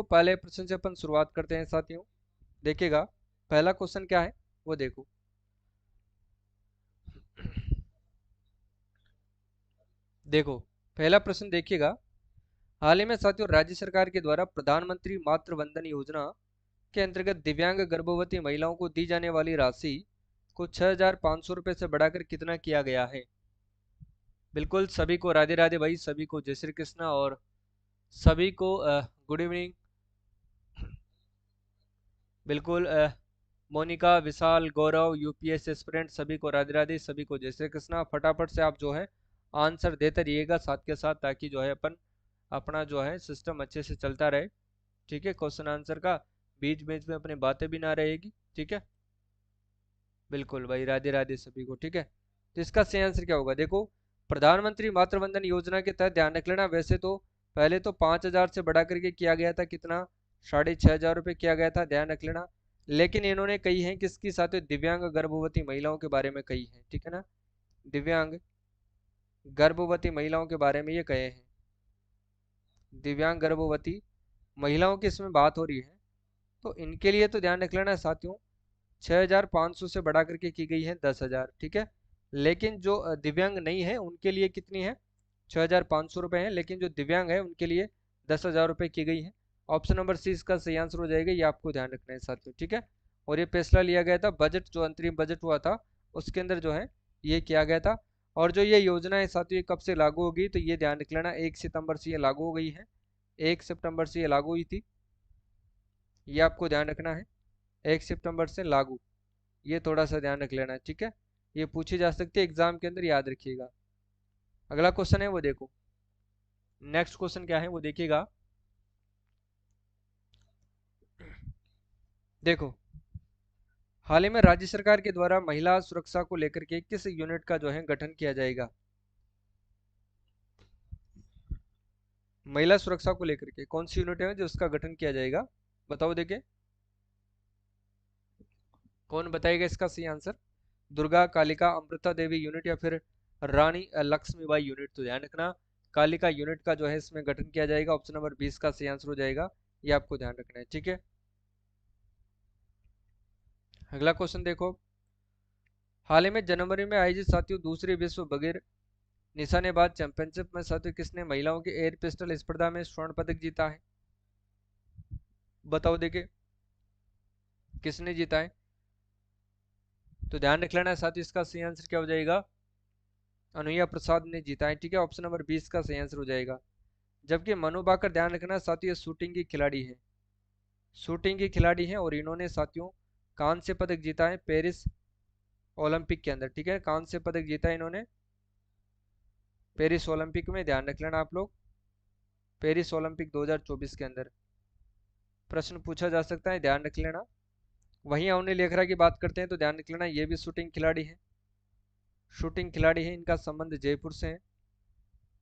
तो पहले प्रश्न से अपन शुरुआत करते हैं साथियों। देखिएगा पहला क्वेश्चन क्या है वो देखो। देखो पहला प्रश्न देखिएगा। हाल ही में साथियों राज्य सरकार के द्वारा प्रधानमंत्री मातृ वंदन योजना के अंतर्गत दिव्यांग गर्भवती महिलाओं को दी जाने वाली राशि को 6,500 रुपये से बढ़ाकर कितना किया गया है। बिल्कुल सभी को राधे राधे भाई, सभी को जय श्री कृष्णा और सभी को गुड इवनिंग। बिल्कुल मोनिका, विशाल, गौरव, यूपीएस एस्पिरेंट सभी को राधे राधे, सभी को जय श्री कृष्णा। फटाफट से आप जो है आंसर देते रहिएगा साथ के साथ, ताकि जो है अपन अपना जो है सिस्टम अच्छे से चलता रहे। ठीक है, क्वेश्चन आंसर का बीच बीच में अपनी बातें भी ना रहेगी। ठीक है, बिल्कुल भाई राधे राधे सभी को। ठीक है, तो इसका सही आंसर क्या होगा। देखो प्रधानमंत्री मातृवंदन योजना के तहत ध्यान रख लेना, वैसे तो पहले तो 5,000 से बढ़ा करके किया गया था, कितना 6,500 रुपये किया गया था, ध्यान रख लेना। लेकिन इन्होंने कही है किसकी साथ, दिव्यांग गर्भवती महिलाओं के बारे में कही है। ठीक है ना, दिव्यांग गर्भवती महिलाओं के बारे में ये कहे हैं। दिव्यांग गर्भवती महिलाओं की इसमें बात हो रही है, तो इनके लिए तो ध्यान रख लेना साथियों 6,500 से बढ़ा करके की गई है 10,000। ठीक है, लेकिन जो दिव्यांग नहीं है उनके लिए कितनी है, 6,500 रुपये है, लेकिन जो दिव्यांग है उनके लिए 10,000 रुपये की गई है। ऑप्शन नंबर सी इसका सही आंसर हो जाएगा, ये आपको ध्यान रखना है साथियों। ठीक है, और ये फैसला लिया गया था बजट, जो अंतरिम बजट हुआ था उसके अंदर जो है ये किया गया था। और जो ये योजना है साथियों ये कब से लागू होगी, तो ये ध्यान रख लेना 1 सितंबर से ये लागू हो गई है। 1 सितंबर से ये लागू हुई थी, ये आपको ध्यान रखना है, 1 सितंबर से लागू, ये थोड़ा सा ध्यान रख लेना है। ठीक है, ये पूछी जा सकती है एग्जाम के अंदर, याद रखिएगा। अगला क्वेश्चन है वो देखो, नेक्स्ट क्वेश्चन क्या है वो देखिएगा। देखो हाल ही में राज्य सरकार के द्वारा महिला सुरक्षा को लेकर के किस यूनिट का जो है गठन किया जाएगा। महिला सुरक्षा को लेकर के कौन सी यूनिट है जो उसका गठन किया जाएगा, बताओ देखे, कौन बताएगा इसका सही आंसर। दुर्गा, कालिका, अमृता देवी यूनिट या फिर रानी लक्ष्मीबाई यूनिट। तो ध्यान रखना कालिका यूनिट का जो है इसमें गठन किया जाएगा, ऑप्शन नंबर 20 का सही आंसर हो जाएगा, ये आपको ध्यान रखना है। ठीक है, अगला क्वेश्चन देखो। हाल ही में जनवरी में आयोजित साथियों दूसरी विश्व बगैर निशानेबाज चैंपियनशिप में साथियों किसने महिलाओं के एयर पिस्टल स्पर्धा में स्वर्ण पदक जीता है, बताओ देखे किसने जीता है। तो ध्यान रख लेना साथियों इसका सही आंसर क्या हो जाएगा, अनुया प्रसाद ने जीता है। ठीक है, ऑप्शन नंबर 20 का सही आंसर हो जाएगा। जबकि मनु भाकर ध्यान रखना साथियों शूटिंग की खिलाड़ी है, शूटिंग की खिलाड़ी है, और इन्होंने साथियों कांस्य पदक जीता है पेरिस ओलंपिक के अंदर। ठीक है, कांस्य पदक जीता है इन्होंने पेरिस ओलंपिक में, ध्यान रख लेना आप लोग, पेरिस ओलंपिक 2024 के अंदर प्रश्न पूछा जा सकता है, ध्यान रख लेना। वहीं अवनी लेखरा की बात करते हैं तो ध्यान रख लेना ये भी शूटिंग खिलाड़ी है, शूटिंग खिलाड़ी है, इनका संबंध जयपुर से है।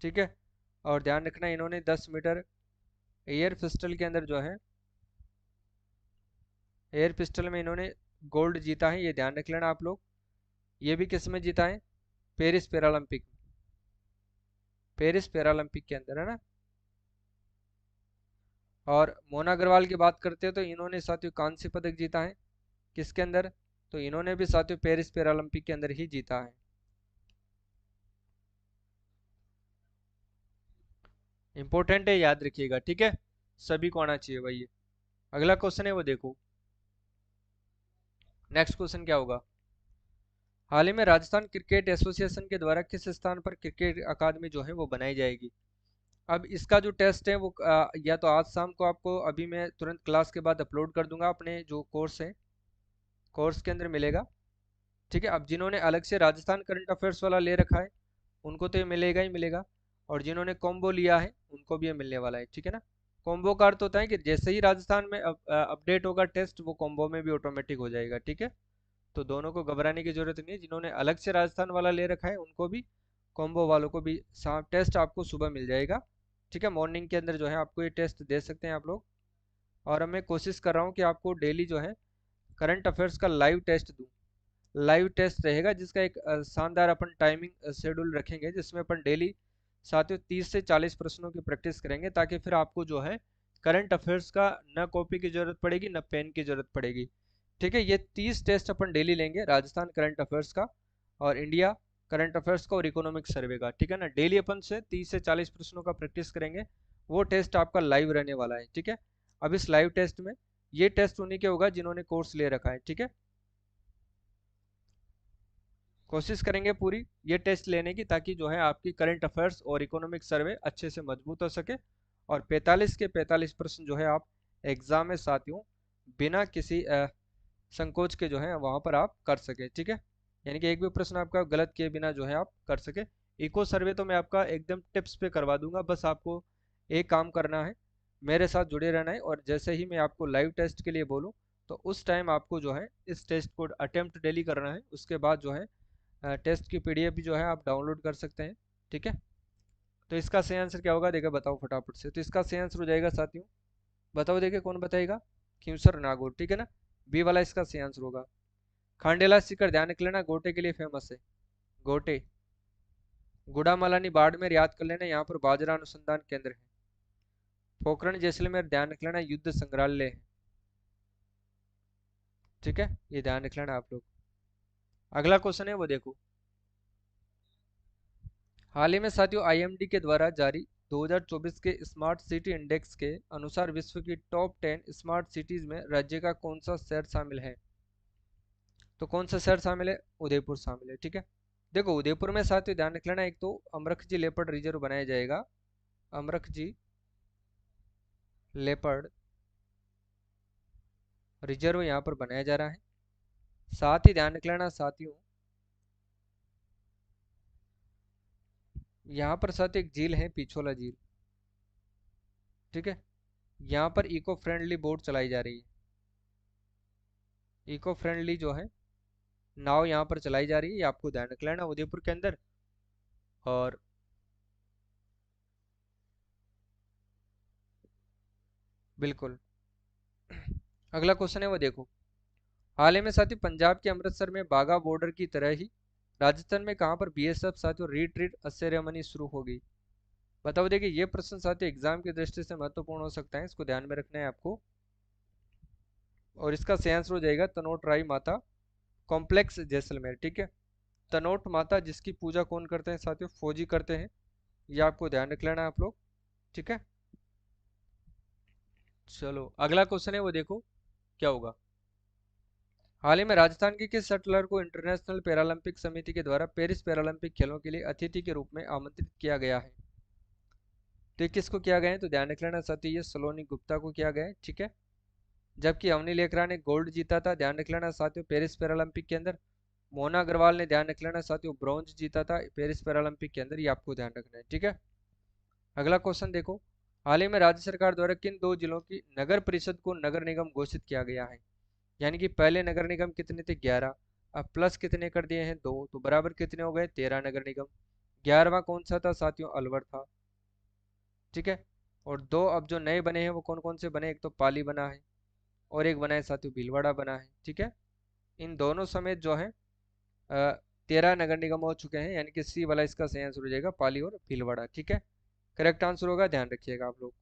ठीक है, और ध्यान रखना इन्होंने 10 मीटर एयर पिस्टल के अंदर जो है एयर पिस्टल में इन्होंने गोल्ड जीता है, ये ध्यान रख लेना आप लोग। ये भी किस में जीता है, पेरिस पैरालंपिक, पेरिस पैरालंपिक के अंदर है ना। और मोना अग्रवाल की बात करते हैं तो इन्होंने साथियों कांस्य पदक जीता है, किसके अंदर, तो इन्होंने भी साथियों पेरिस पैरालंपिक के अंदर ही जीता है। इंपॉर्टेंट है, याद रखिएगा। ठीक है, सभी को आना चाहिए भाई ये। अगला क्वेश्चन है वो देखो, नेक्स्ट क्वेश्चन क्या होगा। हाल ही में राजस्थान क्रिकेट एसोसिएशन के द्वारा किस स्थान पर क्रिकेट अकादमी जो है वो बनाई जाएगी। अब इसका जो टेस्ट है वो या तो आज शाम को आपको, अभी मैं तुरंत क्लास के बाद अपलोड कर दूंगा अपने जो कोर्स है, कोर्स के अंदर मिलेगा। ठीक है, अब जिन्होंने अलग से राजस्थान करंट अफेयर्स वाला ले रखा है उनको तो ये मिलेगा ही मिलेगा, और जिन्होंने कॉम्बो लिया है उनको भी ये मिलने वाला है। ठीक है ना, कॉम्बो का अर्थ होता है कि जैसे ही राजस्थान में अपडेट होगा टेस्ट, वो कॉम्बो में भी ऑटोमेटिक हो जाएगा। ठीक है, तो दोनों को घबराने की जरूरत नहीं है, जिन्होंने अलग से राजस्थान वाला ले रखा है उनको भी, कॉम्बो वालों को भी टेस्ट आपको सुबह मिल जाएगा। ठीक है, मॉर्निंग के अंदर जो है आपको ये टेस्ट दे सकते हैं आप लोग। और अब मैं कोशिश कर रहा हूँ कि आपको डेली जो है करंट अफेयर्स का लाइव टेस्ट दूँ, लाइव टेस्ट रहेगा जिसका एक शानदार अपन टाइमिंग शेड्यूल रखेंगे, जिसमें अपन डेली साथियों 30 से 40 प्रश्नों की प्रैक्टिस करेंगे, ताकि फिर आपको जो है करंट अफेयर्स का न कॉपी की जरूरत पड़ेगी न पेन की जरूरत पड़ेगी। ठीक है, ये 30 टेस्ट अपन डेली लेंगे, राजस्थान करंट अफेयर्स का और इंडिया करंट अफेयर्स का और इकोनॉमिक सर्वे का। ठीक है ना, डेली अपन से 30 से 40 प्रश्नों का प्रैक्टिस करेंगे। वो टेस्ट आपका लाइव रहने वाला है। ठीक है, अब इस लाइव टेस्ट में ये टेस्ट उन्हीं के होगा जिन्होंने कोर्स ले रखा है। ठीक है, कोशिश करेंगे पूरी ये टेस्ट लेने की, ताकि जो है आपकी करंट अफेयर्स और इकोनॉमिक सर्वे अच्छे से मजबूत हो सके और 45 के 45 प्रश्न जो है आप एग्जाम में साथियों बिना किसी संकोच के जो है वहां पर आप कर सके। ठीक है, यानी कि एक भी प्रश्न आपका गलत किए बिना जो है आप कर सके। इको सर्वे तो मैं आपका एकदम टिप्स पे करवा दूंगा, बस आपको एक काम करना है, मेरे साथ जुड़े रहना है और जैसे ही मैं आपको लाइव टेस्ट के लिए बोलूँ तो उस टाइम आपको जो है इस टेस्ट को अटेम्प्ट डेली करना है। उसके बाद जो है टेस्ट की पीडीएफ भी जो है आप डाउनलोड कर सकते हैं। ठीक है, तो इसका सही आंसर क्या होगा देखा बताओ फटाफट से। तो इसका सही आंसर हो जाएगा साथियों, बताओ देखे कौन बताएगा, खींवसर नागौर। ठीक है ना, बी वाला इसका सही आंसर होगा। खांडेला सीकर ध्यान रख लेना, गोटे के लिए फेमस है, गोटे। गुड़ामालानी बाड़मेर याद कर लेना, यहाँ पर बाजरा अनुसंधान केंद्र है। पोखरण जैसलमेर ध्यान रख लेना, युद्ध संग्रहालय है। ठीक है, ये ध्यान रख लेना आप लोग। अगला क्वेश्चन है वो देखो, हाल ही में साथियों आईएमडी के द्वारा जारी 2024 के स्मार्ट सिटी इंडेक्स के अनुसार विश्व की टॉप 10 स्मार्ट सिटीज में राज्य का कौन सा शहर शामिल है। तो कौन सा शहर शामिल है, उदयपुर शामिल है। ठीक है, देखो उदयपुर में साथियों ध्यान रख लेना, एक तो अमरख जी लेपर्ड रिजर्व बनाया जाएगा, अमरख जी लेपर्ड रिजर्व यहाँ पर बनाया जा रहा है। साथ ही ध्यान रख लेना साथियों, यहाँ पर साथियों एक झील है, पिछोला झील। ठीक है, यहाँ पर इको फ्रेंडली बोट चलाई जा रही है, इको फ्रेंडली जो है नाव यहाँ पर चलाई जा रही है, ये आपको ध्यान रख लेना उदयपुर के अंदर। और बिल्कुल अगला क्वेश्चन है वो देखो, हाल ही में साथियों पंजाब के अमृतसर में बाघा बॉर्डर की तरह ही राजस्थान में कहाँ पर बीएसएफ साथियों रिट्रीट सेरेमनी शुरू होगी। बताओ देखिए, ये प्रश्न साथियों एग्जाम की दृष्टि से महत्वपूर्ण हो सकता है, इसको ध्यान में रखना है आपको। और इसका सही आंसर हो जाएगा तनोट राई माता कॉम्प्लेक्स जैसलमेर। ठीक है, तनोट माता जिसकी पूजा कौन करते हैं साथियों, फौजी करते हैं, ये आपको ध्यान रख लेना है आप लोग। ठीक है, चलो अगला क्वेश्चन है वो देखो क्या होगा, हाल ही में राजस्थान के किस शटलर को इंटरनेशनल पैरालंपिक समिति के द्वारा पेरिस पैरालंपिक खेलों के लिए अतिथि के रूप में आमंत्रित किया गया है। तो ये किसको किया गया है, तो ध्यान रख लेना साथी, ये सलोनी गुप्ता को किया गया है। ठीक है, जबकि अवनी लेकरा ने गोल्ड जीता था, ध्यान रख लेना साथियों पेरिस पैरालंपिक के अंदर। मोना अग्रवाल ने ध्यान रख लेना साथियों ब्रॉन्ज जीता था पेरिस पैरालंपिक के अंदर, ये आपको ध्यान रखना है। ठीक है, अगला क्वेश्चन देखो, हाल ही में राज्य सरकार द्वारा किन दो जिलों की नगर परिषद को नगर निगम घोषित किया गया है। यानी कि पहले नगर निगम कितने थे, 11, अब प्लस कितने कर दिए हैं, 2, तो बराबर कितने हो गए, 13 नगर निगम। 11वां कौन सा था साथियों, अलवर था। ठीक है, और दो अब जो नए बने हैं वो कौन कौन से बने, एक तो पाली बना है और एक बना है साथियों भीलवाड़ा बना है। ठीक है, इन दोनों समेत जो है 13 नगर निगम हो चुके हैं, यानी कि सी वाला इसका सही आंसर हो जाएगा, पाली और भीलवाड़ा। ठीक है, करेक्ट आंसर होगा, ध्यान रखिएगा आप लोग।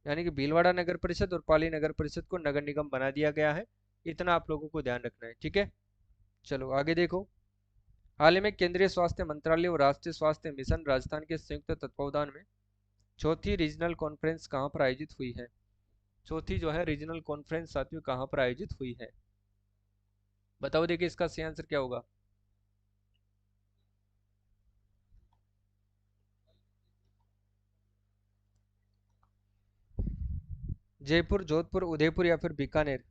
यानी कि भीलवाड़ा नगर परिषद और पाली नगर परिषद को नगर निगम बना दिया गया है, इतना आप लोगों को ध्यान रखना है। ठीक है, चलो आगे देखो, हाल ही में केंद्रीय स्वास्थ्य मंत्रालय और राष्ट्रीय स्वास्थ्य मिशन राजस्थान के संयुक्त तत्वावधान में चौथी रीजनल कॉन्फ्रेंस कहाँ पर आयोजित हुई है। चौथी जो है रीजनल कॉन्फ्रेंस साथियों कहाँ पर आयोजित हुई है, बताओ देखिए इसका सही आंसर क्या होगा। जयपुर, जोधपुर, उदयपुर या फिर बीकानेर।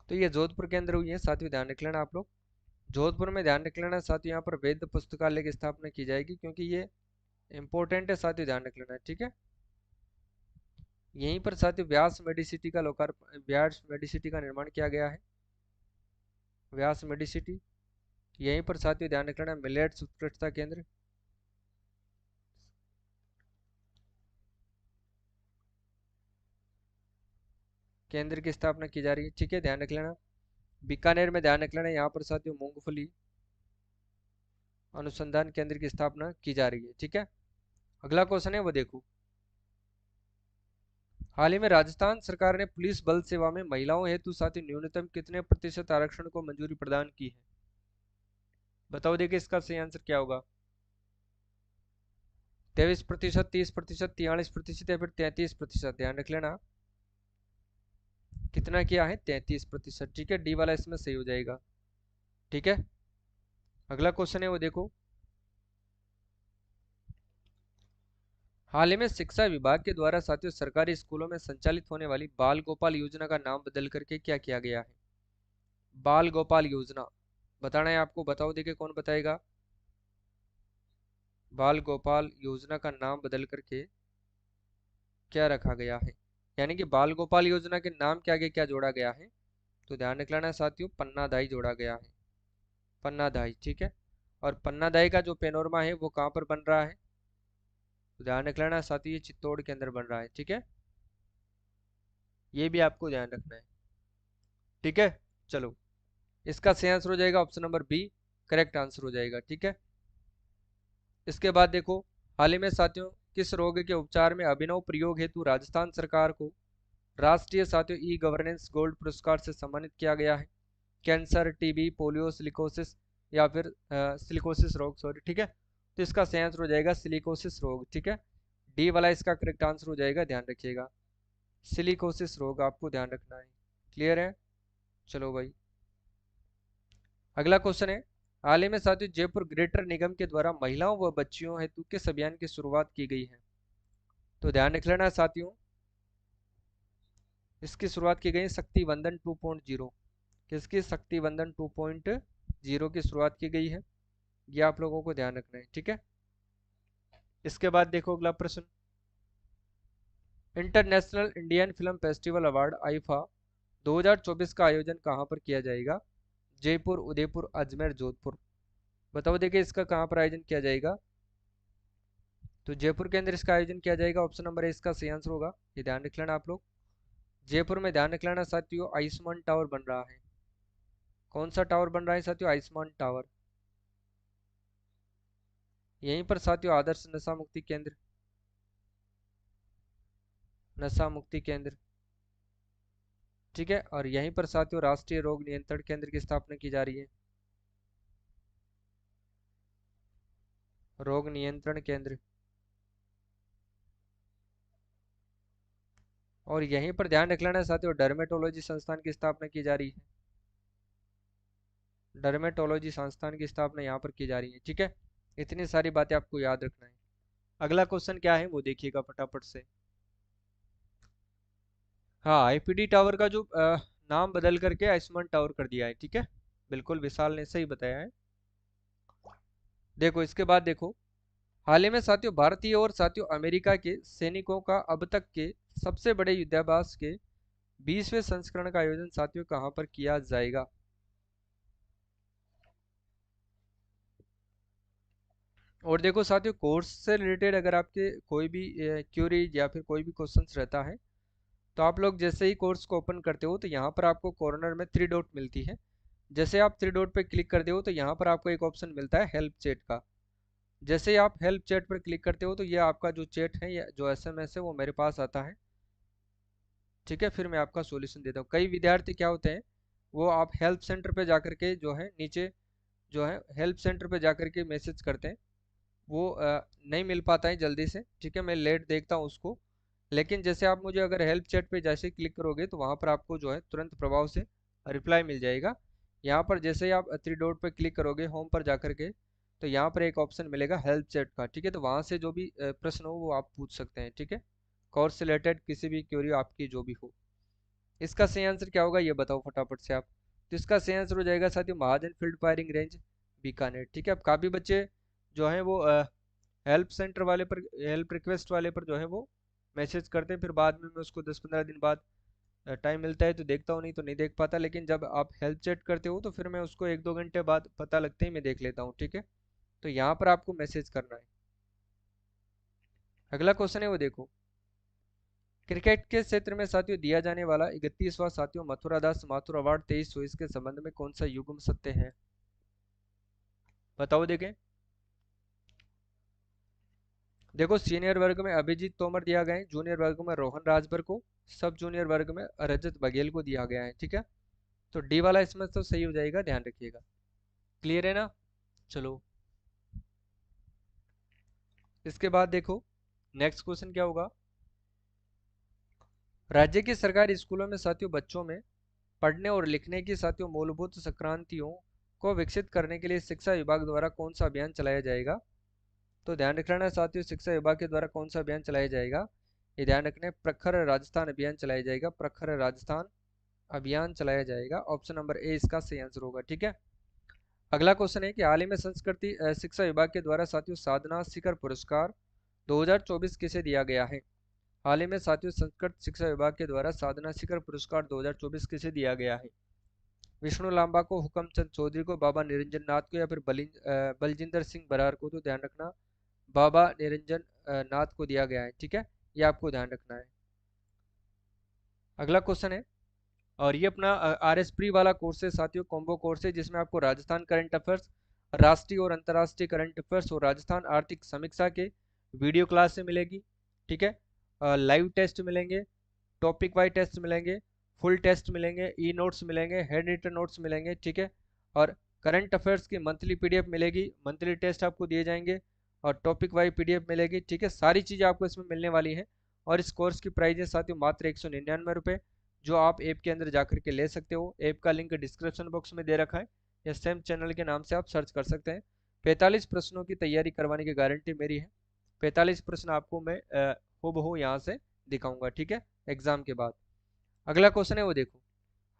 तो ये जोधपुर के अंदर हुई है साथियों, ध्यान रख लेना आप लोग। जोधपुर में ध्यान रख लेना साथियों, यहाँ पर वेद पुस्तकालय की स्थापना की जाएगी, क्योंकि ये इंपॉर्टेंट है साथियों, ध्यान रख लेना है। ठीक है, यहीं पर साथियों व्यास मेडिसिटी का लोकार्पण, व्यास मेडिसिटी का निर्माण किया गया है, व्यास मेडिसिटी। यहीं पर साथियों ध्यान रख लेना मिलेट्स उत्कृष्टता केंद्र, केंद्र की स्थापना की जा रही है। ठीक है, ध्यान रख लेना। बीकानेर में ध्यान रख लेना, यहाँ पर साथियों मूंगफली अनुसंधान केंद्र की स्थापना की जा रही है। ठीक है, अगला क्वेश्चन है वो देखो, हाल ही में राजस्थान सरकार ने पुलिस बल सेवा में महिलाओं हेतु साथियों न्यूनतम कितने प्रतिशत आरक्षण को मंजूरी प्रदान की है? बताओ देखिए इसका सही आंसर क्या होगा। 23%, 30%, 43% या फिर 33%? ध्यान रख लेना कितना किया है, 33%। ठीक है, डी वाला इसमें सही हो जाएगा। ठीक है, अगला क्वेश्चन है वो देखो। हाल ही में शिक्षा विभाग के द्वारा साथियों सरकारी स्कूलों में संचालित होने वाली बाल गोपाल योजना का नाम बदल करके क्या किया गया है? बाल गोपाल योजना बताना है आपको, बताओ देखिए कौन बताएगा। बाल गोपाल योजना का नाम बदल करके क्या रखा गया है? यानी कि बाल गोपाल योजना के नाम के आगे क्या जोड़ा गया है? तो ध्यान रखना है साथियों, पन्नाधाई जोड़ा गया है। पन्नाधाई, ठीक है। और पन्नाधाई का जो पेनोरमा है वो कहाँ पर बन रहा है? तो ध्यान रख लेना साथियों, ये चित्तौड़ के अंदर बन रहा है। ठीक है, ये भी आपको ध्यान रखना है। ठीक है, चलो इसका सही आंसर हो जाएगा option number B, correct answer हो जाएगा। ठीक है, इसके बाद देखो, हाल ही में साथियों किस रोग के उपचार में अभिनव प्रयोग हेतु राजस्थान सरकार को राष्ट्रीय साथियों ई गवर्नेंस गोल्ड पुरस्कार से सम्मानित किया गया है? कैंसर, टीबी, पोलियो, सिलिकोसिस या फिर सिलिकोसिस रोग, सॉरी। ठीक है, तो इसका सही आंसर हो जाएगा सिलिकोसिस रोग। ठीक है, डी वाला इसका करेक्ट आंसर हो जाएगा, ध्यान रखिएगा। सिलिकोसिस रोग आपको ध्यान रखना है। क्लियर है, चलो भाई अगला क्वेश्चन है। हाल ही में साथियों जयपुर ग्रेटर निगम के द्वारा महिलाओं व बच्चियों हेतु किस अभियान की शुरुआत की गई है? तो ध्यान रख लेना साथियों, इसकी शुरुआत की गई शक्ति वंदन 2.0। किसकी? शक्ति वंदन 2.0 की शुरुआत की गई है, ये आप लोगों को ध्यान रखना है। ठीक है, इसके बाद देखो अगला प्रश्न। International Indian film festival award IIFA 2024 का आयोजन कहाँ पर किया जाएगा? जयपुर, उदयपुर, अजमेर, जोधपुर? बताओ देखिए इसका कहाँ पर आयोजन किया जाएगा। तो जयपुर के अंदर इसका आयोजन किया जाएगा, ऑप्शन नंबर ए इसका सही आंसर होगा। ये ध्यान रख लेना आप लोग, जयपुर में ध्यान रख लेना साथियों आयुष्मान टावर बन रहा है। कौन सा टावर बन रहा है साथियों? आयुष्मान टावर। यहीं पर साथियों आदर्श नशा मुक्ति केंद्र, नशा मुक्ति केंद्र। ठीक है, और यहीं पर साथियों राष्ट्रीय रोग नियंत्रण केंद्र की स्थापना की जा रही है, रोग नियंत्रण केंद्र। और यहीं पर ध्यान रख लेना साथियों डर्मेटोलॉजी संस्थान की स्थापना की जा रही है, डर्मेटोलॉजी संस्थान की स्थापना यहाँ पर की जा रही है। ठीक है, इतनी सारी बातें आपको याद रखना है। अगला क्वेश्चन क्या है वो देखिएगा फटाफट से। हाँ, आईपीडी टावर का जो नाम बदल करके आयुष्मान टावर कर दिया है। ठीक है, बिल्कुल विशाल ने सही बताया है। देखो इसके बाद देखो, हाल ही में साथियों भारतीय और साथियों अमेरिका के सैनिकों का अब तक के सबसे बड़े युद्धाभ्यास के 20वें संस्करण का आयोजन साथियों कहाँ पर किया जाएगा? और देखो साथियों कोर्स से रिलेटेड अगर आपके कोई भी क्यूरीज या फिर कोई भी क्वेश्चंस रहता है, तो आप लोग जैसे ही कोर्स को ओपन करते हो तो यहाँ पर आपको कॉर्नर में 3 डॉट मिलती है। जैसे आप 3 डॉट पे क्लिक करते हो तो यहाँ पर आपको एक ऑप्शन मिलता है हेल्प चैट का। जैसे ही आप हेल्प चैट पर क्लिक करते हो तो ये आपका जो चैट है या जो एसएमएस है वो मेरे पास आता है। ठीक है, फिर मैं आपका सॉल्यूशन देता हूँ। कई विद्यार्थी क्या होते हैं, वो आप हेल्प सेंटर पे जाकर के जो है नीचे जो है हेल्प सेंटर पे जाकर के मैसेज करते हैं, वो नहीं मिल पाता है जल्दी से। ठीक है, मैं लेट देखता हूँ उसको। लेकिन जैसे आप मुझे अगर हेल्प चैट पे जैसे क्लिक करोगे तो वहाँ पर आपको जो है तुरंत प्रभाव से रिप्लाई मिल जाएगा। यहाँ पर जैसे ही आप 3 डॉट पे क्लिक करोगे होम पर जाकर के, तो यहाँ पर एक ऑप्शन मिलेगा हेल्प चैट का। ठीक है, तो वहाँ से जो भी प्रश्न हो वो आप पूछ सकते हैं। ठीक है, कोर्स से रिलेटेड किसी भी क्वेरी आपकी जो भी हो। इसका सही आंसर क्या होगा ये बताओ फटाफट से आप। तो इसका सही आंसर हो जाएगा साथियों महाजन फील्ड फायरिंग रेंज, बीकानेर। ठीक है, अब काफ़ी बच्चे जो है वो हेल्प सेंटर वाले पर, हेल्प रिक्वेस्ट वाले पर जो है वो मैसेज करते हैं, फिर बाद में मैं उसको 10-15 दिन बाद टाइम मिलता है तो देखता हूँ, नहीं तो नहीं देख पाता। लेकिन जब आप हेल्प चैट करते हो तो फिर मैं उसको 1-2 घंटे बाद पता लगते ही मैं देख लेता हूँ। ठीक है, तो यहाँ पर आपको मैसेज करना है। अगला क्वेश्चन है वो देखो, क्रिकेट के क्षेत्र में साथियों दिया जाने वाला 31वां साथियों मथुरा दास माथुर अवार्ड 2324 के संबंध में कौन सा युग्म सत्य है? बताओ देखें। देखो सीनियर वर्ग में अभिजीत तोमर दिया गया है, जूनियर वर्ग में रोहन राजभर को, सब जूनियर वर्ग में रजत बघेल को दिया गया है। ठीक है, तो डी वाला इसमें तो सही हो जाएगा, ध्यान रखिएगा। क्लियर है ना? चलो इसके बाद देखो नेक्स्ट क्वेश्चन क्या होगा। राज्य की सरकारी स्कूलों में साथियों बच्चों में पढ़ने और लिखने की साथियों मूलभूत संक्रांतियों को विकसित करने के लिए शिक्षा विभाग द्वारा कौन सा अभियान चलाया जाएगा? तो ध्यान रखना है साथियों, शिक्षा विभाग के द्वारा कौन सा अभियान चलाया जाएगा, ये ध्यान रखना है। प्रखर राजस्थान अभियान चलाया जाएगा, प्रखर राजस्थान अभियान चलाया जाएगा। ऑप्शन नंबर ए इसका सही आंसर होगा। ठीक है, अगला क्वेश्चन है कि हाल ही में संस्कृति शिक्षा विभाग के द्वारा साथियों साधना शिखर पुरस्कार 2024 किसे दिया गया है? हाल ही में साथियों संस्कृत शिक्षा विभाग के द्वारा साधना शिखर पुरस्कार 2024 किसे दिया गया है? विष्णु लांबा को, हुकमचंद चौधरी को, बाबा निरंजन नाथ को, या फिर बलजिंदर सिंह बरार को? तो ध्यान रखना बाबा निरंजन नाथ को दिया गया है। ठीक है, ये आपको ध्यान रखना है। अगला क्वेश्चन है, और ये अपना आर एस प्री वाला कोर्स है साथियों, कॉम्बो कोर्स है, जिसमें आपको राजस्थान करंट अफेयर्स, राष्ट्रीय और अंतर्राष्ट्रीय करंट अफेयर्स और राजस्थान आर्थिक समीक्षा के वीडियो क्लास से मिलेगी। ठीक है, लाइव टेस्ट मिलेंगे, टॉपिक वाइज टेस्ट मिलेंगे, फुल टेस्ट मिलेंगे, ई नोट्स मिलेंगे, हैंड रिटन नोट्स मिलेंगे। ठीक है, और करंट अफेयर्स की मंथली पीडीएफ मिलेगी, मंथली टेस्ट आपको दिए जाएंगे, और टॉपिक वाइज पीडीएफ मिलेगी। ठीक है, सारी चीज़ें आपको इसमें मिलने वाली हैं। और इस कोर्स की प्राइस है साथियों मात्र 199 रुपये, जो आप ऐप के अंदर जाकर के ले सकते हो। ऐप का लिंक डिस्क्रिप्शन बॉक्स में दे रखा है, या सेम चैनल के नाम से आप सर्च कर सकते हैं। 45 प्रश्नों की तैयारी करवाने की गारंटी मेरी है। 45 प्रश्न आपको मैं हूबहू यहाँ से दिखाऊंगा। ठीक है, एग्जाम के बाद। अगला क्वेश्चन है वो देखो,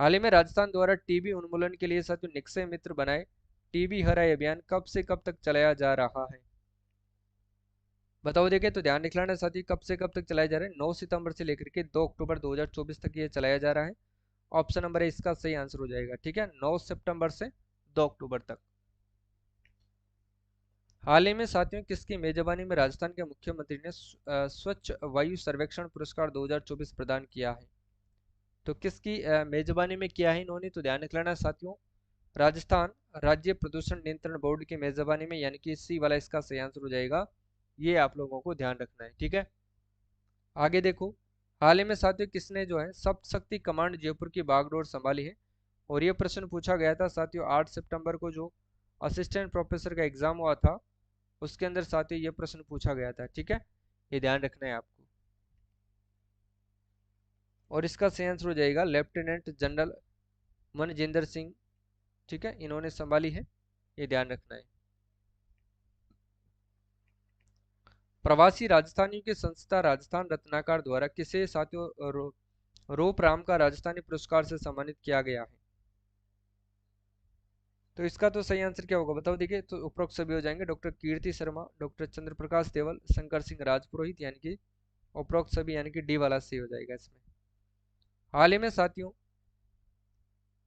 हाल ही में राजस्थान द्वारा टीबी उन्मूलन के लिए साथियों निक्षय मित्र बनाए टीबी हराए अभियान कब से कब तक चलाया जा रहा है? बताओ देखे, तो ध्यान दिखलाना साथी, कब से कब तक चलाया जा रहा है? 9 सितंबर से लेकर के 2 अक्टूबर 2024 तक ये चलाया जा रहा है। ऑप्शन नंबर है इसका सही आंसर हो जाएगा। ठीक है, 9 सितंबर से 2 अक्टूबर तक। हाल ही में साथियों किसकी मेजबानी में राजस्थान के मुख्यमंत्री ने स्वच्छ वायु सर्वेक्षण पुरस्कार 2024 प्रदान किया है? तो किसकी मेजबानी में किया है इन्होंने? तो ध्यान रखना साथियों, राजस्थान राज्य प्रदूषण नियंत्रण बोर्ड की मेजबानी में, यानी कि सी वाला इसका सही आंसर हो जाएगा। ये आप लोगों को ध्यान रखना है। ठीक है, आगे देखो, हाल ही में साथियों किसने जो है सप्तशक्ति कमांड जयपुर की बागडोर संभाली है? और ये प्रश्न पूछा गया था साथियों 8 सितंबर को, जो असिस्टेंट प्रोफेसर का एग्जाम हुआ था उसके अंदर साथियों ये प्रश्न पूछा गया था। ठीक है, ये ध्यान रखना है आपको। और इसका सही आंसर हो जाएगा लेफ्टिनेंट जनरल मनजिंदर सिंह। ठीक है, इन्होंने संभाली है, ये ध्यान रखना है। प्रवासी राजस्थानियों की संस्था राजस्थान रत्नाकर द्वारा किसे साथियों रोप राम का राजस्थानी पुरस्कार से सम्मानित किया गया है? तो इसका तो सही आंसर क्या होगा बताओ देखिए, तो उपरोक्त सभी हो जाएंगे, डॉक्टर कीर्ति शर्मा, डॉक्टर चंद्र प्रकाश देवल, शंकर सिंह राजपुरोहित, यानी कि उपरोक्त सभी, यानी कि डी वाला सही हो जाएगा इसमें। हाल ही में साथियों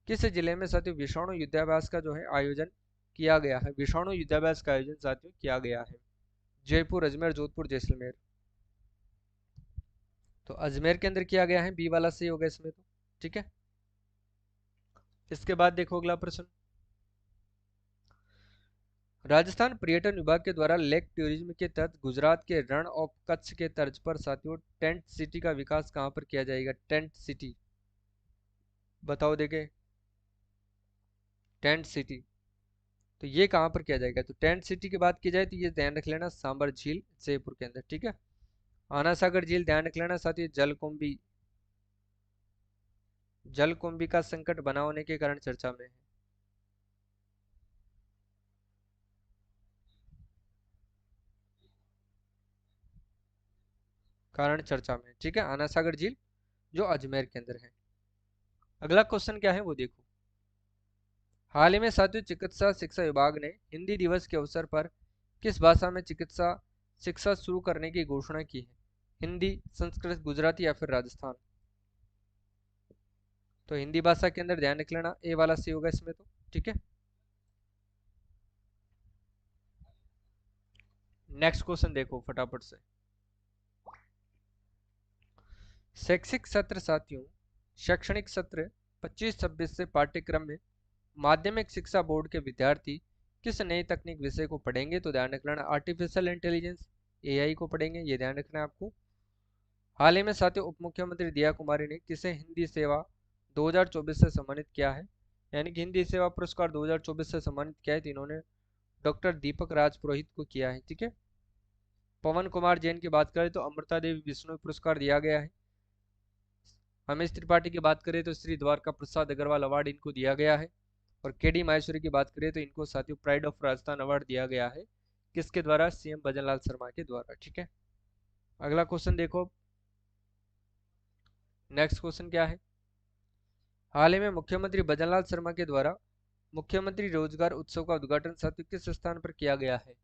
किस जिले में साथियों विषाणु युद्धाभ्यास का जो है आयोजन किया गया है? विषाणु युद्धाभ्यास का आयोजन साथियों किया गया है जयपुर, अजमेर, जोधपुर, जैसलमेर। तो अजमेर के अंदर किया गया है, बी वाला सही होगा इसमें तो। ठीक है, इसके बाद देखो अगला प्रश्न, राजस्थान पर्यटन विभाग के द्वारा लेक टूरिज्म के तहत गुजरात के रण ऑफ कच्छ के तर्ज पर साथियों टेंट सिटी का विकास कहां पर किया जाएगा? टेंट सिटी, बताओ देखे, टेंट सिटी, तो ये कहां पर किया जाएगा? तो टेंट सिटी की बात की जाए तो ये ध्यान रख लेना सांबर झील जयपुर के अंदर। ठीक है, आना सागर झील ध्यान रख लेना साथियों, जलकुंभी, जलकुंभी का संकट बना होने के कारण चर्चा में है। कारण चर्चा में, ठीक है, आना सागर झील जो अजमेर के अंदर है। अगला क्वेश्चन क्या है वो देखो, हाल ही में साथियों चिकित्सा शिक्षा विभाग ने हिंदी दिवस के अवसर पर किस भाषा में चिकित्सा शिक्षा शुरू करने की घोषणा की है? हिंदी, संस्कृत, गुजराती, या फिर राजस्थान? तो हिंदी भाषा के अंदर ध्यान रख लेना, ए वाला सही होगा इसमें तो। ठीक है, नेक्स्ट क्वेश्चन देखो फटाफट से। शैक्षिक सत्र साथियों, शैक्षणिक सत्र 25-26 से पाठ्यक्रम में माध्यमिक शिक्षा बोर्ड के विद्यार्थी किस नई तकनीक विषय को पढ़ेंगे? तो ध्यान रखना आर्टिफिशियल इंटेलिजेंस, एआई को पढ़ेंगे, ये ध्यान रखना है आपको। हाल ही में साथियों उप मुख्यमंत्री दिया कुमारी ने किसे हिंदी सेवा 2024 से सम्मानित किया है, यानी कि हिंदी सेवा पुरस्कार 2024 से सम्मानित किया है, तो इन्होंने डॉक्टर दीपक राज पुरोहित को किया है। ठीक है। पवन कुमार जैन की बात करें तो अमृता देवी विष्णु पुरस्कार दिया गया है। रमेश त्रिपाठी की बात करें तो श्री द्वारका प्रसाद अग्रवाल अवार्ड इनको दिया गया है। और केडी माहेश्वरी की बात करें तो इनको साथियों प्राइड ऑफ राजस्थान अवार्ड दिया गया है, किसके द्वारा, सीएम भजनलाल शर्मा के द्वारा। ठीक है। अगला क्वेश्चन देखो, नेक्स्ट क्वेश्चन क्या है। हाल ही में मुख्यमंत्री भजनलाल शर्मा के द्वारा मुख्यमंत्री रोजगार उत्सव का उद्घाटन साथियों किस स्थान पर किया गया है,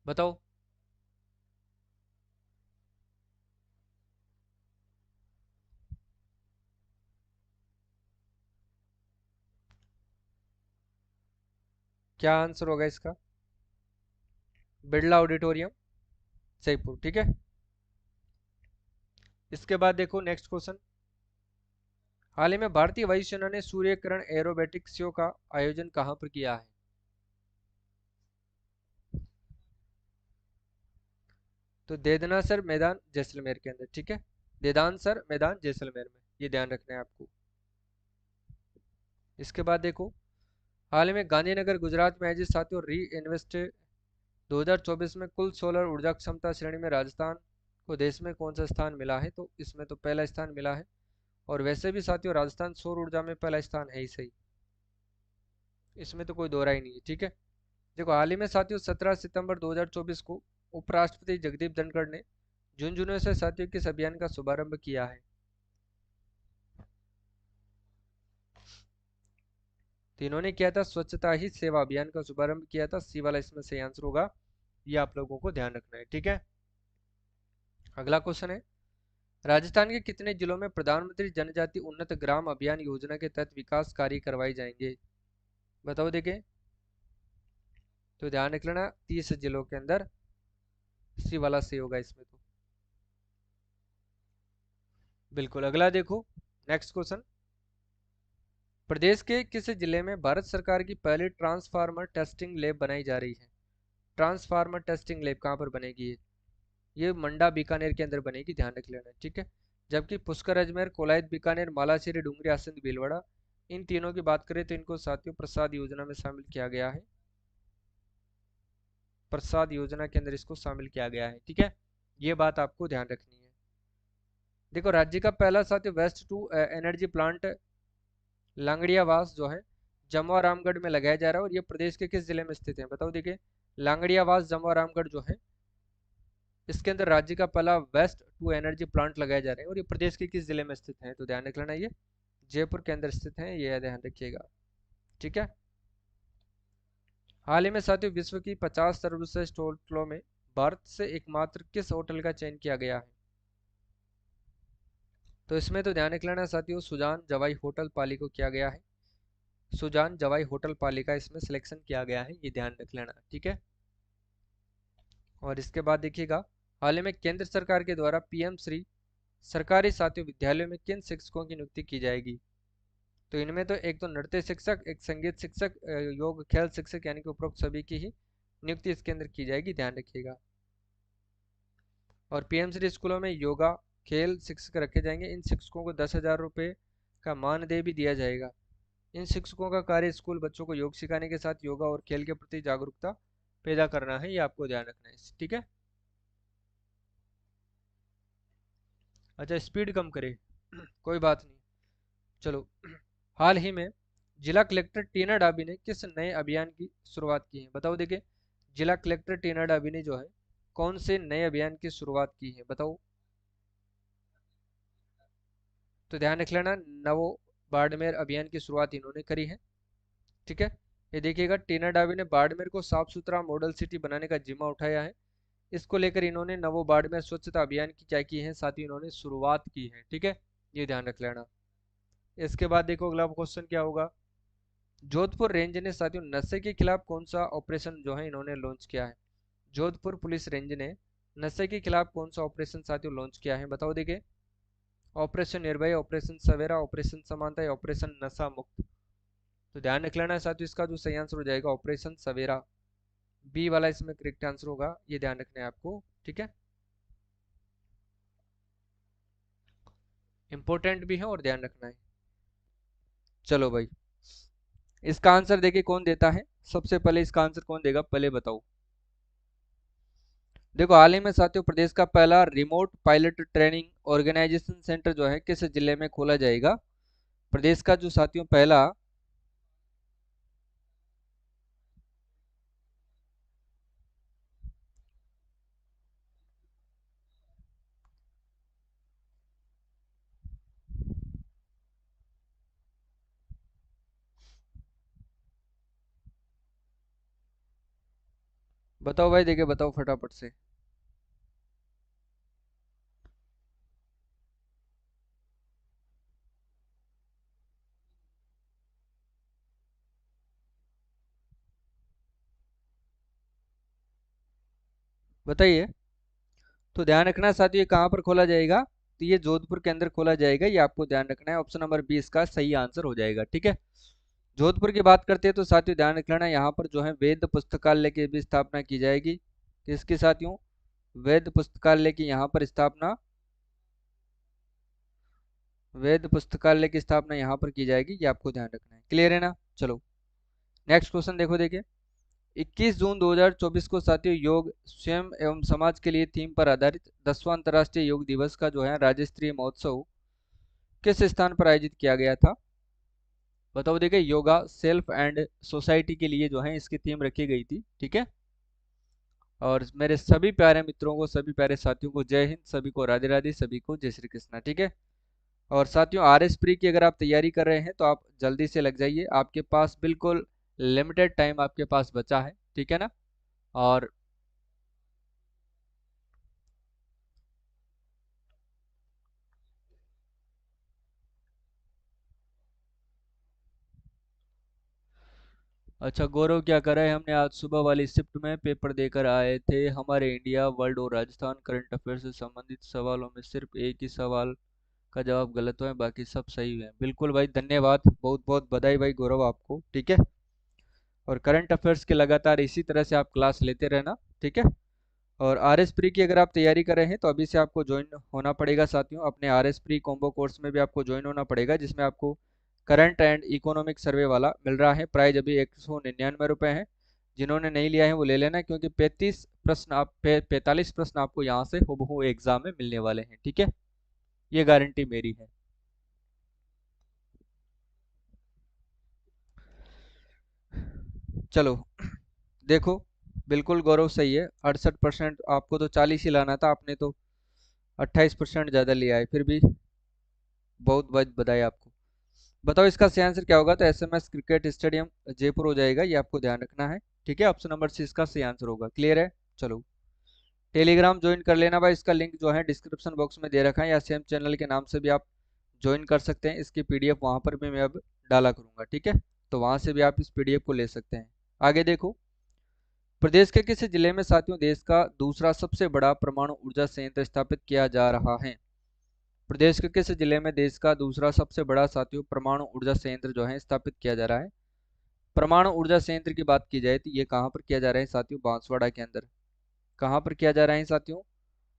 बताओ। क्या आंसर होगा इसका, बिरला ऑडिटोरियम, जयपुर। ठीक है। इसके बाद देखो नेक्स्ट क्वेश्चन। हाल ही में भारतीय वायुसेना ने सूर्यकिरण एरोबेटिक शो का आयोजन कहां पर किया है, तो देदनासर मैदान जैसलमेर के अंदर। ठीक है। देदानसर मैदान जैसलमेर में, ये ध्यान रखना है आपको। इसके बाद देखो, हाल ही में गांधीनगर गुजरात में आयोजित साथियों री इन्वेस्ट 2024 में कुल सोलर ऊर्जा क्षमता श्रेणी में राजस्थान को देश में कौन सा स्थान मिला है, तो इसमें तो पहला स्थान मिला है। और वैसे भी साथियों राजस्थान सौर ऊर्जा में पहला स्थान है ही सही, इसमें तो कोई दोहरा ही नहीं है। ठीक है। देखो हाल ही में साथियों 17 सितंबर 2024 को उपराष्ट्रपति जगदीप धनखड़ ने झुंझुनू से साथियों किस अभियान का शुभारंभ किया है, तो इन्होंने किया था स्वच्छता ही सेवा अभियान का शुभारंभ किया था। सी वाला इसमें सही आंसर होगा, ये आप लोगों को ध्यान रखना है। ठीक है। अगला क्वेश्चन है, राजस्थान के कितने जिलों में प्रधानमंत्री जनजाति उन्नत ग्राम अभियान योजना के तहत विकास कार्य करवाए जाएंगे, बताओ देखें। तो ध्यान रख लेना 30 जिलों के अंदर, सी वाला सही होगा इसमें तो। बिल्कुल। अगला देखो नेक्स्ट क्वेश्चन, प्रदेश के किस जिले में भारत सरकार की पहली ट्रांसफार्मर टेस्टिंग लैब बनाई जा रही है, ट्रांसफार्मर टेस्टिंग लैब कहाँ पर बनेगी ये मंडा बीकानेर के अंदर बनेगी, ध्यान रख लेना। ठीक है। जबकि पुष्कर अजमेर कोलायत बीकानेर मालाश्री डूंगरी आसंद भीलवाड़ा, इन तीनों की बात करें तो इनको साथियों प्रसाद योजना में शामिल किया गया है, प्रसाद योजना के अंदर इसको शामिल किया गया है। ठीक है। ये बात आपको ध्यान रखनी है। देखो राज्य का पहला साथियों वेस्ट टू एनर्जी प्लांट लांगड़ियावास जो है जमुआ रामगढ़ में लगाया जा रहा है, और ये प्रदेश के किस जिले में स्थित है, बताओ देखिए। लांगड़ियावास जमुआ रामगढ़ जो है, इसके अंदर राज्य का पहला वेस्ट टू एनर्जी प्लांट लगाए जा रहे हैं, और ये प्रदेश के किस जिले में स्थित है, तो ध्यान रख लेना ये जयपुर के अंदर स्थित है, ये ध्यान रखिएगा। ठीक है। हाल ही में साथियों विश्व की 50 सर्वश्रेष्ठ होटलों में भारत से एकमात्र किस होटल का चयन किया गया है, तो इसमें तो ध्यान रख लेना साथियों सुजान जवाई होटल पाली को किया गया है, सुजान जवाई होटल पाली का इसमें सिलेक्शन किया गया है, ये ध्यान रख लेना। ठीक है। और इसके बाद देखिएगा, हाल ही में केंद्र सरकार के द्वारा पीएम श्री सरकारी साथियों विद्यालयों में किन शिक्षकों की नियुक्ति की जाएगी, तो इनमें तो एक तो नृत्य शिक्षक, एक संगीत शिक्षक, योग खेल शिक्षक, यानी कि उपरोक्त सभी की ही नियुक्ति इसके अंदर की जाएगी, ध्यान रखिएगा। और पीएम श्री स्कूलों में योगा खेल शिक्षक रखे जाएंगे, इन शिक्षकों को 10,000 रुपये का मानदेय भी दिया जाएगा। इन शिक्षकों का कार्य स्कूल बच्चों को योग सिखाने के साथ योगा और खेल के प्रति जागरूकता पैदा करना है, ये आपको ध्यान रखना है। ठीक है। अच्छा स्पीड कम करे कोई बात नहीं, चलो। हाल ही में जिला कलेक्टर टीना डाबी ने किस नए अभियान की शुरुआत की है, बताओ देखिए। जिला कलेक्टर टीना डाबी ने जो है कौन से नए अभियान की शुरुआत की है, बताओ। तो ध्यान रख लेना नवो बाड़मेर अभियान की शुरुआत इन्होंने करी है। ठीक है। ये देखिएगा टीना डाबी ने बाड़मेर को साफ सुथरा मॉडल सिटी बनाने का जिम्मा उठाया है, इसको लेकर इन्होंने नवो बाड़मेर स्वच्छता अभियान की क्या की है, साथ ही इन्होंने शुरुआत की है। ठीक है। ये ध्यान रख लेना। इसके बाद देखो अगला क्वेश्चन क्या होगा, जोधपुर रेंज ने साथियों नशे के खिलाफ कौन सा ऑपरेशन जो है इन्होंने लॉन्च किया है, जोधपुर पुलिस रेंज ने नशे के खिलाफ कौन सा ऑपरेशन साथियों लॉन्च किया है, बताओ देखिए। ऑपरेशन निर्भय, ऑपरेशन सवेरा, ऑपरेशन समानता या ऑपरेशन नशा मुक्त, तो ध्यान रख लेना है साथियों इसका जो सही आंसर हो जाएगा ऑपरेशन सवेरा। बी वाला इसमें करेक्ट आंसर होगा, ये ध्यान रखना है आपको, ठीक है। इंपॉर्टेंट भी है और ध्यान रखना है। चलो भाई, इसका आंसर देखिए कौन देता है, सबसे पहले इसका आंसर कौन देगा पहले बताओ। देखो, हाल ही में साथियों प्रदेश का पहला remote pilot training organisation centre जो है किस जिले में खोला जाएगा। प्रदेश का जो साथियों पहला, बताओ भाई, देखिए बताओ फटाफट से। बताइए। तो ध्यान रखना साथियों, ये कहाँ पर खोला जाएगा, तो ये जोधपुर के अंदर खोला जाएगा, ये आपको ध्यान रखना है। ऑप्शन नंबर 20 का सही आंसर हो जाएगा, ठीक है। जोधपुर की बात करते हैं तो साथियों ध्यान रखना, यहाँ पर जो है वेद पुस्तकालय की भी स्थापना की जाएगी। किसकी साथियों, वेद पुस्तकालय की यहाँ पर स्थापना, वेद पुस्तकालय की स्थापना यहाँ पर की जाएगी, ये आपको ध्यान रखना है। क्लियर है ना। चलो नेक्स्ट क्वेश्चन देखो, देखिए 21 जून 2024 को साथियों योग स्वयं एवं समाज के लिए थीम पर आधारित 10वां अंतर्राष्ट्रीय योग दिवस का जो है राज्य स्तरीय महोत्सव किस स्थान पर आयोजित किया गया था। बताओ, देखिए योगा सेल्फ एंड सोसाइटी के लिए जो है इसकी थीम रखी गई थी, ठीक है। और मेरे सभी प्यारे मित्रों को, सभी प्यारे साथियों को जय हिंद, सभी को राधे राधे, सभी को जय श्री कृष्णा, ठीक है। और साथियों आर एस प्री की अगर आप तैयारी कर रहे हैं तो आप जल्दी से लग जाइए, आपके पास बिल्कुल लिमिटेड टाइम आपके पास बचा है, ठीक है ना। और अच्छा गौरव, क्या कर रहे हैं, हमने आज सुबह वाली शिफ्ट में पेपर देकर आए थे, हमारे इंडिया वर्ल्ड और राजस्थान करंट अफेयर से संबंधित सवालों में सिर्फ एक ही सवाल का जवाब गलत हुआ है, बाकी सब सही है। बिल्कुल भाई, धन्यवाद, बहुत बहुत बधाई भाई गौरव आपको, ठीक है। और करंट अफेयर्स के लगातार इसी तरह से आप क्लास लेते रहना, ठीक है। और आर एस प्री की अगर आप तैयारी कर रहे हैं तो अभी से आपको ज्वाइन होना पड़ेगा साथियों, अपने R S pre combo course में भी आपको ज्वाइन होना पड़ेगा, जिसमें आपको करंट एंड इकोनॉमिक सर्वे वाला मिल रहा है। प्राइस अभी 199 रुपये है, जिन्होंने नहीं लिया है वो ले लेना, क्योंकि 45 प्रश्न आपको यहाँ से हूबहू एग्जाम में मिलने वाले हैं, ठीक है। ये गारंटी मेरी है। चलो देखो, बिल्कुल गौरव सही है, 68%, आपको तो 40 ही लाना था, आपने तो 28% ज्यादा लिया है, फिर भी बहुत बहुत बधाई आपको। बताओ इसका सही आंसर क्या होगा, तो एसएमएस क्रिकेट स्टेडियम जयपुर हो जाएगा, ये आपको ध्यान रखना है, ठीक है। ऑप्शन नंबर सी इसका सही आंसर होगा। क्लियर है। चलो टेलीग्राम ज्वाइन कर लेना भाई, इसका लिंक जो है डिस्क्रिप्शन बॉक्स में दे रखा है, या सेम चैनल के नाम से भी आप ज्वाइन कर सकते हैं। इसकी पीडीएफ वहां पर भी मैं अब डाला करूंगा, ठीक है। तो वहां से भी आप इस पीडीएफ को ले सकते हैं। आगे देखो, प्रदेश के किस जिले में साथियों देश का दूसरा सबसे बड़ा परमाणु ऊर्जा संयंत्र स्थापित किया जा रहा है। प्रदेश के किस जिले में देश का दूसरा सबसे बड़ा साथियों परमाणु ऊर्जा संयंत्र जो है स्थापित किया जा रहा है। परमाणु ऊर्जा संयंत्र की बात की जाए तो ये कहाँ पर किया जा रहा है साथियों, बांसवाड़ा के अंदर। कहाँ पर किया जा रहा है साथियों,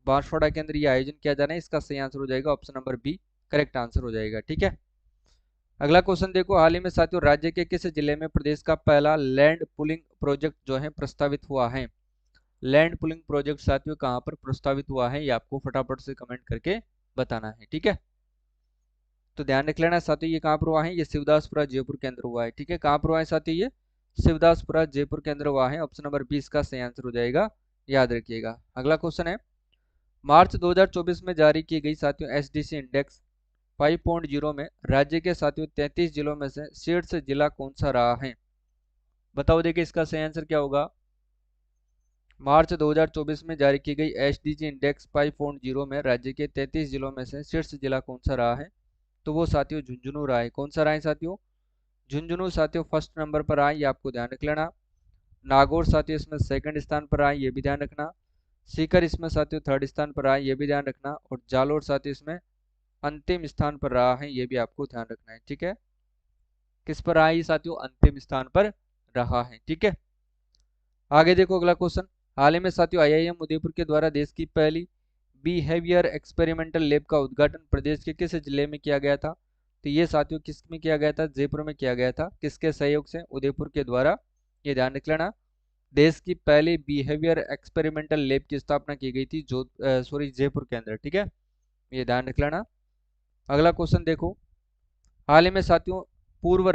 बांसवाड़ा के अंदर ये आयोजन किया जा रहा है, इसका सही आंसर हो जाएगा option number B, correct answer हो जाएगा, ठीक है। अगला क्वेश्चन देखो, हाल ही में साथियों राज्य के किस जिले में प्रदेश का पहला लैंड पुलिंग प्रोजेक्ट जो है प्रस्तावित हुआ है। लैंड पुलिंग प्रोजेक्ट साथियों कहाँ पर प्रस्तावित हुआ है, ये आपको फटाफट से कमेंट करके बताना है, ठीक है। तो ध्यान रख लेना साथियों, ये कहाँ पर हुआ है, ये शिवदासपुरा जयपुर के अंदर हुआ है, ठीक है। कहाँ पर हुआ है साथियों, ये शिवदासपुरा जयपुर के अंदर हुआ है, ऑप्शन नंबर 20 का सही आंसर हो जाएगा, याद रखिएगा। अगला क्वेश्चन है, मार्च 2024 में जारी की गई साथियों एसडीसी इंडेक्स 5.0 में राज्य के साथियों 33 जिलों में से शीर्ष जिला कौन सा रहा है। बताओ देखिए इसका सही आंसर क्या होगा। मार्च 2024 में जारी की गई एसडीजी इंडेक्स 5.0 में राज्य के 33 जिलों में से शीर्ष जिला कौन सा रहा है। तो वो साथियों झुंझुनू रहा है। कौन सा रहा है साथियों, झुंझुनू साथियों फर्स्ट नंबर पर आए, ये आपको ध्यान रख लेना। नागौर साथियों इसमें सेकंड स्थान पर आए, ये भी ध्यान रखना। सीकर इसमें साथियों थर्ड स्थान पर आए, ये भी ध्यान रखना। और जालोर साथियों इसमें अंतिम स्थान पर रहा है, ये भी आपको ध्यान रखना है, ठीक है। किस पर रहा है ये साथियों, अंतिम स्थान पर रहा है, ठीक है। आगे देखो अगला क्वेश्चन। हाल ही में साथियों आईआईएम उदयपुर के द्वारा देश की पहली बिहेवियर एक्सपेरिमेंटल लैब का उद्घाटन प्रदेश के किस जिले में किया गया था? तो ये साथियों किस में किया गया था? जयपुर में किया गया था। किसके सहयोग से? उदयपुर के द्वारा। ये ध्यान रख लेना। देश की पहली बिहेवियर एक्सपेरिमेंटल लैब की स्थापना की गई थी जो सॉरी जयपुर के अंदर। ठीक है, ये ध्यान रख लेना। अगला क्वेश्चन देखो। हाल ही में साथियों पूर्व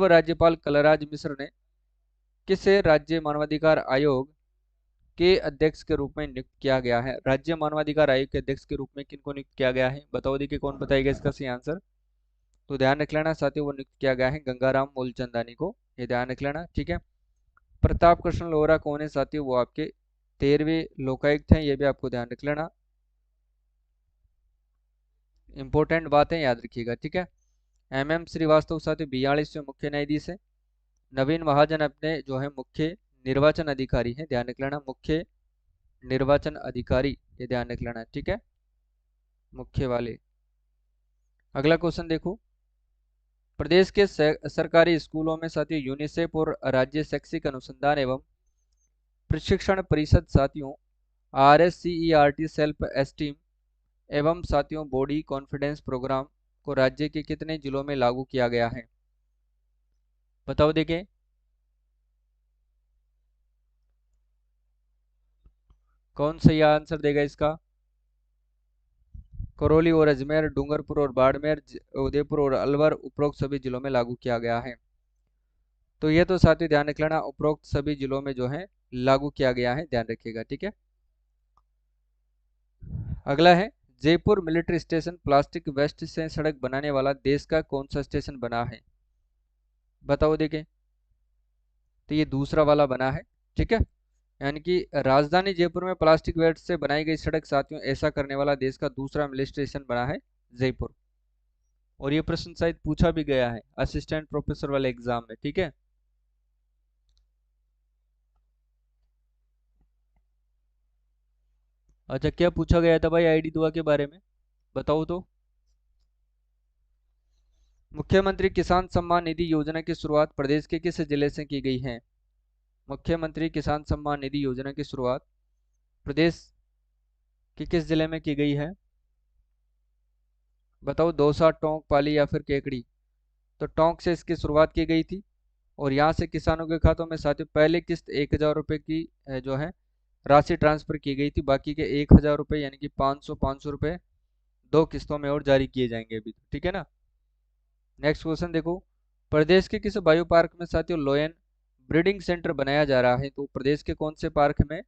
राज्यपाल कलराज मिश्र ने किसे राज्य मानवाधिकार आयोग के अध्यक्ष के रूप में नियुक्त किया गया है? राज्य मानवाधिकार आयोग के अध्यक्ष के रूप में किनको नियुक्त किया गया है? बताओ देखिए कौन बताएगा इसका सही आंसर। तो ध्यान रख लेना साथियों, वो नियुक्त किया गया है गंगाराम मूलचंदानी को। ये ध्यान रख लेना। ठीक है। प्रताप कृष्ण लोहरा कौन है साथियों? वो आपके 13वें लोकायुक्त हैं। ये भी आपको ध्यान रख लेना, इंपॉर्टेंट बात है, याद रखिएगा। ठीक है। एम श्रीवास्तव साथियों 42वें मुख्य न्यायाधीश है। नवीन महाजन अपने जो है मुख्य निर्वाचन अधिकारी हैं। ध्यान रख लेना, मुख्य निर्वाचन अधिकारी, ये ध्यान रख लेना। ठीक है, मुख्य वाले। अगला क्वेश्चन देखो। प्रदेश के सरकारी स्कूलों में साथियों यूनिसेफ और राज्य शैक्षिक अनुसंधान एवं प्रशिक्षण परिषद साथियों RSCERT सेल्फ एस्टीम एवं साथियों बॉडी कॉन्फिडेंस प्रोग्राम को राज्य के कितने जिलों में लागू किया गया है? बताओ देखें। कौन सही आंसर देगा इसका? करौली और अजमेर, डूंगरपुर और बाड़मेर, उदयपुर और अलवर उपरोक्त सभी जिलों में लागू किया गया है। तो ये तो साथियों ध्यान रख लेना, उपरोक्त सभी जिलों में जो है लागू किया गया है, ध्यान रखिएगा। ठीक है। अगला है, Jaipur military station plastic waste से सड़क बनाने वाला देश का कौन सा स्टेशन बना है? बताओ देखें। तो ये दूसरा वाला बना है। ठीक है, यानी कि राजधानी जयपुर में प्लास्टिक वेस्ट से बनाई गई सड़क साथियों ऐसा करने वाला देश का दूसरा मिलिट्री स्टेशन बना है जयपुर। और ये प्रश्न शायद पूछा भी गया है असिस्टेंट प्रोफेसर वाले एग्जाम में। ठीक है। अच्छा, क्या पूछा गया था भाई आईडी दुआ के बारे में? बताओ तो। मुख्यमंत्री किसान सम्मान निधि योजना की शुरुआत प्रदेश के किस जिले से की गई है? मुख्यमंत्री किसान सम्मान निधि योजना की शुरुआत प्रदेश के किस जिले में की गई है? बताओ, दौसा, टोंक, पाली या फिर केकड़ी? तो टोंक से इसकी शुरुआत की गई थी और यहाँ से किसानों के खातों में साथियों पहले किस्त 1,000 रुपये की जो है राशि ट्रांसफर की गई थी। बाकी के 1,000 रुपये यानी कि 500 रुपये दो किस्तों में और जारी किए जाएंगे अभी। ठीक है ना। नेक्स्ट क्वेश्चन देखो। प्रदेश के किस बायो पार्क में साथियों लोयन ब्रीडिंग सेंटर बनाया जा रहा है? तो प्रदेश के कौन से पार्क में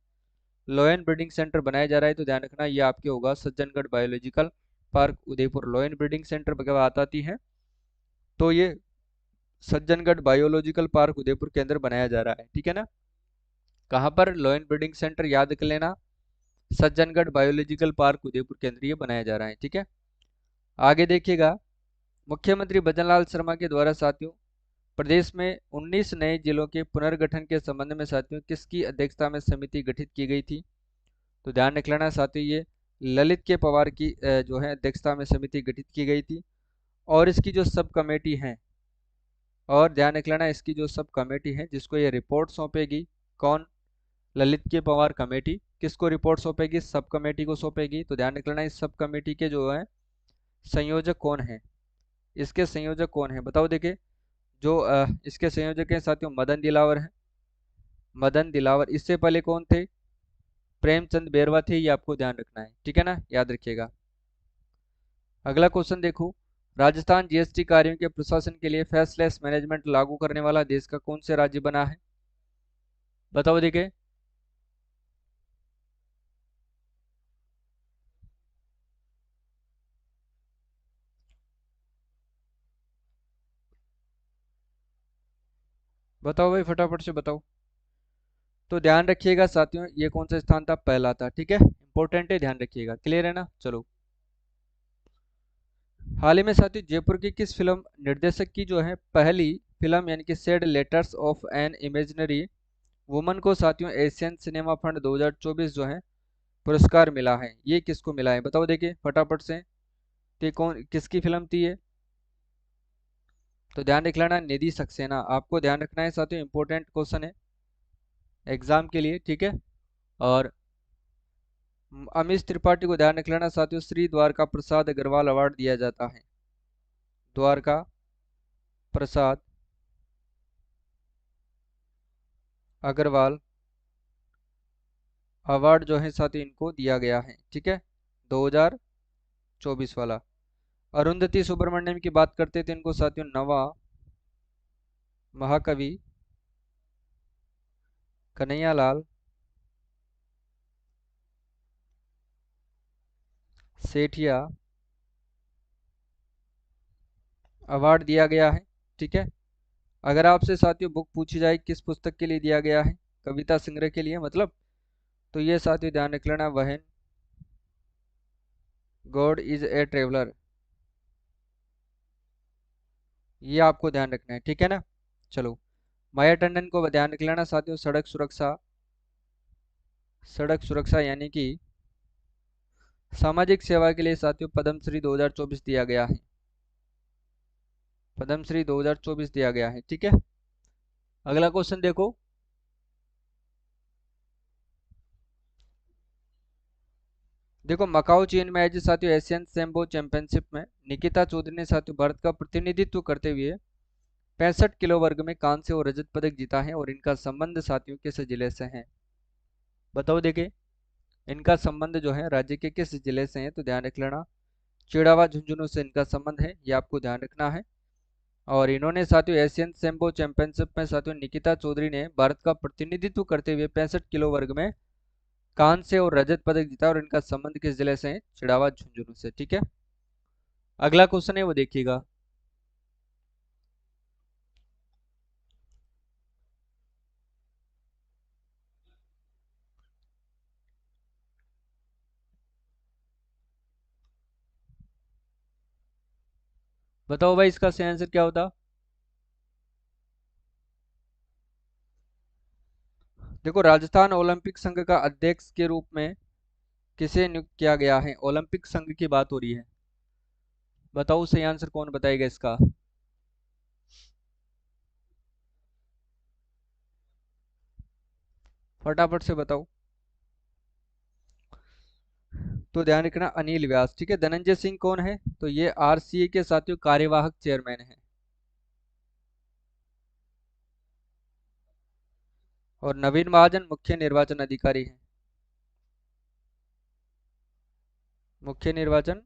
लोयन ब्रीडिंग सेंटर बनाया जा रहा है? तो ध्यान रखना, ये आपके होगा Sajjangarh biological park Udaipur. लोयन breeding centre वगैरह बात आती है तो ये सज्जनगढ़ बायोलॉजिकल पार्क उदयपुर के अंदर बनाया जा रहा है। ठीक है ना। कहाँ पर? लोयन ब्रीडिंग सेंटर, याद कर लेना, सज्जनगढ़ बायोलॉजिकल पार्क उदयपुर के अंदर ये बनाया जा रहा है। ठीक है। आगे देखिएगा। मुख्यमंत्री भजनलाल शर्मा के द्वारा साथियों प्रदेश में 19 नए जिलों के पुनर्गठन के संबंध में साथियों किसकी अध्यक्षता में समिति गठित की गई थी? तो ध्यान रख लेना साथियों, ये ललित के पवार की जो है अध्यक्षता में समिति गठित की गई थी। और इसकी जो सब कमेटी है, और ध्यान रख लेना इसकी जो सब कमेटी है जिसको ये रिपोर्ट सौंपेगी, कौन? ललित के पवार कमेटी किसको रिपोर्ट सौंपेगी? सब कमेटी को सौंपेगी। तो ध्यान रख लेना इस सब कमेटी के जो है संयोजक कौन है? इसके संयोजक कौन है? बताओ देखिए। जो इसके संयोजक हैं साथियों मदन दिलावर हैं। मदन दिलावर। इससे पहले कौन थे? प्रेमचंद बैरवा थे। ये आपको ध्यान रखना है। ठीक है ना, याद रखिएगा। अगला क्वेश्चन देखो। राजस्थान जीएसटी कार्यों के प्रशासन के लिए फेसलेस मैनेजमेंट लागू करने वाला देश का कौन से राज्य बना है? बताओ देखिए। बताओ भाई, फटाफट से बताओ। तो ध्यान रखिएगा साथियों, ये कौन सा स्थान था? पहला था। ठीक है, इंपॉर्टेंट है, ध्यान रखिएगा। क्लियर है ना। चलो। हाल ही में साथियों जयपुर की किस फिल्म निर्देशक की जो है पहली फिल्म यानी कि said letters of an imaginary woman को साथियों एशियन सिनेमा फंड 2024 जो है पुरस्कार मिला है? ये किसको मिला है? बताओ देखिए फटाफट से। कि कौन, किसकी फिल्म थी ये? तो ध्यान रख लेना, निधि सक्सेना। आपको ध्यान रखना है साथियों, इंपॉर्टेंट क्वेश्चन है। एग्जाम के लिए, ठीक है। और अमीश त्रिपाठी को ध्यान रख लेना साथियों, श्री द्वारका प्रसाद अग्रवाल अवार्ड दिया जाता है। द्वारका प्रसाद अग्रवाल अवार्ड जो है साथियों इनको दिया गया है, ठीक है, 2024 वाला। अरुंधति सुब्रमण्यम की बात करते थे, इनको साथियों नवा महाकवि कन्हैयालाल सेठिया अवार्ड दिया गया है, ठीक है। अगर आपसे साथियों बुक पूछी जाए किस पुस्तक के लिए दिया गया है, कविता संग्रह के लिए मतलब, तो ये साथियों ध्यान रख लेना, वहन गॉड इज ए ट्रेवलर, ये आपको ध्यान रखना है, ठीक है ना। चलो, माया टंडन को ध्यान रख लेना साथियों, सड़क सुरक्षा, सड़क सुरक्षा यानी कि सामाजिक सेवा के लिए साथियों पद्मश्री 2024 दिया गया है, पद्मश्री 2024 दिया गया है, ठीक है। अगला क्वेश्चन देखो, देखो मकाऊ चीन में आज साथियों एशियन सैम्बो चैंपियनशिप में निकिता चौधरी ने साथियों भारत का प्रतिनिधित्व करते हुए 65 किलो वर्ग में कांस्य और रजत पदक जीता है, और इनका संबंध साथियों किस जिले से है, बताओ देखिए। इनका संबंध जो है राज्य के किस जिले से है, तो ध्यान रख लेना, चिड़ावा झुंझुनू से इनका संबंध है, ये आपको ध्यान रखना है। और इन्होंने साथियों एशियन सैम्बो चैंपियनशिप में साथियों निकिता चौधरी ने भारत का प्रतिनिधित्व करते हुए 65 किलो वर्ग में कांस्य और रजत पदक जीता, और इनका संबंध किस जिले से है, चिड़ावा झुंझुनू से, ठीक है। अगला क्वेश्चन है वो देखिएगा, बताओ भाई इसका सही आंसर क्या होता। देखो राजस्थान ओलंपिक संघ का अध्यक्ष के रूप में किसे नियुक्त किया गया है, ओलंपिक संघ की बात हो रही है, बताओ सही आंसर कौन बताएगा इसका। फटाफट से बताओ। तो ध्यान रखना अनिल व्यास, ठीक है। धनंजय सिंह कौन है, तो ये आरसीए के साथियों कार्यवाहक चेयरमैन है। और नवीन महाजन मुख्य निर्वाचन अधिकारी है, मुख्य निर्वाचन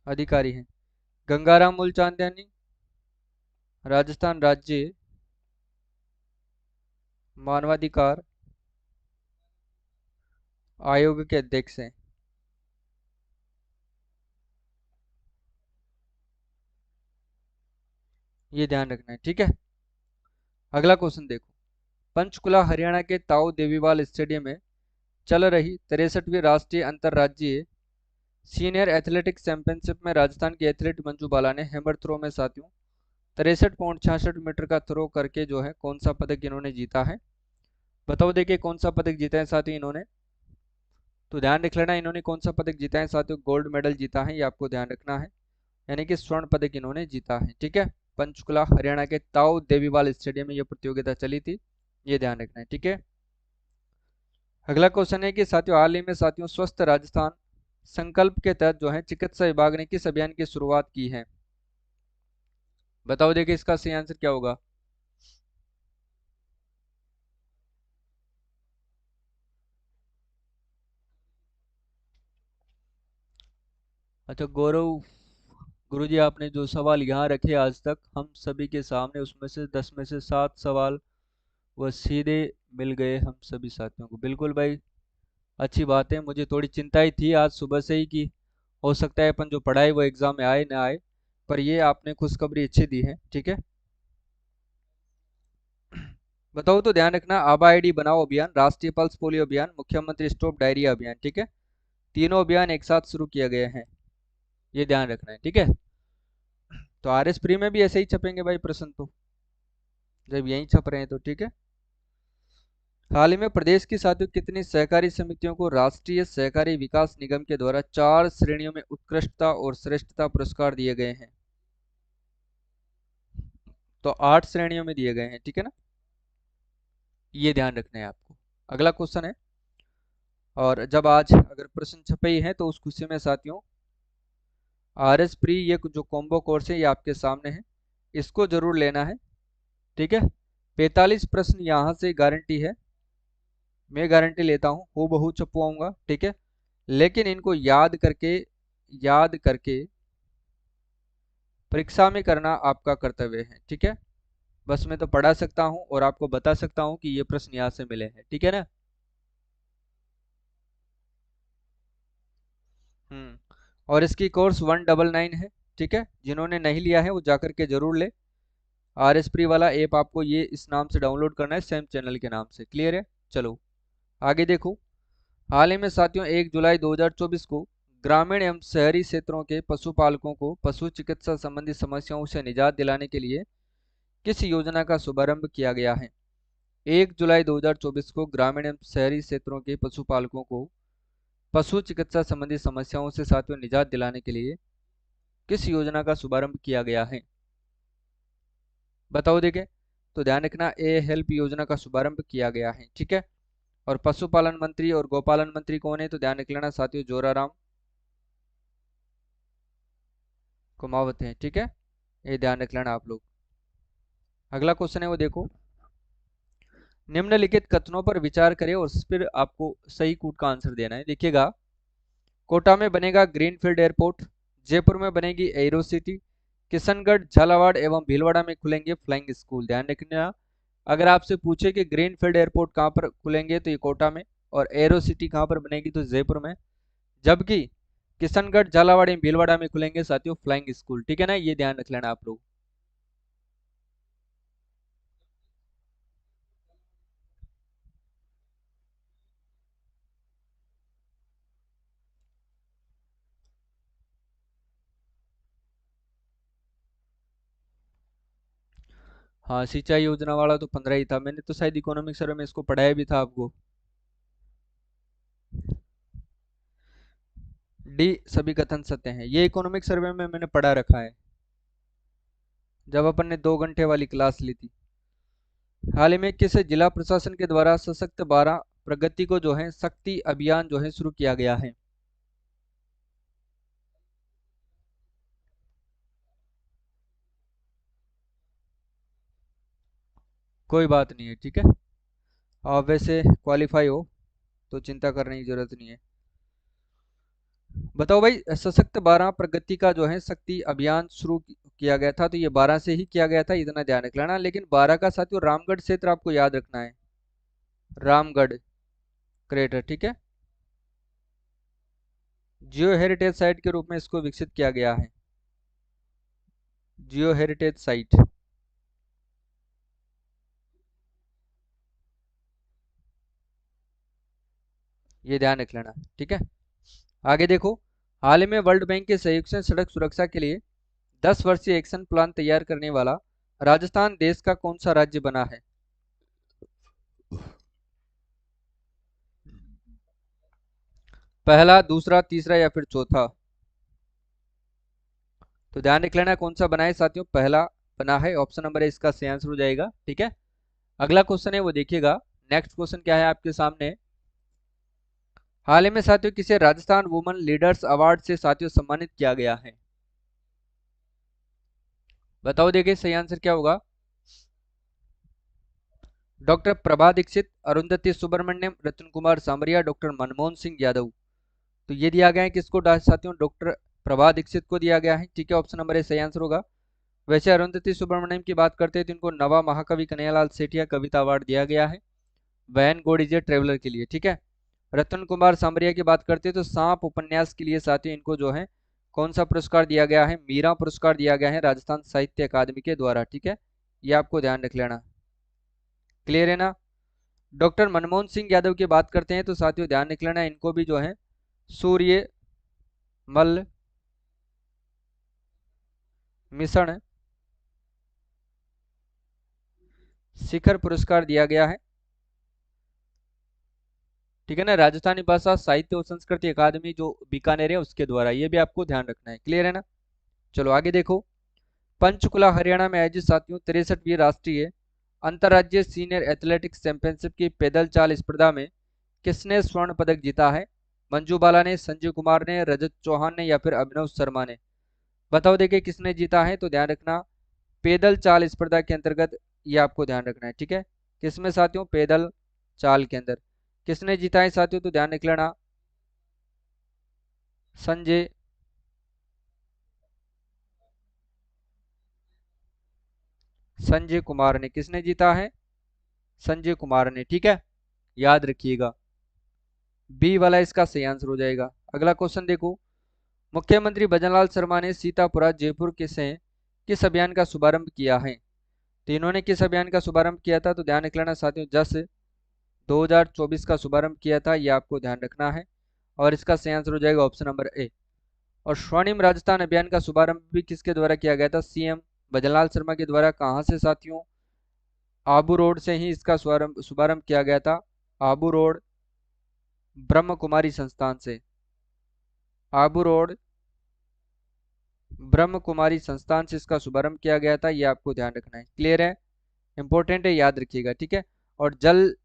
अधिकारी हैं। गंगाराम मूलचंदानी राजस्थान राज्य मानवाधिकार आयोग के अध्यक्ष हैं, ये ध्यान रखना है, ठीक है। अगला क्वेश्चन देखो, पंचकुला हरियाणा के ताऊ देवीवाल स्टेडियम में चल रही 63वीं राष्ट्रीय अंतरराज्यीय सीनियर एथलेटिक्स चैंपियनशिप में राजस्थान की एथलीट मंजू बाला ने हैमर थ्रो में साथियों 63.66 मीटर का थ्रो करके जो है कौन सा पदक इन्होंने जीता है, बताओ देखिए कौन सा पदक जीता है साथियों इन्होंने। तो ध्यान रख लेना, इन्होंने कौन सा पदक जीता है साथियों, गोल्ड मेडल जीता है, ये आपको ध्यान रखना है, यानी कि स्वर्ण पदक इन्होंने जीता है, ठीक है। पंचकुला हरियाणा के ताऊ देवीवाल स्टेडियम में यह प्रतियोगिता चली थी, ये ध्यान रखना है, ठीक है। अगला क्वेश्चन है कि साथियों हाल ही में साथियों स्वस्थ राजस्थान संकल्प के तहत जो है चिकित्सा विभाग ने किस अभियान की शुरुआत की है, बताओ देखिए इसका सही आंसर क्या होगा। अच्छा गौरव गुरुजी, आपने जो सवाल यहाँ रखे आज तक हम सभी के सामने, उसमें से 10 में से 7 सवाल वह सीधे मिल गए हम सभी साथियों को, बिल्कुल भाई, अच्छी बात है। मुझे थोड़ी चिंता ही थी आज सुबह से ही कि हो सकता है अपन जो पढ़ाई वो एग्जाम में आए ना आए, पर ये आपने खुशखबरी अच्छी दी है, ठीक है। बताओ तो ध्यान रखना, आबा आईडी बनाओ अभियान, राष्ट्रीय पल्स पोलियो अभियान, मुख्यमंत्री स्टॉप डायरिया अभियान, ठीक है, तीनों अभियान एक साथ शुरू किए गए हैं, ये ध्यान रखना है, ठीक है। तो आरएस प्री में भी ऐसे ही छपेंगे भाई प्रश्न तो, जब यहीं छप रहे हैं तो, ठीक है। हाल ही में प्रदेश की साथियों कितनी सहकारी समितियों को राष्ट्रीय सहकारी विकास निगम के द्वारा 4 श्रेणियों में उत्कृष्टता और श्रेष्ठता पुरस्कार दिए गए हैं, तो 8 श्रेणियों में दिए गए हैं, ठीक है ना। ये ध्यान रखना है आपको। अगला क्वेश्चन है, और जब आज अगर प्रश्न छपे ही हैं तो उस खुशी में साथियों आर एस प्री ये जो कॉम्बो कोर्स है ये आपके सामने है, इसको जरूर लेना है। ठीक है, 45 प्रश्न यहाँ से गारंटी है, मैं गारंटी लेता हूँ हूबहू छपवाऊंगा। ठीक है, लेकिन इनको याद करके परीक्षा में करना आपका कर्तव्य है। ठीक है, बस मैं तो पढ़ा सकता हूँ और आपको बता सकता हूँ कि ये प्रश्न यहाँ से मिले हैं। ठीक है ना। और इसकी कोर्स 199 है। ठीक है, जिन्होंने नहीं लिया है वो जाकर के जरूर ले। आर एस प्री वाला ऐप आपको ये इस नाम से डाउनलोड करना है, सेम चैनल के नाम से। क्लियर है। चलो आगे देखो। हाल ही में साथियों 1 जुलाई 2024 को ग्रामीण एवं शहरी क्षेत्रों के पशुपालकों को पशु चिकित्सा संबंधी समस्याओं से निजात दिलाने के लिए किस योजना का शुभारंभ किया गया है? 1 जुलाई 2024 को ग्रामीण एवं शहरी क्षेत्रों के पशुपालकों को पशु चिकित्सा संबंधी समस्याओं से साथियों निजात दिलाने के लिए किस योजना का शुभारंभ किया गया है? बताओ देखें। तो ध्यान रखना, ए हेल्प योजना का शुभारंभ किया गया है। ठीक है, और पशुपालन मंत्री और गोपालन मंत्री कौन है? तो ध्यान रख लेना साथियों, जोराराम कुमावत हैं। ठीक है, ये ध्यान रख लेना आप लोग। अगला क्वेश्चन है वो देखो, निम्नलिखित कथनों पर विचार करें और फिर आपको सही कूट का आंसर देना है। देखिएगा, कोटा में बनेगा ग्रीनफील्ड एयरपोर्ट, जयपुर में बनेगी एरो सिटी, किशनगढ़, झालावाड़ एवं भीलवाड़ा में खुलेंगे फ्लाइंग स्कूल। ध्यान रखना, अगर आपसे पूछे कि ग्रीनफील्ड एयरपोर्ट कहाँ पर खुलेंगे तो ये कोटा में, और एरो सिटी कहाँ पर बनेगी तो जयपुर में, जबकि किशनगढ़, झालावाड़ एवं भीलवाड़ा में खुलेंगे साथियों फ्लाइंग स्कूल। ठीक है ना, ये ध्यान रख लेना आप लोग। हाँ, सिंचाई योजना वाला तो 15 ही था, मैंने तो शायद इकोनॉमिक सर्वे में इसको पढ़ाया भी था आपको। डी, सभी कथन सत्य हैं, ये इकोनॉमिक सर्वे में मैंने पढ़ा रखा है जब अपन ने 2 घंटे वाली क्लास ली थी। हाल ही में किस जिला प्रशासन के द्वारा सशक्त 12 प्रगति को जो है शक्ति अभियान जो है शुरू किया गया है? कोई बात नहीं है। ठीक है, आप वैसे क्वालिफाई हो तो चिंता करने की जरूरत नहीं है। बताओ भाई, सशक्त 12 प्रगति का जो है शक्ति अभियान शुरू किया गया था, तो ये 12 से ही किया गया था, इतना ध्यान रख लेना। लेकिन 12 का साथियों रामगढ़ क्षेत्र आपको याद रखना है, रामगढ़ क्रेटर। ठीक है, जियो हेरिटेज साइट के रूप में इसको विकसित किया गया है, जियो हेरिटेज साइट। ये ध्यान रख लेना। ठीक है, आगे देखो। हाल ही में वर्ल्ड बैंक के सहयोग से सड़क सुरक्षा के लिए 10 वर्षीय एक्शन प्लान तैयार करने वाला राजस्थान देश का कौन सा राज्य बना है? पहला, दूसरा, तीसरा या फिर चौथा? तो ध्यान रख लेना कौन सा बना है साथियों, पहला बना है, ऑप्शन नंबर है इसका सही आंसर हो जाएगा। ठीक है, अगला क्वेश्चन है वो देखिएगा। नेक्स्ट क्वेश्चन क्या है आपके सामने, हाल ही में साथियों किसे राजस्थान वुमेन लीडर्स अवार्ड से साथियों सम्मानित किया गया है? बताओ देखिए सही आंसर क्या होगा। डॉक्टर प्रभा दीक्षित, अरुंधति सुब्रमण्यम, रतन कुमार सामरिया, डॉक्टर मनमोहन सिंह यादव। तो ये दिया गया है किसको साथियों, डॉक्टर प्रभा दीक्षित को दिया गया है। ठीक है, ऑप्शन नंबर ए सही आंसर होगा। वैसे अरुंधति सुब्रमण्यम की बात करते हैं तो इनको नवा महाकवि कन्हैयालाल सेठिया कविता अवार्ड दिया गया है वैन गोडीजे ट्रेवलर के लिए। ठीक है, रतन कुमार सामरिया की बात करते हैं तो सांप उपन्यास के लिए साथियों इनको जो है कौन सा पुरस्कार दिया गया है, मीरा पुरस्कार दिया गया है राजस्थान साहित्य अकादमी के द्वारा। ठीक है, ये आपको ध्यान रख लेना। क्लियर है ना। डॉक्टर मनमोहन सिंह यादव की बात करते हैं तो साथियों ध्यान रख लेना, इनको भी जो है सूर्य मल्ल मिशन शिखर पुरस्कार दिया गया है। ठीक है ना, राजस्थानी भाषा साहित्य और संस्कृति अकादमी जो बीकानेर है उसके द्वारा, ये भी आपको ध्यान रखना है। क्लियर है ना। चलो आगे देखो। पंचकुला हरियाणा में आयोजित साथियों 63वीं राष्ट्रीय अंतर्राज्यीय सीनियर एथलेटिक्स चैंपियनशिप की पैदल चाल स्पर्धा में किसने स्वर्ण पदक जीता है? मंजू बाला ने, संजीव कुमार ने, रजत चौहान ने या फिर अभिनव शर्मा ने? बताओ देखिए किसने जीता है, तो ध्यान रखना पैदल चाल स्पर्धा के अंतर्गत ये आपको ध्यान रखना है, ठीक है। किसमें साथियों? पैदल चाल के अंदर किसने जीता है साथियों, तो ध्यान रख लेना संजय संजय कुमार ने। किसने जीता है? संजय कुमार ने, ठीक है, याद रखिएगा। बी वाला इसका सही आंसर हो जाएगा। अगला क्वेश्चन देखो, मुख्यमंत्री भजनलाल शर्मा ने सीतापुरा जयपुर से किस अभियान का शुभारंभ किया है? तो इन्होंने किस अभियान का शुभारंभ किया था, तो ध्यान रख लेना साथियों, जस 2024 का शुभारंभ किया था, ये आपको ध्यान रखना है। और इसका सही आंसर हो जाएगा ऑप्शन नंबर ए। और स्वर्णिम राजस्थान अभियान का शुभारंभ भी किसके द्वारा किया गया था? सीएम भजनलाल शर्मा के द्वारा। कहाँ से साथियों? आबू रोड से ही इसका शुभारंभ किया गया था। आबू रोड ब्रह्म कुमारी संस्थान से। आबू रोड ब्रह्म कुमारी संस्थान से इसका शुभारंभ किया गया था, ये आपको ध्यान रखना है। क्लियर है? इंपॉर्टेंट है, याद रखिएगा, ठीक है। और जल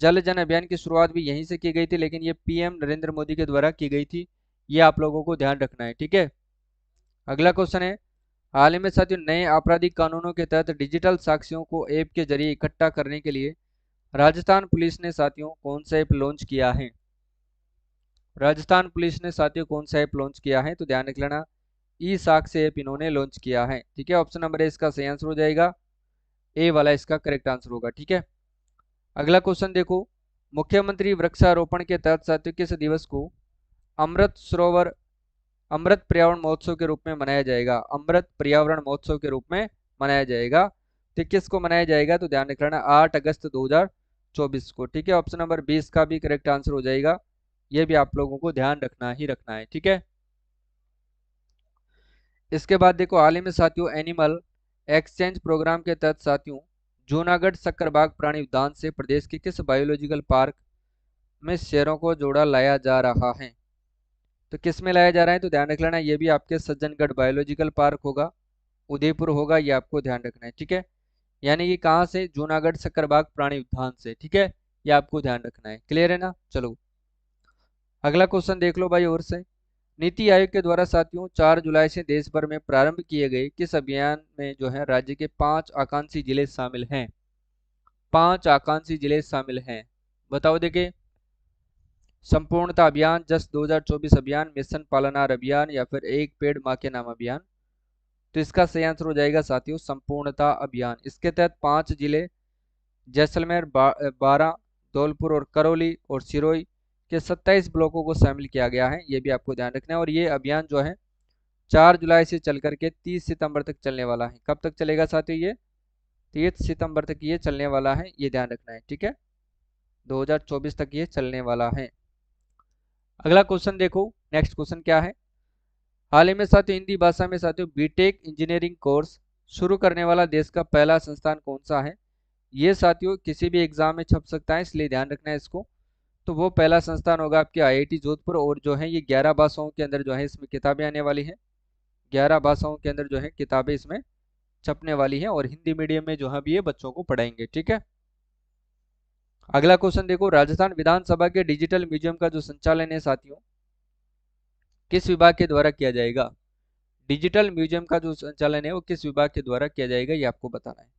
जल जन अभियान की शुरुआत भी यहीं से की गई थी, लेकिन ये पीएम नरेंद्र मोदी के द्वारा की गई थी, ये आप लोगों को ध्यान रखना है, ठीक है। अगला क्वेश्चन है, हाल ही में साथियों नए आपराधिक कानूनों के तहत डिजिटल साक्ष्यों को ऐप के जरिए इकट्ठा करने के लिए राजस्थान पुलिस ने साथियों कौन सा ऐप लॉन्च किया है? राजस्थान पुलिस ने साथियों कौन सा ऐप लॉन्च किया है, तो ध्यान रख लेना ई साक्ष्य ऐप इन्होंने लॉन्च किया है, ठीक है। ऑप्शन नंबर ए इसका सही आंसर हो जाएगा, ए वाला इसका करेक्ट आंसर होगा, ठीक है। अगला क्वेश्चन देखो, मुख्यमंत्री वृक्षारोपण के तहत साथियों किस दिवस को अमृत सरोवर अमृत पर्यावरण महोत्सव के रूप में मनाया जाएगा? अमृत पर्यावरण महोत्सव के रूप में मनाया जाएगा, तो किसको मनाया जाएगा, तो ध्यान रखना 8 अगस्त 2024 को, ठीक है। ऑप्शन नंबर 20 का भी करेक्ट आंसर हो जाएगा, ये भी आप लोगों को ध्यान रखना ही रखना है, ठीक है। इसके बाद देखो, हाल ही में साथियों एनिमल एक्सचेंज प्रोग्राम के तहत साथियों जूनागढ़ सक्करबाग प्राणी उद्यान से प्रदेश के किस बायोलॉजिकल पार्क में शेरों को जोड़ा लाया जा रहा है? तो किस में लाया जा रहा है, तो ध्यान रख लेना ये भी आपके सज्जनगढ़ बायोलॉजिकल पार्क होगा, उदयपुर होगा, ये आपको ध्यान रखना है, ठीक है। यानी कि कहाँ से? जूनागढ़ सक्करबाग प्राणी उद्यान से, ठीक है, ये आपको ध्यान रखना है। क्लियर है ना? चलो अगला क्वेश्चन देख लो भाई। और से नीति आयोग के द्वारा साथियों 4 जुलाई से देश भर में प्रारंभ किए गए किस अभियान में जो है राज्य के 5 आकांक्षी जिले शामिल हैं? 5 आकांक्षी जिले शामिल हैं, बताओ देखिए। संपूर्णता अभियान, जस 2024 अभियान, मिशन पालनार अभियान या फिर एक पेड़ माँ के नाम अभियान? तो इसका सही आंसर हो जाएगा साथियों संपूर्णता अभियान। इसके तहत 5 जिले जैसलमेर, बारां, धौलपुर और करौली और सिरोही के 27 ब्लॉकों को शामिल किया गया है, ये भी आपको ध्यान रखना है। और ये अभियान जो है 4 जुलाई से चल करके 30 सितंबर तक चलने वाला है। कब तक चलेगा साथियों? ये 30 सितंबर तक ये चलने वाला है, ये ध्यान रखना है, ठीक है। 2024 तक ये चलने वाला है। अगला क्वेश्चन देखो, नेक्स्ट क्वेश्चन क्या है, हाल ही में साथियों हिंदी भाषा में साथियों बीटेक इंजीनियरिंग कोर्स शुरू करने वाला देश का पहला संस्थान कौन सा है? ये साथियों किसी भी एग्जाम में छप सकता है, इसलिए ध्यान रखना है इसको। तो वो पहला संस्थान होगा आपके आईआईटी जोधपुर, और जो है ये 11 भाषाओं के अंदर जो है इसमें किताबें आने वाली हैं। 11 भाषाओं के अंदर जो है किताबें इसमें छपने वाली हैं, और हिंदी मीडियम में जो है भी ये बच्चों को पढ़ाएंगे, ठीक है। अगला क्वेश्चन देखो, राजस्थान विधानसभा के डिजिटल म्यूजियम का जो संचालन है साथियों किस विभाग के द्वारा किया जाएगा? डिजिटल म्यूजियम का जो संचालन है वो किस विभाग के द्वारा किया जाएगा, ये आपको बताना है।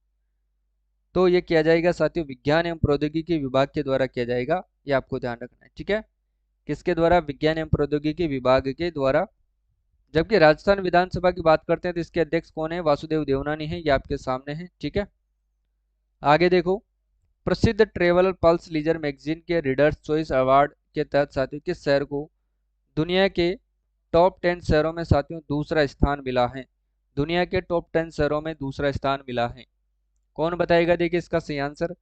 तो ये किया जाएगा साथियों विज्ञान एवं प्रौद्योगिकी विभाग के द्वारा किया जाएगा, ये आपको ध्यान रखना है, ठीक है। किसके द्वारा? विज्ञान एवं प्रौद्योगिकी विभाग के द्वारा। जबकि राजस्थान विधानसभा की बात करते हैं तो इसके अध्यक्ष कौन है? वासुदेव देवनानी है, ये आपके सामने है, ठीक है। आगे देखो, प्रसिद्ध ट्रेवल पल्स लीजर मैगजीन के रीडर्स चॉइस अवार्ड के तहत साथियों किस शहर को दुनिया के टॉप 10 शहरों में साथियों दूसरा स्थान मिला है? दुनिया के टॉप 10 शहरों में दूसरा स्थान मिला है, कौन बताएगा? देखिए इसका सही आंसर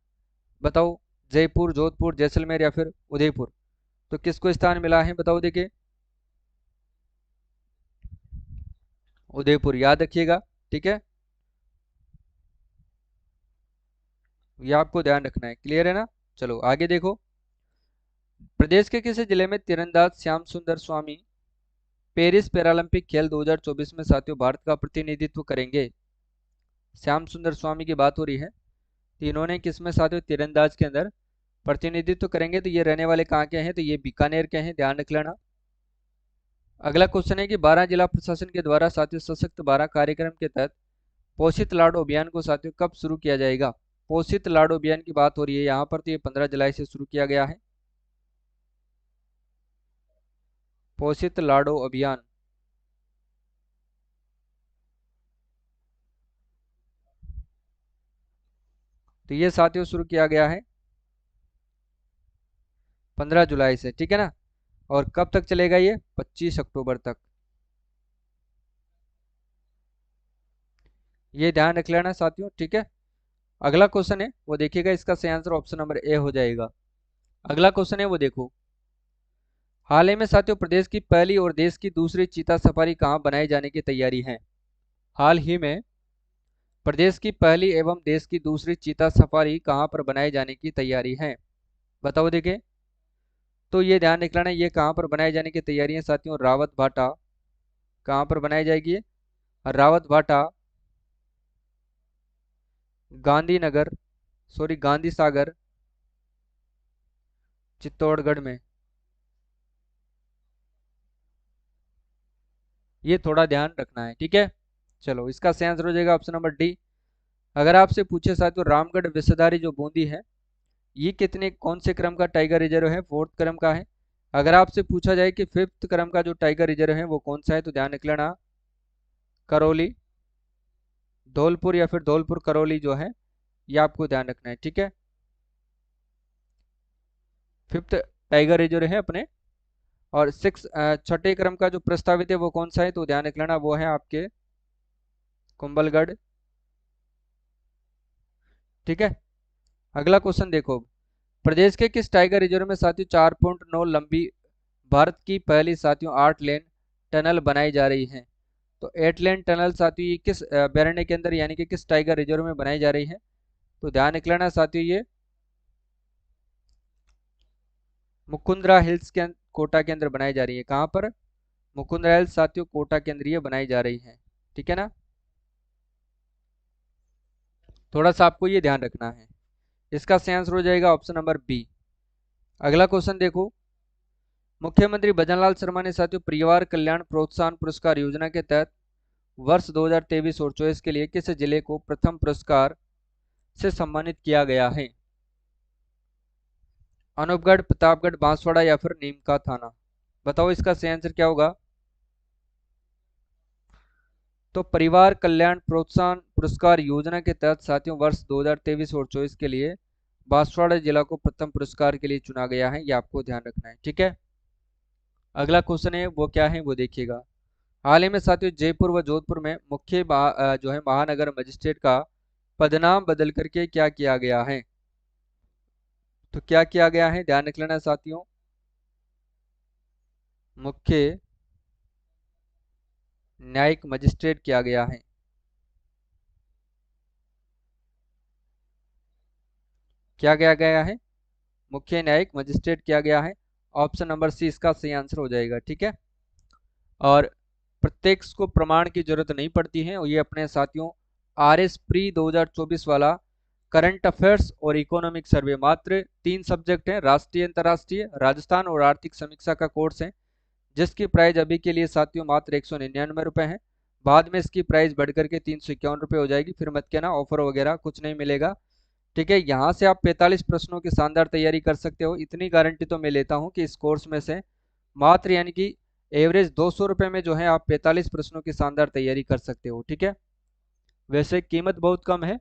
बताओ, जयपुर, जोधपुर, जैसलमेर या फिर उदयपुर? तो किसको स्थान मिला है बताओ देखिए। उदयपुर, याद रखिएगा, ठीक है, ये आपको ध्यान रखना है। क्लियर है ना? चलो आगे देखो, प्रदेश के किसी जिले में तीरंदाज श्याम सुंदर स्वामी पेरिस पैरालंपिक खेल 2024 में साथियों भारत का प्रतिनिधित्व करेंगे? श्याम सुंदर स्वामी की बात हो रही है। तीनों ने किस में साथियों, तीरंदाज के अंदर प्रतिनिधित्व करेंगे। तो ये रहने वाले कहाँ के हैं, तो ये बीकानेर के हैं, ध्यान रख लेना। अगला क्वेश्चन है कि 12 जिला प्रशासन के द्वारा साथियों सशक्त 12 कार्यक्रम के तहत पोषित लाडू अभियान को साथियों कब शुरू किया जाएगा। पोषित लाडू अभियान की बात हो रही है यहाँ पर, तो ये 15 जुलाई से शुरू किया गया है। पोषित लाडू अभियान तो ये साथियों शुरू किया गया है 15 जुलाई से, ठीक है ना। और कब तक चलेगा ये, 25 अक्टूबर तक। ये ध्यान रख लेना साथियों, ठीक है। अगला क्वेश्चन है वो देखिएगा, इसका सही आंसर ऑप्शन नंबर ए हो जाएगा। अगला क्वेश्चन है वो देखो, हाल ही में साथियों प्रदेश की पहली और देश की दूसरी चीता सफारी कहाँ बनाए जाने की तैयारी है। हाल ही में प्रदेश की पहली एवं देश की दूसरी चीता सफारी कहाँ पर बनाए जाने की तैयारी है, बताओ देखें। तो ये ध्यान रख लेना, ये कहाँ पर बनाए जाने की तैयारी है साथियों, रावत भाटा। कहाँ पर बनाई जाएगी ये, रावत भाटा, गांधीनगर, सॉरी गांधी सागर, चित्तौड़गढ़ में। ये थोड़ा ध्यान रखना है, ठीक है। चलो इसका सही आंसर हो जाएगा ऑप्शन नंबर डी। अगर आपसे पूछे साथियों रामगढ़ विषधारी जो बूंदी है, ये कितने कौन से क्रम का टाइगर रिजर्व है, 4th क्रम का है। अगर आपसे पूछा जाए कि 5th क्रम का जो टाइगर रिजर्व है वो कौन सा है, तो ध्यान रख लेना, करौली, धौलपुर या फिर धौलपुर करौली जो है, ये आपको ध्यान रखना है, ठीक है। 5th टाइगर रिजर्व है अपने। और 6 छठे क्रम का जो प्रस्तावित है वो कौन सा है, तो ध्यान रख लेना, वो है आपके कुंभलगढ़, ठीक है। अगला क्वेश्चन देखो, प्रदेश के किस टाइगर रिजर्व में साथियों 4.9 लंबी भारत की पहली साथियों 8 लेन टनल बनाई जा रही है। तो 8 लेन टनल साथियों ये किस अभ्यारण्य के अंदर यानी कि किस टाइगर रिजर्व में बनाई जा रही है, तो ध्यान रख लेना साथियों, ये मुकुंदरा हिल्स के कोटा के अंदर बनाई जा रही है। कहाँ पर, मुकुंदरा हिल्स साथियों कोटा के अंदर ये बनाई जा रही है, ठीक है ना। थोड़ा सा आपको ये ध्यान रखना है। इसका सही आंसर हो जाएगा ऑप्शन नंबर बी। अगला क्वेश्चन देखो, मुख्यमंत्री भजनलाल शर्मा ने साथियों परिवार कल्याण प्रोत्साहन पुरस्कार योजना के तहत वर्ष 2023 और 24 के लिए किस जिले को प्रथम पुरस्कार से सम्मानित किया गया है। अनूपगढ़, प्रतापगढ़, बांसवाड़ा या फिर नीमका थाना, बताओ इसका सही आंसर क्या होगा। तो परिवार कल्याण प्रोत्साहन पुरस्कार योजना के तहत साथियों वर्ष 2023 और 24 के लिए बांसवाड़ा जिला को प्रथम पुरस्कार के लिए चुना गया है, ये आपको ध्यान रखना है, ठीक है। अगला क्वेश्चन है वो क्या है वो देखिएगा, हाल ही में साथियों जयपुर व जोधपुर में मुख्य जो है महानगर मजिस्ट्रेट का पदनाम बदल करके क्या किया गया है। तो क्या किया गया है, ध्यान रख लेना साथियों, मुख्य न्यायिक मजिस्ट्रेट किया गया है। क्या किया गया है, मुख्य न्यायिक मजिस्ट्रेट किया गया है। ऑप्शन नंबर सी इसका सही आंसर हो जाएगा, ठीक है। और प्रत्येक को प्रमाण की जरूरत नहीं पड़ती है, और ये अपने साथियों आर एस प्री 2024 वाला करंट अफेयर्स और इकोनॉमिक सर्वे, मात्र 3 सब्जेक्ट हैं, राष्ट्रीय अंतर्राष्ट्रीय राजस्थान और आर्थिक समीक्षा का कोर्स है, जिसकी प्राइस अभी के लिए साथियों मात्र 199 रुपये है। बाद में इसकी प्राइस बढ़कर के 351 रुपये हो जाएगी, फिर मत कहना ऑफर वगैरह कुछ नहीं मिलेगा, ठीक है। यहाँ से आप 45 प्रश्नों की शानदार तैयारी कर सकते हो, इतनी गारंटी तो मैं लेता हूँ कि इस कोर्स में से मात्र यानी कि एवरेज 200 रुपये में जो है आप 45 प्रश्नों की शानदार तैयारी कर सकते हो, ठीक है। वैसे कीमत बहुत कम है,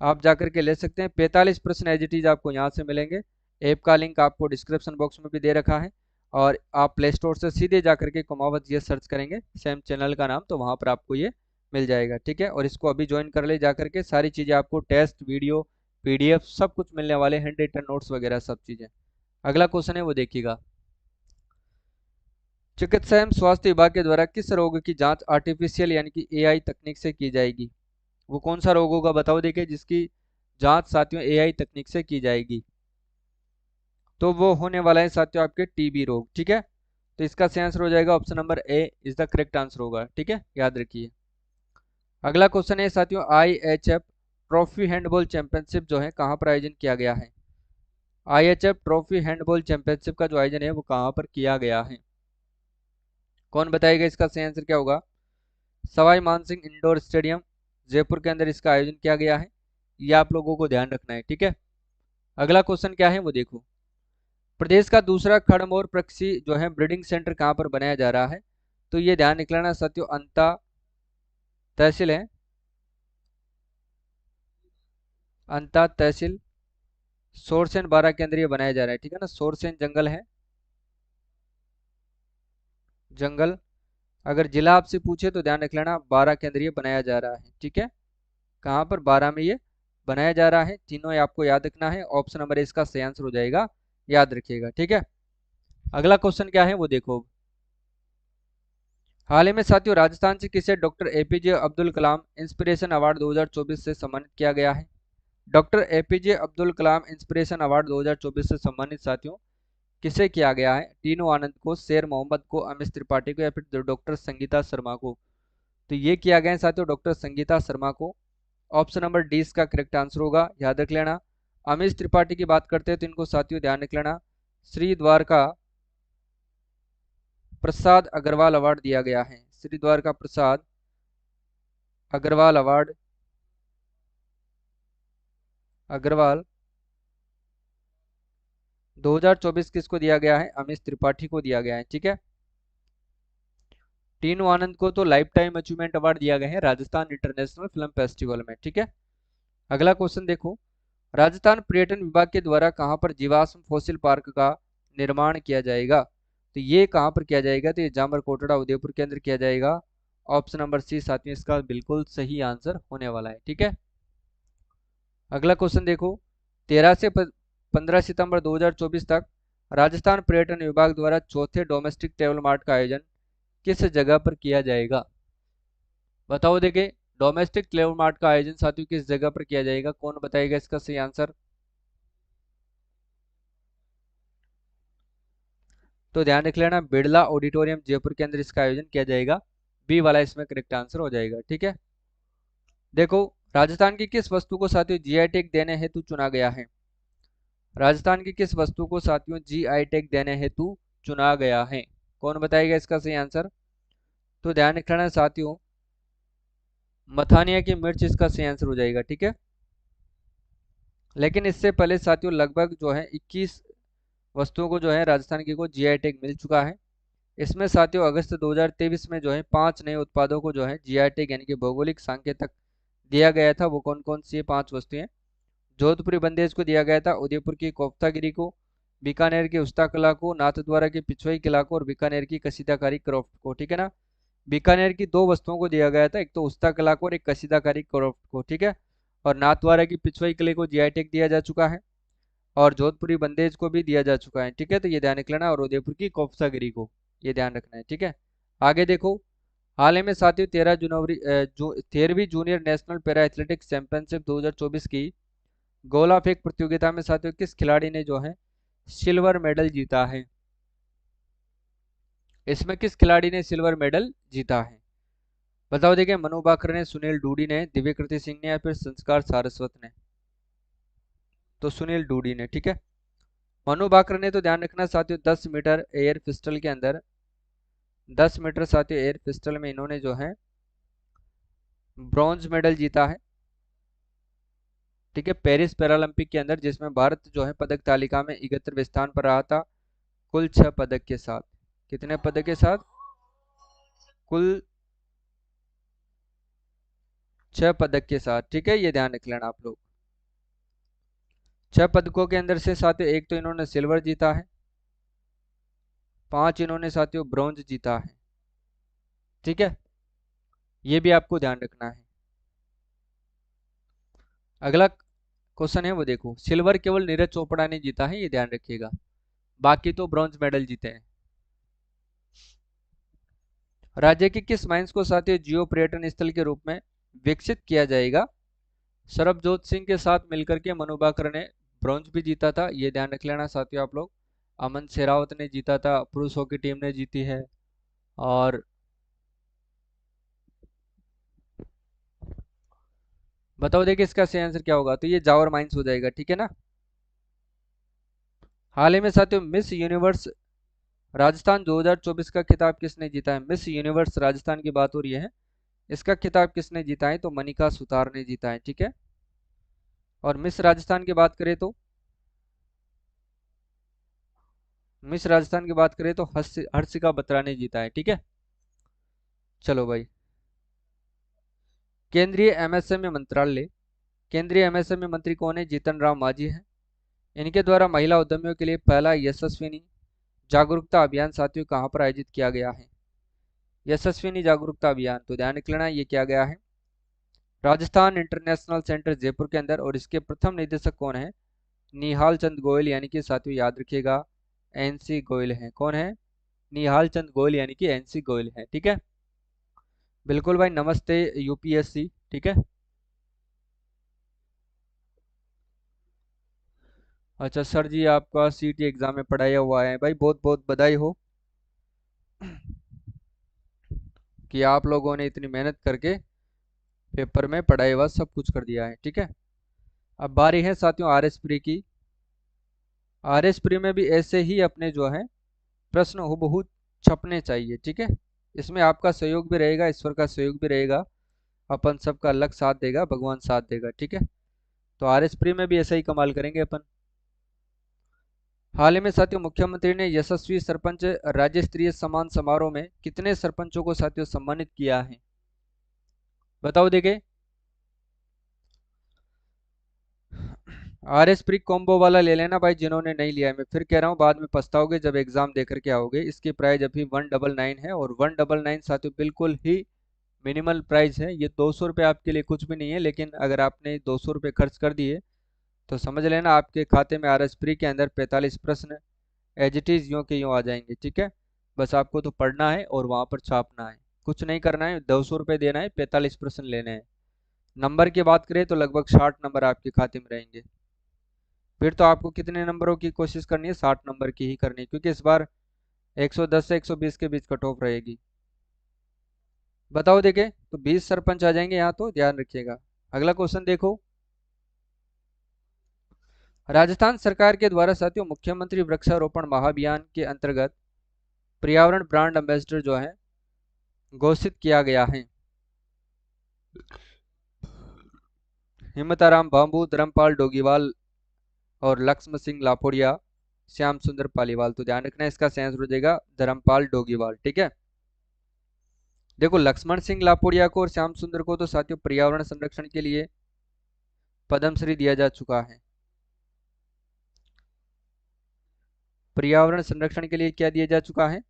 आप जाकर के ले सकते हैं। 45 प्रश्न एज इट इज आपको यहाँ से मिलेंगे। ऐप का लिंक आपको डिस्क्रिप्शन बॉक्स में भी दे रखा है, और आप प्ले स्टोर से सीधे जाकर के कुमावत जीएस सर्च करेंगे, सेम चैनल का नाम, तो वहाँ पर आपको ये मिल जाएगा, ठीक है। और इसको अभी ज्वाइन कर ले जाकर के, सारी चीज़ें आपको टेस्ट वीडियो पीडीएफ सब कुछ मिलने वाले, हैंड रिटन नोट्स वगैरह सब चीज़ें। अगला क्वेश्चन है वो देखिएगा, चिकित्सा एवं स्वास्थ्य विभाग के द्वारा किस रोग की जांच आर्टिफिशियल यानी कि एआई तकनीक से की जाएगी। वो कौन सा रोग होगा, बताओ देखिए, जिसकी जांच साथियों एआई तकनीक से की जाएगी। तो वो होने वाला है साथियों आपके टीबी रोग, ठीक है। तो इसका सही आंसर हो जाएगा option number A is the correct answer होगा, ठीक है, याद रखिए। अगला क्वेश्चन है साथियों, IHF ट्रॉफी हैंडबॉल चैंपियनशिप जो है कहाँ पर आयोजन किया गया है? IHF ट्रॉफी हैंडबॉल चैंपियनशिप का जो आयोजन है वो कहाँ पर किया गया है? कौन बताएगा इसका सही आंसर क्या होगा? सवाई मानसिंह इंडोर स्टेडियम जयपुर के अंदर इसका आयोजन किया गया है। ये आप लोगों को ध्यान रखना है, ठीक है। अगला क्वेश्चन क्या है वो देखो। प्रदेश का दूसरा खड़मोर पक्षी जो है ब्रीडिंग सेंटर कहाँ पर बनाया जा रहा है? तो ये ध्यान निकलाना साथियों, अंता तहसील है, अंता तहसील सोरसेन 12 के अंदर ये बनाया जा रहा है, ठीक है ना। सोरसेन जंगल है, जंगल। अगर जिला आपसे पूछे तो ध्यान रख लेना 12 के अंदर ये बनाया जा रहा है, ठीक है। कहाँ पर? 12 में ये बनाया जा रहा है। तीनों ये आपको याद रखना है। ऑप्शन नंबर इसका सही आंसर हो जाएगा, याद रखिएगा, ठीक है। अगला क्वेश्चन क्या है वो देखो। हाल ही में साथियों राजस्थान से किसे doctor APJ Abdul Kalam inspiration award 2024 से सम्मानित किया गया है? Doctor APJ Abdul Kalam inspiration award 2024 से सम्मानित साथियों किसे किया गया है? टीनू आनंद को, शेर मोहम्मद को, अमित त्रिपाठी को, या फिर डॉक्टर संगीता शर्मा को? तो ये किया गया है साथियों डॉक्टर संगीता शर्मा को। ऑप्शन नंबर डी इसका करेक्ट आंसर होगा, याद रख लेना। अमित त्रिपाठी की बात करते हैं तो इनको साथियों ध्यान रख लेना श्री द्वारका प्रसाद अग्रवाल अवार्ड दिया गया है। श्री द्वारका प्रसाद अग्रवाल अवार्ड, अग्रवाल 2024 किसको दिया गया है? अमित त्रिपाठी को दिया गया है, ठीक है। टीनू आनंद को तो लाइफ टाइम अचीवमेंट अवार्ड दिया गया है राजस्थान इंटरनेशनल फिल्म फेस्टिवल में, ठीक है। अगला क्वेश्चन देखो। राजस्थान पर्यटन विभाग के द्वारा कहां पर जीवाश्म फॉसिल पार्क का निर्माण किया जाएगा? तो ये कहां पर किया जाएगा? तो ये जामर कोटड़ा उदयपुर के अंदर किया जाएगा। ऑप्शन नंबर सी साथियों इसका बिल्कुल सही आंसर होने वाला है, ठीक है। अगला क्वेश्चन देखो। 13 से 15 सितंबर 2024 तक राजस्थान पर्यटन विभाग द्वारा चौथे डोमेस्टिक ट्रेवल मार्ट का आयोजन किस जगह पर किया जाएगा? बताओ देखे, डोमेस्टिक ट्रेवल मार्ट का आयोजन साथियों किस जगह पर किया जाएगा? कौन बताएगा इसका सही आंसर? तो ध्यान रख लेना बिड़ला ऑडिटोरियम जयपुर के अंदर इसका आयोजन किया जाएगा। बी वाला इसमें करेक्ट आंसर हो जाएगा, ठीक है। देखो, राजस्थान की किस वस्तु को साथियों GI टैग देने हेतु चुना गया है? राजस्थान की किस वस्तु को साथियों GI टैग देने हेतु चुना गया है? कौन बताएगा इसका सही आंसर? तो ध्यान रखना साथियों, मथानिया की मिर्च इसका सही आंसर हो जाएगा, ठीक है। लेकिन इससे पहले साथियों लगभग जो है 21 वस्तुओं को जो है राजस्थान की को GI टैग मिल चुका है। इसमें साथियों अगस्त 2023 में जो है 5 नए उत्पादों को जो है GI टैग यानी कि भौगोलिक संकेतक दिया गया था। वो कौन कौन सी ये 5 वस्तुएं? जोधपुरी बंदेज को दिया गया था, उदयपुर की कोफ्तागिरी को, बीकानेर की उस्ता कला को, नाथद्वारा की पिछवाई किला को, और बीकानेर की कसीदाकारी क्राफ्ट को, ठीक है ना। बीकानेर की 2 वस्तुओं को दिया गया था, एक तो उस्ता कला को और एक कसीदाकारी क्राफ्ट को, ठीक है। और नाथद्वारा की पिछवाई किले को GI टैग दिया जा चुका है, और जोधपुरी बंदेज को भी दिया जा चुका है, ठीक है। तो ये ध्यान रख लेना, और उदयपुर की कोफ्तागिरी को ये ध्यान रखना है, ठीक है। आगे देखो। हाल ही में साथियों 13वीं junior national para athletics championship 2024 की गोला फेंक प्रतियोगिता में साथियों किस खिलाड़ी ने जो है सिल्वर मेडल जीता है? इसमें किस खिलाड़ी ने सिल्वर मेडल जीता है? बताओ देखिए, मनु बाकर ने, सुनील डूडी ने, दिव्यकृति सिंह ने, या फिर संस्कार सारस्वत ने? तो सुनील डूडी ने, ठीक है। मनु बाकर ने तो ध्यान रखना साथियों 10 मीटर एयर पिस्टल के अंदर, 10 मीटर साथियों एयर पिस्टल में इन्होंने जो है ब्रॉन्ज मेडल जीता है, ठीक है। पेरिस पैरालंपिक के अंदर, जिसमें भारत जो है पदक तालिका में 71वें स्थान पर रहा था, कुल 6 पदक के साथ। कितने पदक के साथ? कुल 6 पदक के साथ, ठीक है। ये ध्यान रख लेना आप लोग। 6 पदकों के अंदर से साथियों एक तो इन्होंने सिल्वर जीता है, 5 इन्होंने साथियों ब्रॉन्ज जीता है, ठीक है। ये भी आपको ध्यान रखना है। अगला क्वेश्चन है वो देखो। सिल्वर केवल नीरज चोपड़ा ने जीता है, ये ध्यान रखिएगा, बाकी तो ब्रॉन्ज मेडल जीते हैं। राज्य की किस माइंस को साथियों जियो पर्यटन स्थल के रूप में विकसित किया जाएगा? सरबजोत सिंह के साथ मिलकर के मनु बाकर ने ब्रॉन्ज भी जीता था, ये ध्यान रख लेना साथियों आप लोग। अमन शेरावत ने जीता था, पुरुष हॉकी टीम ने जीती है, और बताओ देखिए इसका सही आंसर क्या होगा, तो ये जावर माइंस हो जाएगा, ठीक है ना। हाल ही में साथियों मिस यूनिवर्स राजस्थान 2024 का खिताब किसने जीता है? मिस यूनिवर्स राजस्थान की बात हो रही है, इसका खिताब किसने जीता है? तो मनिका सुतार ने जीता है, ठीक है। और मिस राजस्थान की बात करें तो मिस राजस्थान की बात करें तो हर्षिका बत्रा ने जीता है, ठीक है। चलो भाई, केंद्रीय एमएसएमई मंत्रालय, केंद्रीय एमएसएमई मंत्री कौन है? जीतन राम मांझी है। इनके द्वारा महिला उद्यमियों के लिए पहला यशस्विनी जागरूकता अभियान साथियों कहाँ पर आयोजित किया गया है? यशस्विनी जागरूकता अभियान, तो ध्यान रखना ये किया गया है राजस्थान इंटरनेशनल सेंटर जयपुर के अंदर। और इसके प्रथम निदेशक कौन है? निहाल चंद गोयल, यानी कि साथियों याद रखिएगा एनसी गोयल है। कौन है? निहाल चंद गोयल यानी कि एनसी गोयल है, ठीक है। बिल्कुल भाई, नमस्ते यूपीएससी, ठीक है। अच्छा सर जी, आपका सीटी एग्जाम में पढ़ाया हुआ है भाई, बहुत बहुत बधाई हो कि आप लोगों ने इतनी मेहनत करके पेपर में पढ़ाई हुआ सब कुछ कर दिया है, ठीक है। अब बारी है साथियों आर एस प्री की। आर एस प्री में भी ऐसे ही अपने जो है प्रश्न हुबहू छपने चाहिए, ठीक है। इसमें आपका सहयोग भी रहेगा, ईश्वर का सहयोग भी रहेगा, अपन सबका लक साथ देगा, भगवान साथ देगा, ठीक है। तो आर एस प्री में भी ऐसा ही कमाल करेंगे अपन। हाल ही में साथियों मुख्यमंत्री ने यशस्वी सरपंच राज्य स्तरीय सम्मान समारोह में कितने सरपंचों को साथियों सम्मानित किया है? बताओ देखे। आर एस प्री कॉम्बो वाला ले लेना भाई, जिन्होंने नहीं लिया है, मैं फिर कह रहा हूँ बाद में पछताओगे जब एग्जाम देकर के आओगे। इसकी प्राइस अभी 199 है, और 199 साथियों बिल्कुल ही मिनिमल प्राइस है। ये 200 रुपये आपके लिए कुछ भी नहीं है, लेकिन अगर आपने 200 रुपये खर्च कर दिए तो समझ लेना आपके खाते में आर एस प्री के अंदर 45 प्रश्न एज इट इज यूं के यूं आ जाएंगे, ठीक है। बस आपको तो पढ़ना है और वहां पर छापना है, कुछ नहीं करना है, 200 रुपये देना है, 45 प्रश्न लेने हैं। नंबर की बात करें तो लगभग 60 नंबर आपके खाते में रहेंगे। फिर तो आपको कितने नंबरों की कोशिश करनी है? 60 नंबर की ही करनी है, क्योंकि इस बार 110 से 120 के बीच कट ऑफ रहेगी। बताओ देखे, तो 20 सरपंच आ जाएंगे यहाँ, तो ध्यान रखिएगा। अगला क्वेश्चन देखो। राजस्थान सरकार के द्वारा साथियों मुख्यमंत्री वृक्षारोपण महाअभियान के अंतर्गत पर्यावरण ब्रांड एम्बेसडर जो है घोषित किया गया है। हिम्मताराम बाम्बू, धर्मपाल डोगीवाल और लक्ष्मण सिंह लापोड़िया, श्याम सुंदर पालीवाल। तो ध्यान रखना इसका सेंस हो जाएगा धर्मपाल डोगीवाल, ठीक है। देखो लक्ष्मण सिंह लापोड़िया को और श्याम सुंदर को तो साथियों पर्यावरण संरक्षण के लिए पद्मश्री दिया जा चुका है। पर्यावरण संरक्षण के लिए क्या दिया जा चुका है?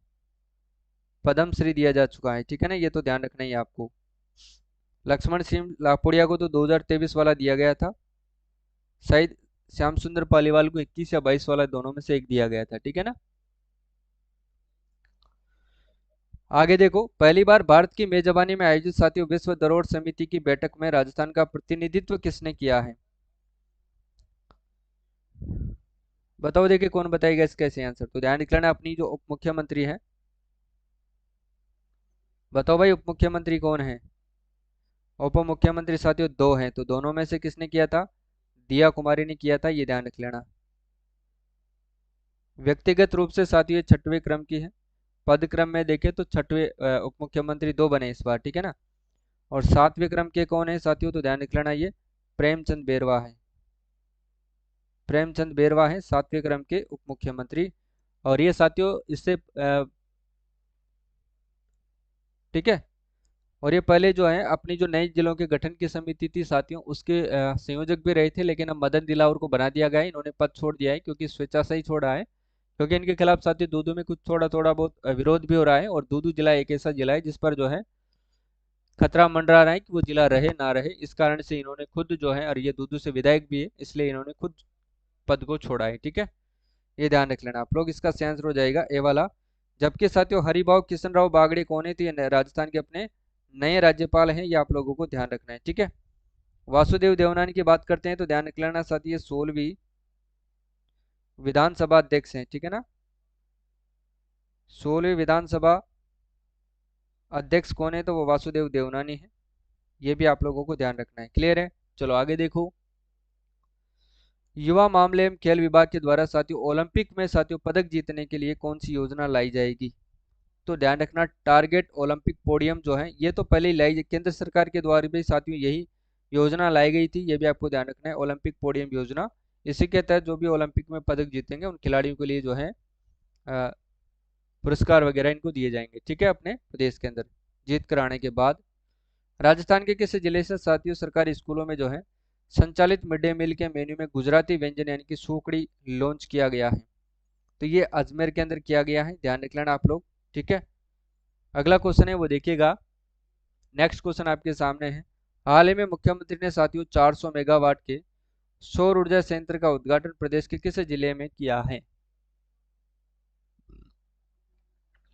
पद्मश्री दिया जा चुका है, ठीक है ना, ये तो ध्यान रखना ही है आपको। लक्ष्मण सिंह लापोड़िया को तो 2023 वाला दिया गया था, शायद श्याम सुंदर पालीवाल को 21 या 22 वाला, दोनों में से एक दिया गया था, ठीक है ना। आगे देखो, पहली बार भारत की मेजबानी में आयोजित साथियों विश्व धरोहर समिति की बैठक में राजस्थान का प्रतिनिधित्व किसने किया है? बताओ देखिए कौन बताएगा इसका कैसे आंसर, तो ध्यान रखना अपनी जो उप मुख्यमंत्री है। बताओ भाई उप मुख्यमंत्री कौन है? उप मुख्यमंत्री साथियों दो हैं, तो दोनों में से किसने किया था? दिया कुमारी ने किया था, ये ध्यान रख लेना। व्यक्तिगत रूप से साथियों ये छठवें क्रम की है। पद क्रम में देखें तो छठवें उप मुख्यमंत्री दो बने इस बार, ठीक है ना। और सातवें क्रम के कौन है साथियों, तो ध्यान रख लेना ये प्रेमचंद बेरवा है। प्रेमचंद बेरवा है सातवें क्रम के उप मुख्यमंत्री। और ये साथियों इससे ठीक है। और ये पहले जो है अपनी जो नई जिलों के गठन की समिति थी साथियों उसके संयोजक भी रहे थे, लेकिन अब मदन दिलावर को बना दिया गया है, इन्होंने पद छोड़ दिया है क्योंकि स्वेच्छा से ही छोड़ा है। क्योंकि इनके खिलाफ साथियों दूदू में कुछ थोड़ा थोड़ा बहुत विरोध भी हो रहा है, और दूदू जिला एक ऐसा जिला है जिस पर जो है खतरा मंडरा रहा है कि वो जिला रहे ना रहे, इस कारण से इन्होंने खुद जो है, और ये दूदू से विधायक भी है इसलिए इन्होंने खुद पद को छोड़ा है, ठीक है। ये ध्यान रख लेना आप लोग, इसका आंसर हो जाएगा ए वाला। जबकि साथियों हरिभाऊ किशन राव बागड़े कौन है? तो ये राजस्थान के अपने नए राज्यपाल हैं, ये आप लोगों को ध्यान रखना है, ठीक है। वासुदेव देवनानी की बात करते हैं तो ध्यान रख लेना साथियों ये 16वीं विधानसभा अध्यक्ष हैं, ठीक है ना। 16वीं विधानसभा अध्यक्ष कौन है? तो वो वासुदेव देवनानी है, ये भी आप लोगों को ध्यान रखना है, क्लियर है। चलो आगे देखो। युवा मामले एवं खेल विभाग के द्वारा साथियों ओलंपिक में साथियों पदक जीतने के लिए कौन सी योजना लाई जाएगी? तो ध्यान रखना, टारगेट ओलंपिक पोडियम जो है ये तो पहले ही लाई, केंद्र सरकार के द्वारा भी साथियों यही योजना लाई गई थी, ये भी आपको ध्यान रखना है, ओलंपिक पोडियम योजना। इसी के तहत जो भी ओलंपिक में पदक जीतेंगे उन खिलाड़ियों के लिए जो है अ, पुरस्कार वगैरह इनको दिए जाएंगे, ठीक है, अपने प्रदेश के अंदर जीत कर आने के बाद। राजस्थान के किस जिले से साथियों सरकारी स्कूलों में जो है संचालित मिड डे मील के मेन्यू में गुजराती व्यंजन यानी कि सूखड़ी लॉन्च किया गया है? तो ये अजमेर के अंदर किया गया है, ध्यान रख लेना आप लोग, ठीक है। अगला क्वेश्चन है वो देखिएगा। नेक्स्ट क्वेश्चन आपके सामने है। हाल ही में मुख्यमंत्री ने साथियों 400 मेगावाट के सौर ऊर्जा संयंत्र का उद्घाटन प्रदेश के किस जिले में किया है?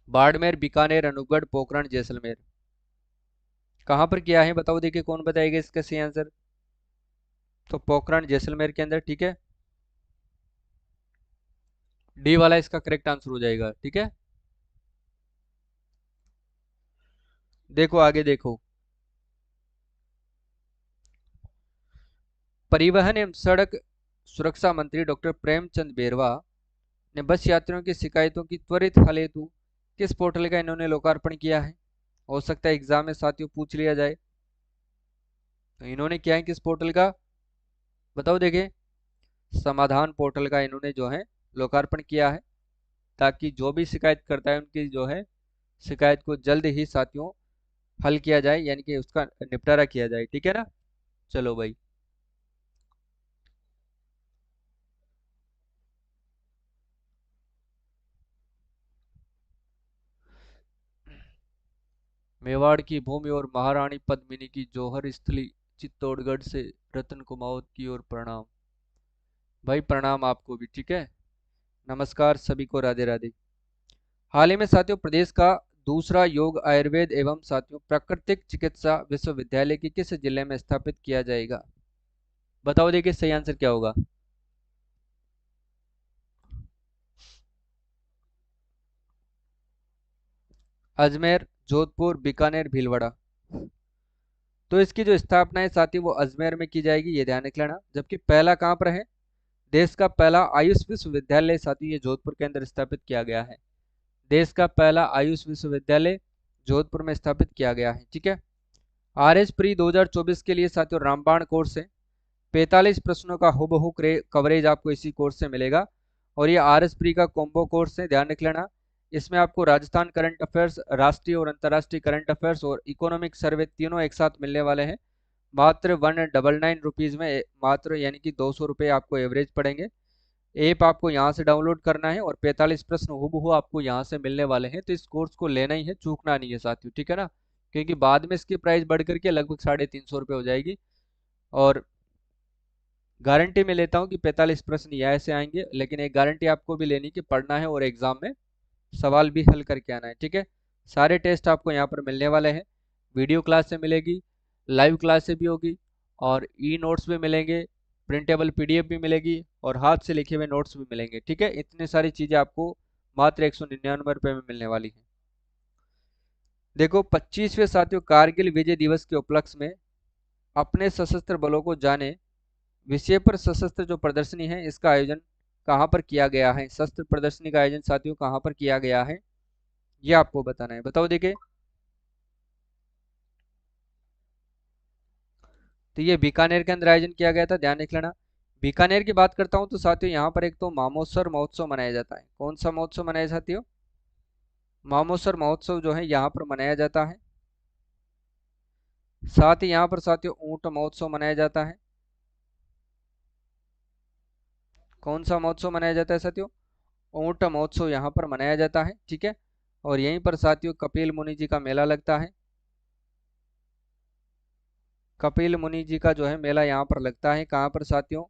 बाड़मेर, बीकानेर, अनूपगढ़, पोखरण, जैसलमेर। कहां पर किया है बताओ, देखिए कौन बताएगा इसका सही आंसर। तो पोखरण जैसलमेर के अंदर, ठीक है। डी वाला इसका करेक्ट आंसर हो जाएगा, ठीक है। देखो आगे देखो। परिवहन एवं सड़क सुरक्षा मंत्री डॉक्टर प्रेमचंद बेरवा ने बस यात्रियों की शिकायतों की त्वरित हल हेतु किस पोर्टल का इन्होंने लोकार्पण किया है? हो सकता है एग्जाम में साथियों पूछ लिया जाए। तो इन्होंने किया है किस पोर्टल का, बताओ देखे। समाधान पोर्टल का इन्होंने जो है लोकार्पण किया है, ताकि जो भी शिकायत करता है उनकी जो है शिकायत को जल्द ही साथियों हल किया जाए, यानी कि उसका निपटारा किया जाए, ठीक है ना। चलो भाई। मेवाड़ की भूमि और महारानी पद्मिनी की जौहर स्थली चित्तौड़गढ़ से रतन कुमावत की ओर प्रणाम। भाई प्रणाम आपको भी, ठीक है। नमस्कार सभी को, राधे राधे। हाल ही में साथियों प्रदेश का दूसरा योग आयुर्वेद एवं साथियों प्राकृतिक चिकित्सा विश्वविद्यालय की किस जिले में स्थापित किया जाएगा? बताओ देखिए सही आंसर क्या होगा। अजमेर, जोधपुर, बीकानेर, भीलवाड़ा। तो इसकी जो स्थापना है साथी वो अजमेर में की जाएगी, ये ध्यान रख लेना। जबकि पहला कहाँ पर है? देश का पहला आयुष विश्वविद्यालय साथी ये जोधपुर के अंदर स्थापित किया गया है। देश का पहला आयुष विश्वविद्यालय जोधपुर में स्थापित किया गया है, ठीक है। आर एस प्री 2024 के लिए साथियों रामबाण कोर्स है। 45 प्रश्नों का हुबहू कवरेज आपको इसी कोर्स से मिलेगा। और ये आर एस प्री का कॉम्बो कोर्स है, ध्यान रख लेना। इसमें आपको राजस्थान करंट अफेयर्स, राष्ट्रीय और अंतर्राष्ट्रीय करंट अफेयर्स और इकोनॉमिक सर्वे तीनों एक साथ मिलने वाले हैं। मात्र 199 रुपीज़ में, मात्र यानी कि 200 रुपये आपको एवरेज पड़ेंगे। ऐप आपको यहाँ से डाउनलोड करना है और 45 प्रश्न हूबहू आपको यहाँ से मिलने वाले हैं। तो इस कोर्स को लेना ही है, चूकना नहीं है साथियों, ठीक है ना। क्योंकि बाद में इसकी प्राइस बढ़ करके लगभग 350 रुपये हो जाएगी। और गारंटी में लेता हूँ कि 45 प्रश्न यहाँ ऐसे आएंगे, लेकिन एक गारंटी आपको भी लेनी कि पढ़ना है और एग्जाम में सवाल भी हल करके आना है, ठीक है। सारे टेस्ट आपको यहाँ पर मिलने वाले हैं। वीडियो क्लास से मिलेगी, लाइव क्लास से भी होगी, और ई नोट्स भी मिलेंगे, प्रिंटेबल पीडीएफ भी मिलेगी, और हाथ से लिखे हुए नोट्स भी मिलेंगे, ठीक है। इतनी सारी चीज़ें आपको मात्र 199 रुपये में मिलने वाली हैं। देखो 25वें साथियों कारगिल विजय दिवस के उपलक्ष्य में अपने सशस्त्र बलों को जाने विषय पर सशस्त्र जो प्रदर्शनी है इसका आयोजन कहाँ पर किया गया है? शस्त्र प्रदर्शनी का आयोजन साथियों कहाँ पर किया गया है, ये आपको बताना है। बताओ देखिए। तो ये बीकानेर के अंदर आयोजन किया गया था, ध्यान रख लेना। बीकानेर की बात करता हूँ तो साथियों यहाँ पर एक तो मामोसर महोत्सव मनाया जाता है। कौन सा महोत्सव मनाया साथियों? मामोसर महोत्सव जो है यहाँ पर मनाया जाता है। साथ ही यहाँ पर साथियों ऊंट महोत्सव मनाया जाता है। कौन सा महोत्सव मनाया जाता है साथियों? ऊंट महोत्सव यहाँ पर मनाया जाता है, ठीक है। और यहीं पर साथियों कपिल मुनि जी का मेला लगता है। कपिल मुनि जी का जो है मेला यहाँ पर लगता है, कहाँ पर साथियों?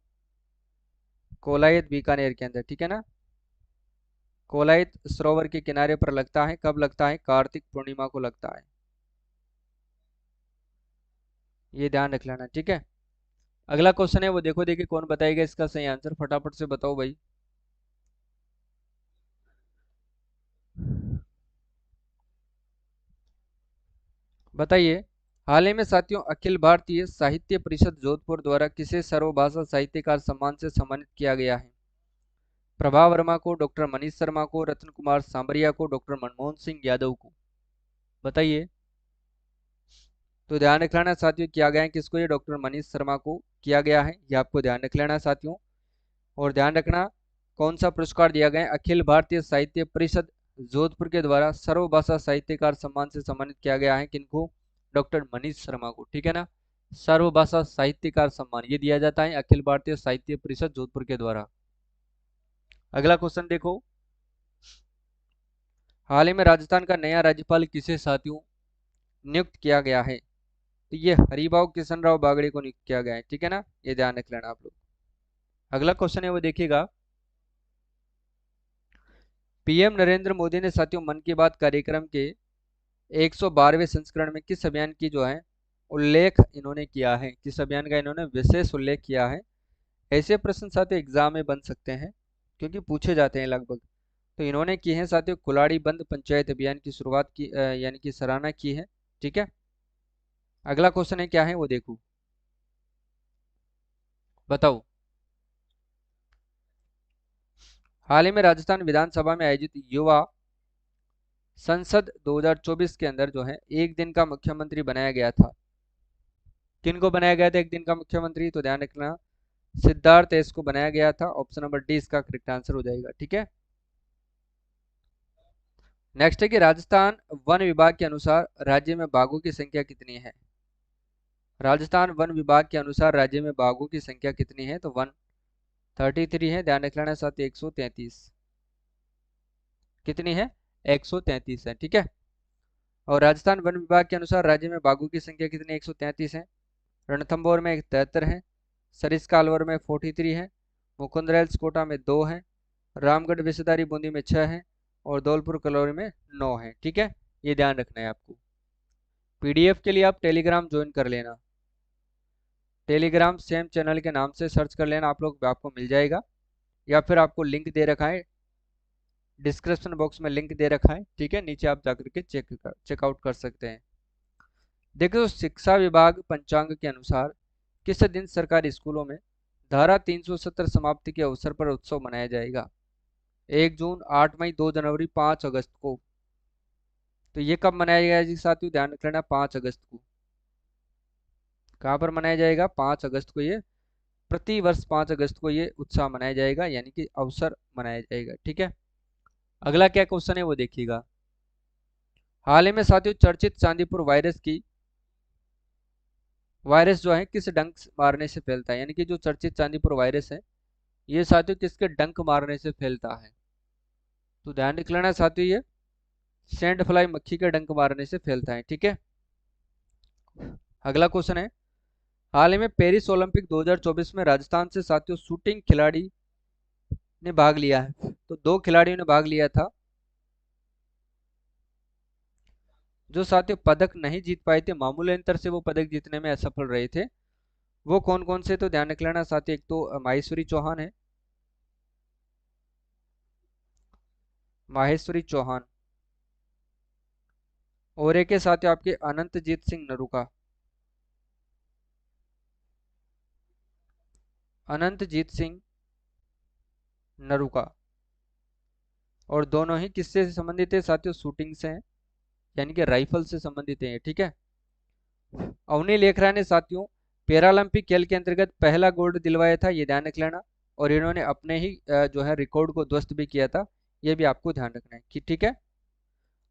कोलायत बीकानेर के अंदर, ठीक है ना। कोलायत सरोवर के किनारे पर लगता है। कब लगता है? कार्तिक पूर्णिमा को लगता है। ये ध्यान रख लेना, ठीक है। अगला क्वेश्चन है वो देखो, देखिए कौन बताएगा इसका सही आंसर, फटाफट से बताओ भाई। बताइए। हाल ही में साथियों अखिल भारतीय साहित्य परिषद जोधपुर द्वारा किसे सर्वभाषा साहित्यकार सम्मान से सम्मानित किया गया है? प्रभा वर्मा को, डॉक्टर मनीष शर्मा को, रत्न कुमार सांबरिया को, डॉक्टर मनमोहन सिंह यादव को? बताइए। तो ध्यान रख लेना साथियों, किया गया है किसको? ये डॉक्टर मनीष शर्मा को किया गया है, ये आपको ध्यान रख लेना साथियों। और ध्यान रखना कौन सा पुरस्कार दिया गया है? अखिल भारतीय साहित्य परिषद जोधपुर के द्वारा सर्वभाषा साहित्यकार सम्मान से सम्मानित किया गया है किनको? डॉक्टर मनीष शर्मा को, ठीक है ना। सर्वभाषा साहित्यकार सम्मान ये दिया जाता है अखिल भारतीय साहित्य परिषद जोधपुर के द्वारा। अगला क्वेश्चन देखो, हाल ही में राजस्थान का नया राज्यपाल किसे साथियों नियुक्त किया गया है? तो ये हरिभाऊ किशन राव बागड़े को नियुक्त किया गया है, ठीक है ना, ये ध्यान रख लेना आप लोग। अगला क्वेश्चन है वो देखिएगा, पीएम नरेंद्र मोदी ने साथियों मन की बात कार्यक्रम के 112वें संस्करण में किस अभियान की जो है उल्लेख इन्होंने किया है? किस अभियान का इन्होंने विशेष उल्लेख किया है? ऐसे प्रश्न साथियों एग्जाम में बन सकते हैं क्योंकि पूछे जाते हैं लगभग। तो इन्होंने की है साथियों कुलाड़ी बंद पंचायत अभियान की शुरुआत की, यानी कि सराहना की है, ठीक है। अगला क्वेश्चन है क्या है वो देखो, बताओ। हाल ही में राजस्थान विधानसभा में आयोजित युवा संसद 2024 के अंदर जो है एक दिन का मुख्यमंत्री बनाया गया था। किनको बनाया गया था एक दिन का मुख्यमंत्री? तो ध्यान रखना सिद्धार्थ एस को बनाया गया था। ऑप्शन नंबर डी इसका करेक्ट आंसर हो जाएगा, ठीक है। नेक्स्ट है कि राजस्थान वन विभाग के अनुसार राज्य में बाघों की संख्या कितनी है? राजस्थान वन विभाग के अनुसार राज्य में बाघों की संख्या कितनी है? तो 133 है, ध्यान रख लेना साथ 133 कितनी है? 133 है, ठीक है। और राजस्थान वन विभाग के अनुसार राज्य में बाघों की संख्या कितनी है? 133 है। रणथंभौर में 73 है, सरिस्का अलवर में 43 है, मुकुंदरेल्स कोटा में 2 है, रामगढ़ विसदारी बूंदी में 6 है और धौलपुर कलौरी में 9 है, ठीक है। ये ध्यान रखना है आपको। पीडीएफ के लिए आप टेलीग्राम ज्वाइन कर लेना, टेलीग्राम सेम चैनल के नाम से सर्च कर लेना आप लोग, आपको मिल जाएगा, या फिर आपको लिंक दे रखा है डिस्क्रिप्शन बॉक्स में, लिंक दे रखा है, ठीक है, नीचे आप जाकर के चेकआउट कर सकते हैं। देखो शिक्षा विभाग पंचांग के अनुसार किस दिन सरकारी स्कूलों में धारा 370 समाप्ति के अवसर पर उत्सव मनाया जाएगा? 1 जून, 8 मई, 2 जनवरी, 5 अगस्त को? तो ये कब मनाया जाएगा जी साथियों? ध्यान रख लेना 5 अगस्त को। कहाँ पर मनाया जाएगा? 5 अगस्त को। ये प्रति वर्ष 5 अगस्त को ये उत्सव मनाया जाएगा, यानी कि अवसर मनाया जाएगा, ठीक है। अगला क्या क्वेश्चन है वो देखिएगा, हाल ही में साथियों चर्चित चांदीपुर वायरस जो है किस डंक मारने से फैलता है? यानी कि जो चर्चित चांदीपुर वायरस है ये साथियों किसके डंक मारने से फैलता है? तो ध्यान रख लेना साथियों, ये सैंड फ्लाई मक्खी के डंक मारने से फैलता है, ठीक है। अगला क्वेश्चन है, हाल ही में पेरिस ओलंपिक 2024 में राजस्थान से साथियों शूटिंग खिलाड़ी ने भाग लिया है, तो 2 खिलाड़ियों ने भाग लिया था। जो साथियों पदक नहीं जीत पाए थे, मामूली अंतर से वो पदक जीतने में असफल रहे थे, वो कौन कौन से? तो ध्यान रख लेना साथियों, एक तो माहेश्वरी चौहान है, माहेश्वरी चौहान, और एक के साथियों आपके अनंतजीत सिंह नरूका, अनंतजीत सिंह नरूका। और दोनों ही किससे संबंधित है साथियों? शूटिंग से हैं, यानी कि राइफल से संबंधित है, ठीक है। अवनी लेखरा ने साथियों पैरालंपिक खेल के अंतर्गत पहला गोल्ड दिलवाया था, ये ध्यान रख लेना। और इन्होंने अपने ही जो है रिकॉर्ड को ध्वस्त भी किया था, ये भी आपको ध्यान रखना है कि ठीक है।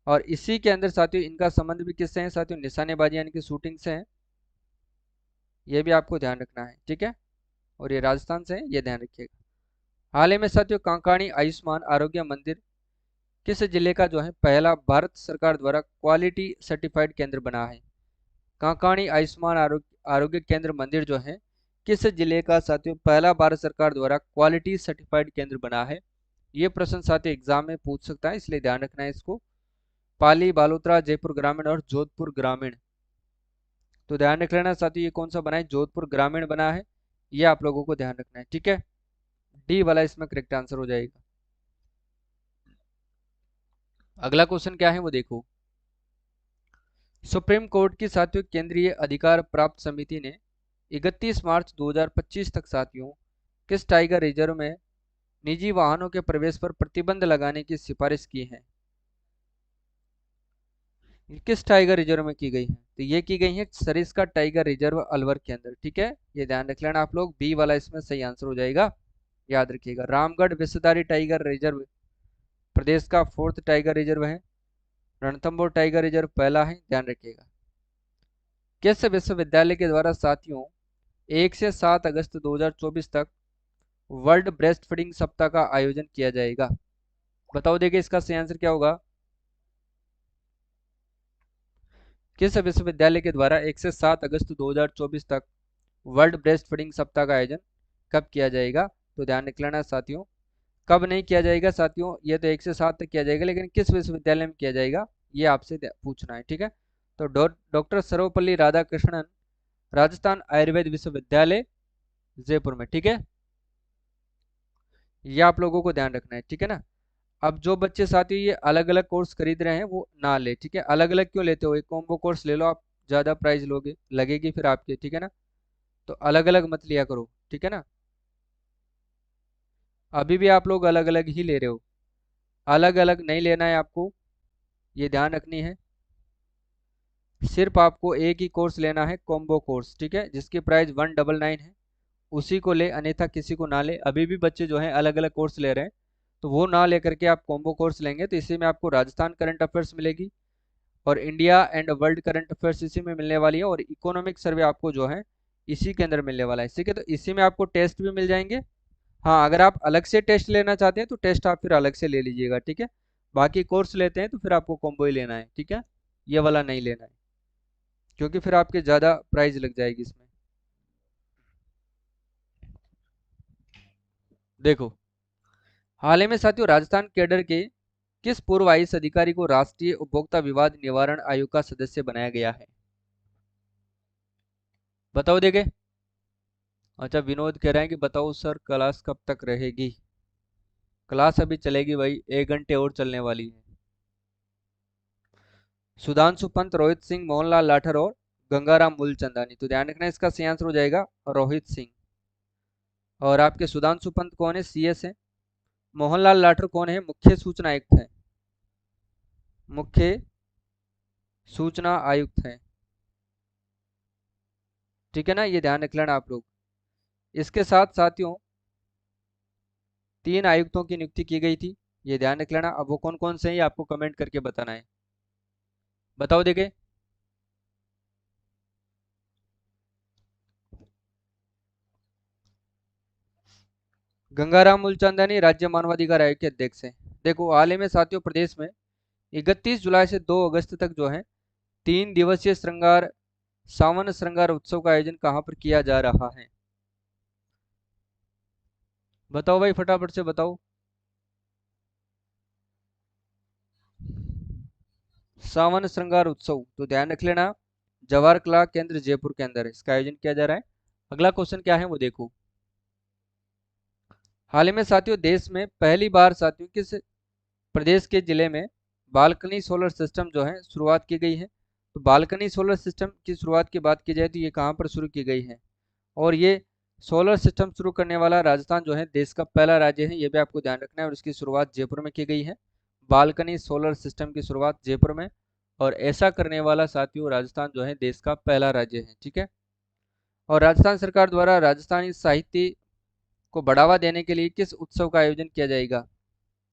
और इसी के अंदर साथियों इनका संबंध भी किससे है साथियों? निशानेबाजी यानी कि शूटिंग से है, ये भी आपको ध्यान रखना है, ठीक है। और ये राजस्थान से है, ये ध्यान रखिएगा। हाल ही में साथियों कांकाणी आयुष्मान आरोग्य मंदिर किस जिले का जो है पहला भारत सरकार द्वारा क्वालिटी सर्टिफाइड केंद्र बना है? कांकाणी आयुष्मान आरोग्य केंद्र मंदिर जो है किस जिले का साथियों पहला भारत सरकार द्वारा क्वालिटी सर्टिफाइड केंद्र बना है? ये प्रश्न साथियों एग्जाम में पूछ सकता है, इसलिए ध्यान रखना है इसको। पाली, बालोतरा, जयपुर ग्रामीण और जोधपुर ग्रामीण? तो ध्यान रख लेना साथियों ये कौन सा बना है? जोधपुर ग्रामीण बना है, ये आप लोगों को ध्यान रखना है, ठीक है। डी वाला इसमें करेक्ट आंसर हो जाएगा। अगला क्वेश्चन क्या है वो देखो, सुप्रीम कोर्ट की साथियों केंद्रीय अधिकार प्राप्त समिति ने 31 मार्च 2025 तक साथियों किस टाइगर रिजर्व में निजी वाहनों के प्रवेश पर प्रतिबंध लगाने की सिफारिश की है? ये किस टाइगर रिजर्व में की गई है? तो ये की गई है सरिस्का टाइगर रिजर्व अलवर के अंदर। ठीक है, ये ध्यान रख लेना आप लोग, बी वाला इसमें सही आंसर हो जाएगा। याद रखिएगा। रामगढ़ विषधारी टाइगर रिजर्व प्रदेश का 4th टाइगर रिजर्व है। रणथंभौर टाइगर रिजर्व पहला है, ध्यान रखिएगा। किस विश्वविद्यालय के द्वारा साथियों 1 से 7 अगस्त 2024 तक वर्ल्ड ब्रेस्ट फीडिंग सप्ताह का आयोजन किया जाएगा? बताओ देखिए इसका सही आंसर क्या होगा। किस विश्वविद्यालय के द्वारा 1 से 7 अगस्त 2024 तक वर्ल्ड ब्रेस्ट फीडिंग सप्ताह का आयोजन कब किया जाएगा? तो ध्यान रख लेना साथियों, कब नहीं किया जाएगा साथियों, ये तो 1 से 7 तक किया जाएगा, लेकिन किस विश्वविद्यालय में किया जाएगा ये आपसे पूछना है। ठीक है, तो डॉक्टर सर्वपल्ली राधाकृष्णन राजस्थान आयुर्वेद विश्वविद्यालय जयपुर में। ठीक है, ये आप लोगों को ध्यान रखना है। ठीक है ना। अब जो बच्चे साथियों ये अलग अलग कोर्स खरीद रहे हैं वो ना ले। ठीक है, अलग अलग क्यों लेते हो, एक कॉम्बो कोर्स ले लो, आप ज़्यादा प्राइस लोगे लगेगी फिर आपके। ठीक है ना, तो अलग अलग मत लिया करो। ठीक है ना, अभी भी आप लोग अलग अलग ही ले रहे हो, अलग अलग नहीं लेना है आपको, ये ध्यान रखनी है। सिर्फ आपको एक ही कोर्स लेना है, कॉम्बो कोर्स। ठीक है, जिसकी प्राइस 199 है, उसी को ले, अन्यथा किसी को ना ले। अभी भी बच्चे जो हैं अलग अलग कोर्स ले रहे हैं, तो वो ना लेकर के आप कॉम्बो कोर्स लेंगे तो इसी में आपको राजस्थान करंट अफेयर्स मिलेगी और India and world current affairs इसी में मिलने वाली है, और इकोनॉमिक सर्वे आपको जो है इसी के अंदर मिलने वाला है। ठीक है, तो इसी में आपको टेस्ट भी मिल जाएंगे। हाँ, अगर आप अलग से टेस्ट लेना चाहते हैं तो टेस्ट आप फिर अलग से ले लीजिएगा। ठीक है, बाकी कोर्स लेते हैं तो फिर आपको कॉम्बो ही लेना है। ठीक है, ये वाला नहीं लेना है, क्योंकि फिर आपके ज़्यादा प्राइस लग जाएगी इसमें। देखो, हाल ही में साथियों राजस्थान कैडर के किस पूर्व आईएएस अधिकारी को राष्ट्रीय उपभोक्ता विवाद निवारण आयोग का सदस्य बनाया गया है? बताओ देखे। अच्छा, विनोद कह रहे हैं कि बताओ सर क्लास कब तक रहेगी? क्लास अभी चलेगी भाई, 1 घंटे और चलने वाली है। सुधांशु पंत, रोहित सिंह, मोहनलाल लाठर और गंगाराम मूलचंदानी। तो ध्यान रखना इसका सही आंसर हो जाएगा रोहित सिंह। और आपके सुधांशु पंत कौन है? सीएस है। मोहनलाल लाठर कौन है? मुख्य सूचना आयुक्त है, मुख्य सूचना आयुक्त है। ठीक है ना, ये ध्यान रख लेना आप लोग। इसके साथ साथियों 3 आयुक्तों की नियुक्ति की गई थी, ये ध्यान रख लेना। अब वो कौन कौन से हैं ये आपको कमेंट करके बताना है। बताओ देखे। गंगाराम मूलचंदानी राज्य मानवाधिकार आयोग के अध्यक्ष हैं। देखो, हाल ही में साथियों प्रदेश में 31 जुलाई से 2 अगस्त तक जो है 3 दिवसीय श्रृंगार सावन श्रृंगार उत्सव का आयोजन कहाँ पर किया जा रहा है? बताओ भाई, फटाफट से बताओ। सावन श्रृंगार उत्सव, तो ध्यान रख लेना, जवाहर कला केंद्र जयपुर के अंदर इसका आयोजन किया जा रहा है। अगला क्वेश्चन क्या है वो देखो। हाल ही में साथियों देश में पहली बार साथियों किस प्रदेश के जिले में बालकनी सोलर सिस्टम जो है शुरुआत की गई है? तो बालकनी सोलर सिस्टम की शुरुआत की बात की जाए तो ये कहाँ पर शुरू की गई है? और ये सोलर सिस्टम शुरू करने वाला राजस्थान जो है देश का पहला राज्य है, ये भी आपको ध्यान रखना है। और इसकी शुरुआत जयपुर में की गई है, बालकनी सोलर सिस्टम की शुरुआत जयपुर में, और ऐसा करने वाला साथियों राजस्थान जो है देश का पहला राज्य है। ठीक है, और राजस्थान सरकार द्वारा राजस्थानी साहित्य को बढ़ावा देने के लिए किस उत्सव का आयोजन किया जाएगा?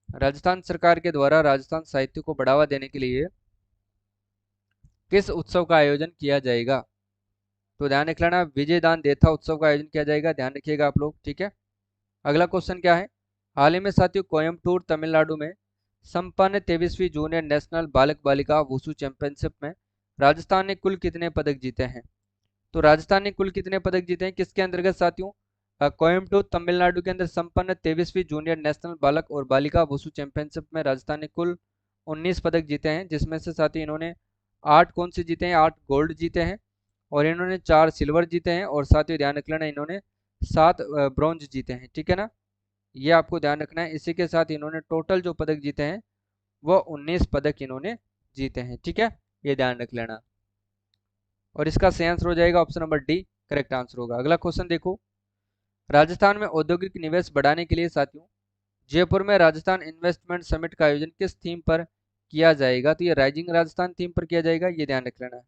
राजस्थान सरकार के द्वारा राजस्थान साहित्य को बढ़ावा देने के लिए किस उत्सव का आयोजन किया जाएगा? तो ध्यान रख लेना, विजयदान देथा उत्सव का आयोजन किया जाएगा, ध्यान रखिएगा आप लोग। ठीक है, अगला क्वेश्चन क्या है। हाल ही में साथियों कोयम्बटूर तमिलनाडु में संपन्न 23वीं जूनियर नेशनल बालक बालिका वुशु चैंपियनशिप में राजस्थान ने कुल कितने पदक जीते हैं? तो राजस्थान ने कुल कितने पदक जीते हैं किसके अंतर्गत साथियों? कोयम्बटूर तमिलनाडु के अंदर संपन्न 23वीं जूनियर नेशनल बालक और बालिका वुशु चैंपियनशिप में राजस्थान ने कुल 19 पदक जीते हैं, जिसमें से साथियों इन्होंने 8 कौन से जीते हैं? 8 गोल्ड जीते हैं, और इन्होंने 4 सिल्वर जीते हैं, और साथियों ध्यान रख लेना इन्होंने 7 ब्रॉन्ज जीते हैं। ठीक है ना, ये आपको ध्यान रखना है। इसी के साथ इन्होंने टोटल जो पदक जीते हैं वो 19 पदक इन्होंने जीते हैं। ठीक है, ये ध्यान रख लेना। और इसका सही आंसर हो जाएगा option number D, correct answer होगा। अगला क्वेश्चन देखो, राजस्थान में औद्योगिक निवेश बढ़ाने के लिए साथियों जयपुर में राजस्थान इन्वेस्टमेंट समिट का आयोजन किस थीम पर किया जाएगा? तो ये राइजिंग राजस्थान थीम पर किया जाएगा, ये ध्यान रख लेना है।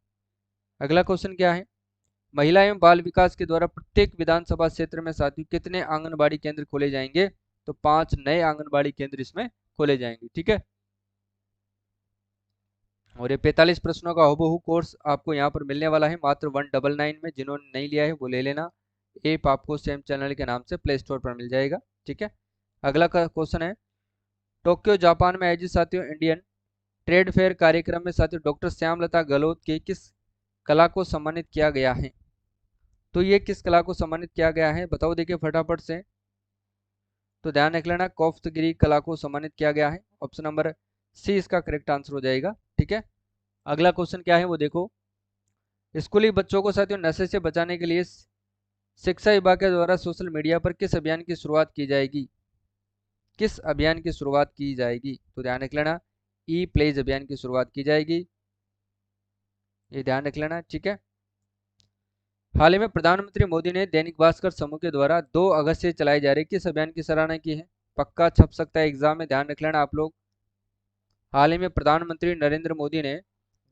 अगला क्वेश्चन क्या है, महिला एवं बाल विकास के द्वारा प्रत्येक विधानसभा क्षेत्र में साथियों कितने आंगनबाड़ी केंद्र खोले जाएंगे? तो 5 नए आंगनबाड़ी केंद्र इसमें खोले जाएंगे, ठीक है। और ये 45 प्रश्नों का हुबहू कोर्स आपको यहाँ पर मिलने वाला है मात्र 199 में। जिन्होंने नहीं लिया है वो ले लेना, ऐप आपको सेम चैनल के नाम से प्ले स्टोर पर मिल जाएगा, ठीक है। अगला क्वेश्चन है, टोक्यो जापान में आयोजित साथियों इंडियन ट्रेड फेयर कार्यक्रम में साथियों डॉक्टर श्यामलता गहलोत के किस कला को सम्मानित किया गया है? तो ये किस कला को सम्मानित किया गया है बताओ, देखिए फटाफट से। तो ध्यान रख लेना, कोफ्तगिरी कला को सम्मानित किया गया है, ऑप्शन नंबर सी इसका करेक्ट आंसर हो जाएगा, ठीक है। अगला क्वेश्चन क्या है वो देखो, स्कूली बच्चों को साथियों नशे से बचाने के लिए शिक्षा विभाग के द्वारा सोशल मीडिया पर किस अभियान की शुरुआत की जाएगी? किस अभियान की शुरुआत की जाएगी? तो ध्यान रख लेना, ई प्लेज अभियान की शुरुआत की जाएगी, ये ध्यान रख लेना, ठीक है। हाल ही में प्रधानमंत्री मोदी ने दैनिक भास्कर समूह के द्वारा 2 अगस्त से चलाए जा रहे किस अभियान की सराहना की है? पक्का छप सकता है एग्जाम में, ध्यान रख लेना आप लोग। हाल ही में प्रधानमंत्री नरेंद्र मोदी ने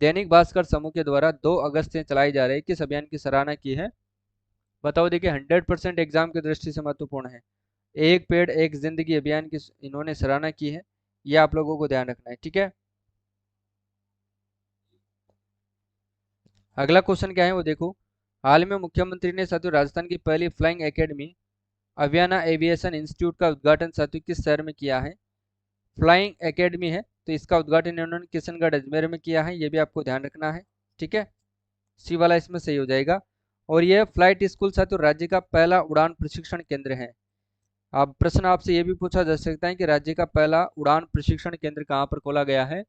दैनिक भास्कर समूह के द्वारा 2 अगस्त से चलाए जा रहे किस अभियान की सराहना की है? बताओ, देखिए 100% एग्जाम की दृष्टि से महत्वपूर्ण है, एक पेड़ एक जिंदगी अभियान की इन्होंने सराहना की है, ये आप लोगों को ध्यान रखना है, ठीक है। अगला क्वेश्चन क्या है वो देखो, हाल में मुख्यमंत्री ने साथियों राजस्थान की पहली फ्लाइंग एकेडमी अवियाना एविएशन इंस्टीट्यूट का उद्घाटन साथियों किस शहर में किया है? फ्लाइंग एकेडमी है तो इसका उद्घाटन इन्होंने किशनगढ़ अजमेर में किया है, ये भी आपको ध्यान रखना है, ठीक है। सी वाला इसमें सही हो जाएगा। और यह फ्लाइट स्कूल साथियों राज्य का पहला उड़ान प्रशिक्षण केंद्र है। अब प्रश्न आपसे ये भी पूछा जा सकता है कि राज्य का पहला उड़ान प्रशिक्षण केंद्र कहाँ पर खोला गया है?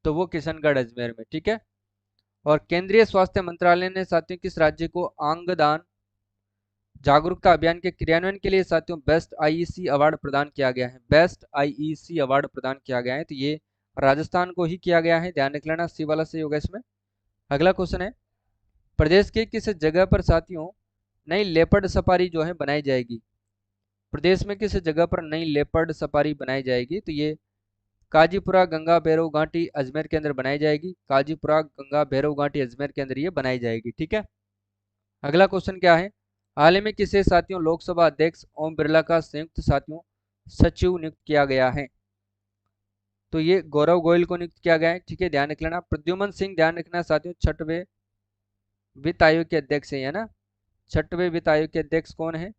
तो वो किशनगढ़ अजमेर में, ठीक है। और केंद्रीय स्वास्थ्य मंत्रालय ने साथियों किस राज्य को अंगदान जागरूकता अभियान के क्रियान्वयन के लिए साथियों बेस्ट आईईसी अवार्ड प्रदान किया गया है? बेस्ट आईईसी अवार्ड प्रदान किया गया है, तो ये राजस्थान को ही किया गया है, ध्यान रख लेना, सी वाला सही होगा इसमें। अगला क्वेश्चन है, प्रदेश के किस जगह पर साथियों नई लेपर्ड सफारी जो है बनाई जाएगी? प्रदेश में किस जगह पर नई लेपर्ड सफारी बनाई जाएगी? तो ये काजीपुरा गंगा भैरव घाटी अजमेर के अंदर बनाई जाएगी, काजीपुरा गंगा भैरव घाटी अजमेर के अंदर ये बनाई जाएगी, ठीक है। अगला क्वेश्चन क्या है, हाल ही में किसे साथियों लोकसभा अध्यक्ष ओम बिरला का संयुक्त साथियों सचिव नियुक्त किया गया है? तो ये गौरव गोयल को नियुक्त किया गया है, ठीक है, ध्यान रख लेना। प्रद्युमन सिंह ध्यान रखना साथियों 6वें वित्त आयोग के अध्यक्ष है ना, 6वें वित्त आयोग के अध्यक्ष कौन है?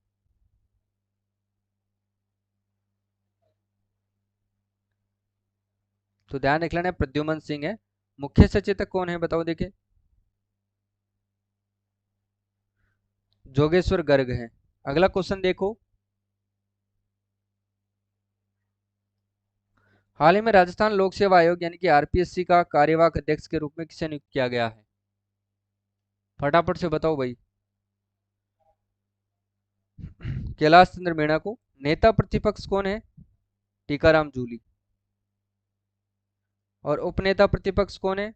तो ध्यान रख लेना प्रद्युमन सिंह है। मुख्य सचेतक कौन है बताओ, देखिए जोगेश्वर गर्ग है। अगला क्वेश्चन देखो, हाल ही में राजस्थान लोक सेवा आयोग यानी कि आरपीएससी का कार्यवाहक अध्यक्ष के रूप में किसे नियुक्त किया गया है? फटाफट से बताओ भाई। कैलाश चंद्र मीणा को। नेता प्रतिपक्ष कौन है? टीकाराम जूली। और उपनेता प्रतिपक्ष कौन है?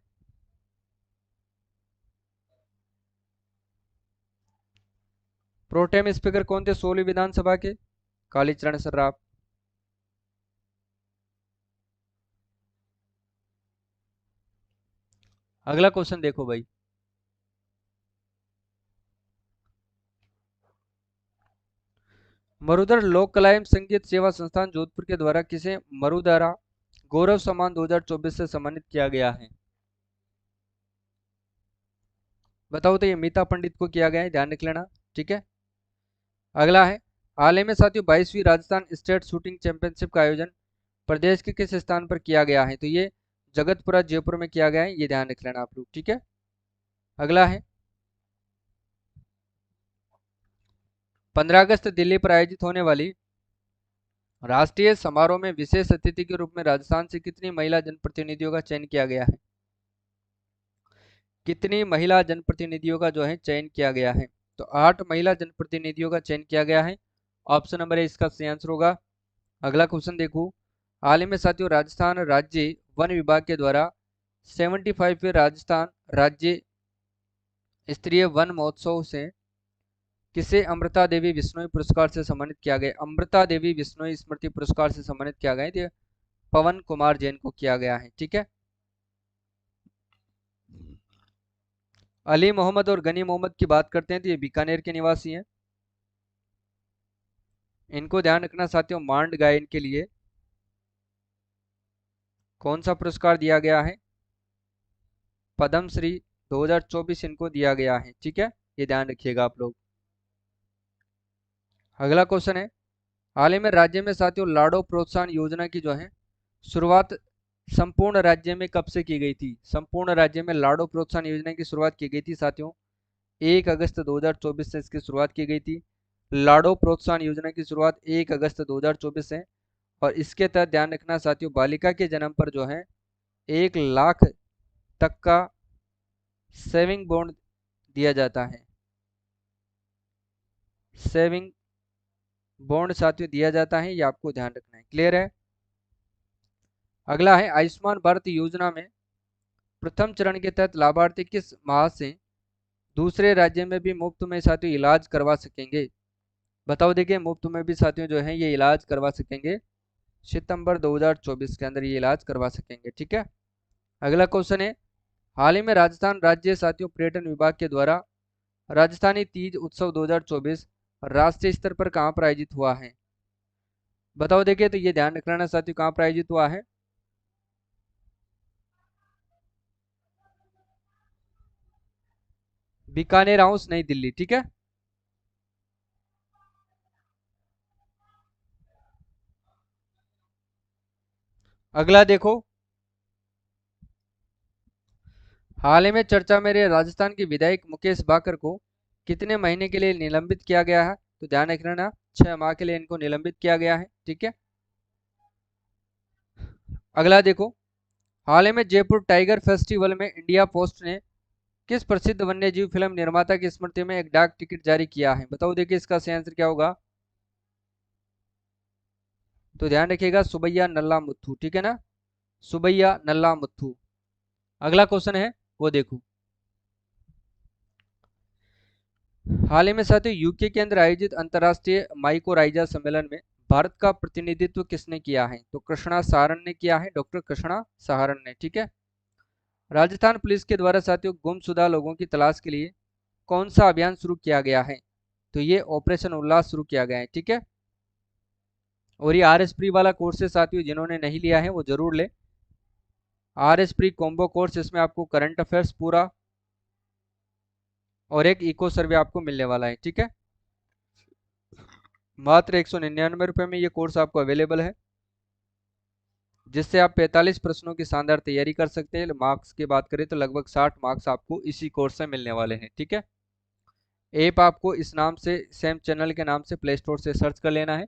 प्रोटेम स्पीकर कौन थे 16वीं विधानसभा के? कालीचरण सर्राफ। अगला क्वेश्चन देखो भाई, मरुधर लोक कला एवं संगीत सेवा संस्थान जोधपुर के द्वारा किसे मरुधरा गौरव सम्मान 2024 से सम्मानित किया गया है? बताओ, तो ये मीता पंडित को किया गया है, ध्यान रख लेना, ठीक है। अगला है, हाल ही में साथियों 22वीं राजस्थान स्टेट शूटिंग चैंपियनशिप का आयोजन प्रदेश के किस स्थान पर किया गया है? तो ये जगतपुरा जयपुर में किया गया है, ये ध्यान रख लेना आप लोग, ठीक है। अगला है, 15 अगस्त दिल्ली पर आयोजित होने वाली राष्ट्रीय समारोह में विशेष अतिथि के रूप में राजस्थान से कितनी महिला जनप्रतिनिधियों का चयन किया गया है? कितनी महिला जनप्रतिनिधियों का जो है चयन किया गया है? तो 8 महिला जनप्रतिनिधियों का चयन किया गया है, ऑप्शन नंबर है इसका सही आंसर होगा। अगला क्वेश्चन देखो, हाल ही में साथियों राजस्थान राज्य वन विभाग के द्वारा 75वें राजस्थान राज्य स्तरीय वन महोत्सव से किसे अमृता देवी बिश्नोई पुरस्कार से सम्मानित किया गया? अमृता देवी बिश्नोई स्मृति पुरस्कार से सम्मानित किया गया है, ये पवन कुमार जैन को किया गया है। ठीक है। अली मोहम्मद और गनी मोहम्मद की बात करते हैं तो ये बीकानेर के निवासी हैं। इनको ध्यान रखना साथियों, मांड गायन के लिए कौन सा पुरस्कार दिया गया है? पद्मश्री 2024 इनको दिया गया है। ठीक है, ये ध्यान रखिएगा आप लोग। अगला क्वेश्चन है, हाल ही में राज्य में साथियों लाड़ो प्रोत्साहन योजना की जो है शुरुआत संपूर्ण राज्य में कब से की गई थी? संपूर्ण राज्य में लाड़ो प्रोत्साहन योजना की शुरुआत की गई थी साथियों 1 अगस्त 2024 से इसकी शुरुआत की गई थी। लाड़ो प्रोत्साहन योजना की शुरुआत 1 अगस्त 2024 से, और इसके तहत ध्यान रखना साथियों बालिका के जन्म पर जो है 1 लाख तक का सेविंग बॉन्ड दिया जाता है। सेविंग बॉन्ड साथियों दिया जाता है, ये आपको ध्यान रखना है। क्लियर है? अगला है, आयुष्मान भारत योजना में प्रथम चरण के तहत लाभार्थी किस माह से दूसरे राज्य में भी मुफ्त में साथियों इलाज करवा सकेंगे? बताओ, देखिए मुफ्त में भी साथियों जो है ये इलाज करवा सकेंगे सितंबर 2024 के अंदर ये इलाज करवा सकेंगे। ठीक है। अगला क्वेश्चन है, हाल ही में राजस्थान राज्य साथियों पर्यटन विभाग के द्वारा राजस्थानी तीज उत्सव 2024 राष्ट्रीय स्तर पर कहां पर आयोजित हुआ है? बताओ, देखिए तो ये ध्यान रखना साथियों कहां पर आयोजित हुआ है? बीकानेर हाउस, नई दिल्ली। ठीक है। अगला देखो, हाल ही में चर्चा में रहे राजस्थान के विधायक मुकेश बाकर को कितने महीने के लिए निलंबित किया गया है? तो ध्यान रखना 6 माह के लिए इनको निलंबित किया गया है। ठीक है। अगला देखो, हाल ही में जयपुर टाइगर फेस्टिवल में इंडिया पोस्ट ने किस प्रसिद्ध वन्यजीव फिल्म निर्माता की स्मृति में एक डाक टिकट जारी किया है? बताओ, देखिए इसका सही आंसर क्या होगा? तो ध्यान रखिएगा सुबैया नल्ला मुथ्थू। ठीक है ना, सुबैया नल्ला मुथ्थू। अगला क्वेश्चन है वो देखो, हाल ही में साथियों यूके के अंदर आयोजित अंतर्राष्ट्रीय माइकोराइजा सम्मेलन में भारत का प्रतिनिधित्व किसने किया है? तो कृष्णा सहारण ने किया है, डॉक्टर कृष्णा सहारण ने। ठीक है। राजस्थान पुलिस के द्वारा साथियों गुमशुदा लोगों की तलाश के लिए कौन सा अभियान शुरू किया गया है? तो ये ऑपरेशन उल्लास शुरू किया गया है। ठीक है। और ये RS प्री वाला कोर्स है साथियों, जिन्होंने नहीं लिया है वो जरूर ले। RS प्री कॉम्बो कोर्स, इसमें आपको करंट अफेयर्स पूरा और एक इको सर्वे आपको मिलने वाला है। ठीक है। मात्र 199 रुपये में ये कोर्स आपको अवेलेबल है, जिससे आप 45 प्रश्नों की शानदार तैयारी कर सकते हैं। मार्क्स की बात करें तो लगभग 60 मार्क्स आपको इसी कोर्स से मिलने वाले हैं। ठीक है। ऐप आपको इस नाम से, सेम चैनल के नाम से प्ले स्टोर से सर्च कर लेना है।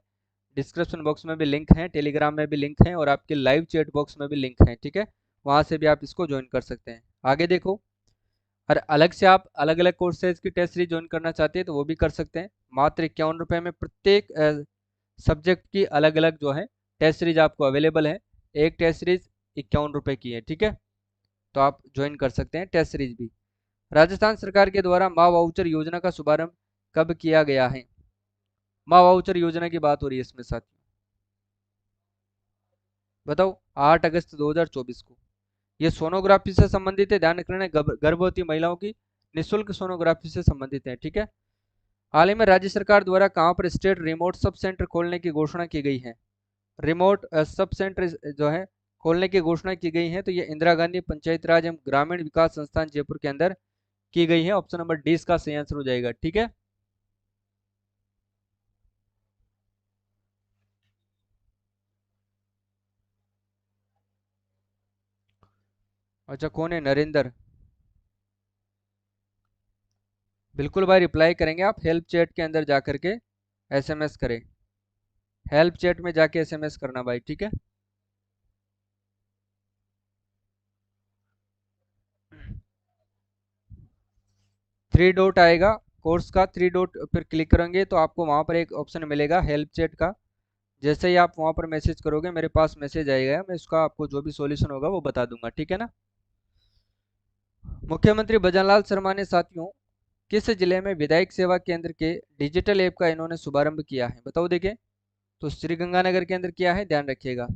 डिस्क्रिप्शन बॉक्स में भी लिंक है, टेलीग्राम में भी लिंक है, और आपके लाइव चैट बॉक्स में भी लिंक है। ठीक है, वहां से भी आप इसको ज्वाइन कर सकते हैं। आगे देखो, और अलग से आप अलग अलग कोर्सेज की टेस्ट सीरीज ज्वाइन करना चाहते हैं तो वो भी कर सकते हैं। मात्र 51 रुपये में प्रत्येक सब्जेक्ट की अलग अलग जो है टेस्ट सीरीज आपको अवेलेबल है। एक टेस्ट सीरीज 51 रुपये की है। ठीक है, तो आप ज्वाइन कर सकते हैं टेस्ट सीरीज भी। राजस्थान सरकार के द्वारा माँ वाउचर योजना का शुभारंभ कब किया गया है? माँ वाउचर योजना की बात हो रही है इसमें साथियों, बताओ 8 अगस्त 2024 को। ये सोनोग्राफी से संबंधित है, ध्यान रखना है, गर्भवती महिलाओं की निःशुल्क सोनोग्राफी से संबंधित है। ठीक है। हाल ही में राज्य सरकार द्वारा कहां पर स्टेट रिमोट सब सेंटर खोलने की घोषणा की गई है? रिमोट सब सेंटर जो है खोलने की घोषणा की गई है, तो ये इंदिरा गांधी पंचायत राज एवं ग्रामीण विकास संस्थान जयपुर के अंदर की गई है। ऑप्शन नंबर डी इसका सही आंसर हो जाएगा। ठीक है। अच्छा, कौन है? नरेंद्र। बिल्कुल भाई, रिप्लाई करेंगे। आप हेल्प चैट के अंदर जा करके SMS करें, हेल्प चैट में जाके SMS करना भाई। ठीक है। 3 डॉट आएगा कोर्स का, 3 डॉट पर क्लिक करेंगे तो आपको वहां पर एक ऑप्शन मिलेगा हेल्प चैट का। जैसे ही आप वहां पर मैसेज करोगे मेरे पास मैसेज आएगा, मैं इसका आपको जो भी सॉल्यूशन होगा वो बता दूंगा। ठीक है ना। मुख्यमंत्री भजनलाल शर्मा ने साथियों किस जिले में विधायक सेवा केंद्र के डिजिटल ऐप का इन्होंने शुभारंभ किया है? बताओ देखें। तो श्री गंगानगर के अंदर किया है, ध्यान रखिएगा।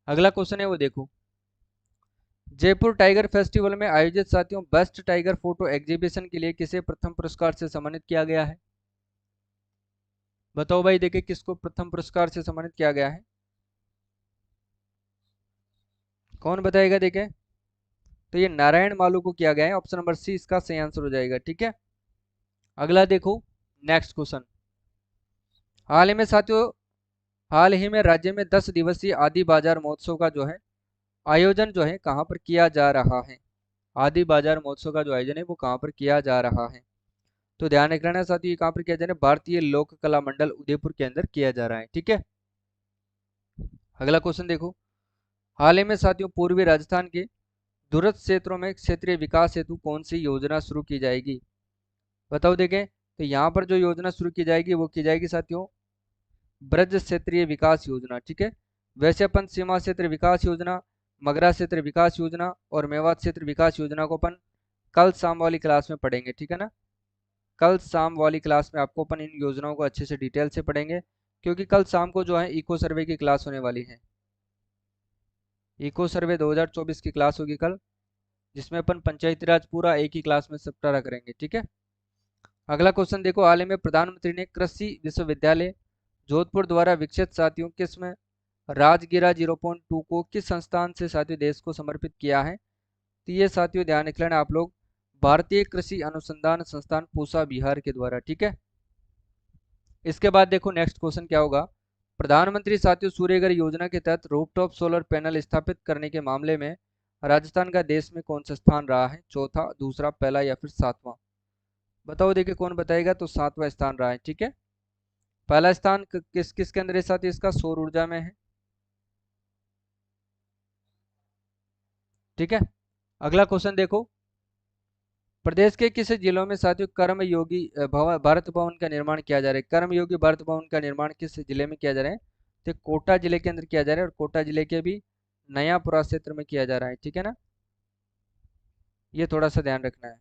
अगला क्वेश्चन है वो देखो, जयपुर टाइगर फेस्टिवल में आयोजित साथियों बेस्ट टाइगर फोटो एग्जीबिशन के लिए किसे प्रथम पुरस्कार से सम्मानित किया गया है? बताओ भाई, देखे किसको प्रथम पुरस्कार से सम्मानित किया गया है? कौन बताएगा? देखे, तो ये नारायण मालू को किया गया है। ऑप्शन नंबर सी इसका सही आंसर हो जाएगा। ठीक है, अगला देखो, नेक्स्ट क्वेश्चन। हाल ही में साथियों, हाल ही में राज्य में 10 दिवसीय आदि बाजार महोत्सव का जो है आयोजन जो है कहाँ पर किया जा रहा है? आदि बाजार महोत्सव का जो आयोजन है वो कहाँ पर किया जा रहा है? तो ध्यान रखना साथियों, ये कहाँ पर किया जा रहा है? भारतीय लोक कला मंडल उदयपुर के अंदर किया जा रहा है। ठीक है, अगला क्वेश्चन देखो, हाल ही में साथियों पूर्वी राजस्थान के दूरस्थ क्षेत्रों में क्षेत्रीय विकास हेतु कौन सी योजना शुरू की जाएगी? बताओ देखें, तो यहाँ पर जो योजना शुरू की जाएगी वो की जाएगी साथियों ब्रज क्षेत्रीय विकास योजना। ठीक है, वैसे अपन सीमा क्षेत्र विकास योजना, मगरा क्षेत्र विकास योजना और मेवात क्षेत्र विकास योजना को अपन कल शाम वाली क्लास में पढ़ेंगे। ठीक है ना, कल शाम वाली क्लास में आपको अपन इन योजनाओं को अच्छे से डिटेल से पढ़ेंगे, क्योंकि कल शाम को जो है इको सर्वे की क्लास होने वाली है। इको सर्वे 2024 की क्लास होगी कल, जिसमें अपन पंचायती राज पूरा एक ही क्लास में सप्ताह करेंगे। ठीक है, अगला क्वेश्चन देखो, हाल ही में प्रधानमंत्री ने कृषि विश्वविद्यालय जोधपुर द्वारा विकसित साथियों किस्म राजगिरा 0.2 को किस संस्थान से साथियों देश को समर्पित किया है? तो ये साथियों ध्यान रख लेना आप लोग, भारतीय कृषि अनुसंधान संस्थान पूसा बिहार के द्वारा। ठीक है, इसके बाद देखो नेक्स्ट क्वेश्चन क्या होगा, प्रधानमंत्री साथियों सूर्यघर योजना के तहत रूफटॉप सोलर पैनल स्थापित करने के मामले में राजस्थान का देश में कौन सा स्थान रहा है? चौथा, दूसरा, पहला या फिर सातवां? बताओ देखिए कौन बताएगा? तो सातवां स्थान रहा है। ठीक है, पहला स्थान किस किस के अंदर है साथियों? इसका सौर ऊर्जा में है। ठीक है, अगला क्वेश्चन देखो, प्रदेश के किस जिलों में साथियों कर्मयोगी भारत भवन का निर्माण किया जा रहा है? कर्मयोगी भारत भवन का निर्माण किस जिले में किया जा रहा है? तो कोटा जिले के अंदर किया जा रहा है, और कोटा जिले के भी नयापुरा क्षेत्र में किया जा रहा है। ठीक है ना, ये थोड़ा सा ध्यान रखना है।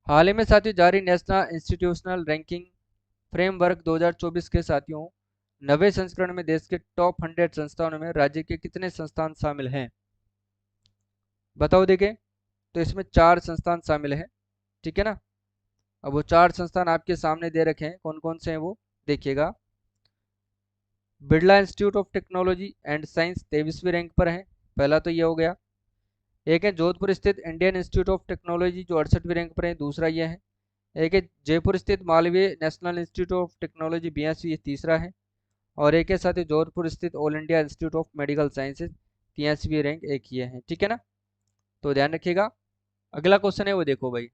हाल ही में साथियों जारी नेशनल इंस्टीट्यूशनल रैंकिंग फ्रेमवर्क 2024 के साथियों नवे संस्करण में देश के टॉप 100 संस्थानों में राज्य के कितने संस्थान शामिल हैं? बताओ देखें, तो इसमें 4 संस्थान शामिल हैं। ठीक है ना, अब वो 4 संस्थान आपके सामने दे रखे हैं, कौन कौन से हैं वो देखिएगा। Birla institute of technology and science 23वीं रैंक पर है, पहला तो ये हो गया। एक है जोधपुर स्थित इंडियन इंस्टीट्यूट ऑफ टेक्नोलॉजी जो 68वीं रैंक पर है, दूसरा ये है। एक है जयपुर स्थित Malviya national institute of technology 82, ये तीसरा है। और एक है साथ ही जोधपुर स्थित all India institute of medical sciences 83वीं रैंक, एक ये है। ठीक है ना, तो ध्यान रखिएगा। अगला क्वेश्चन है वो देखो भाई,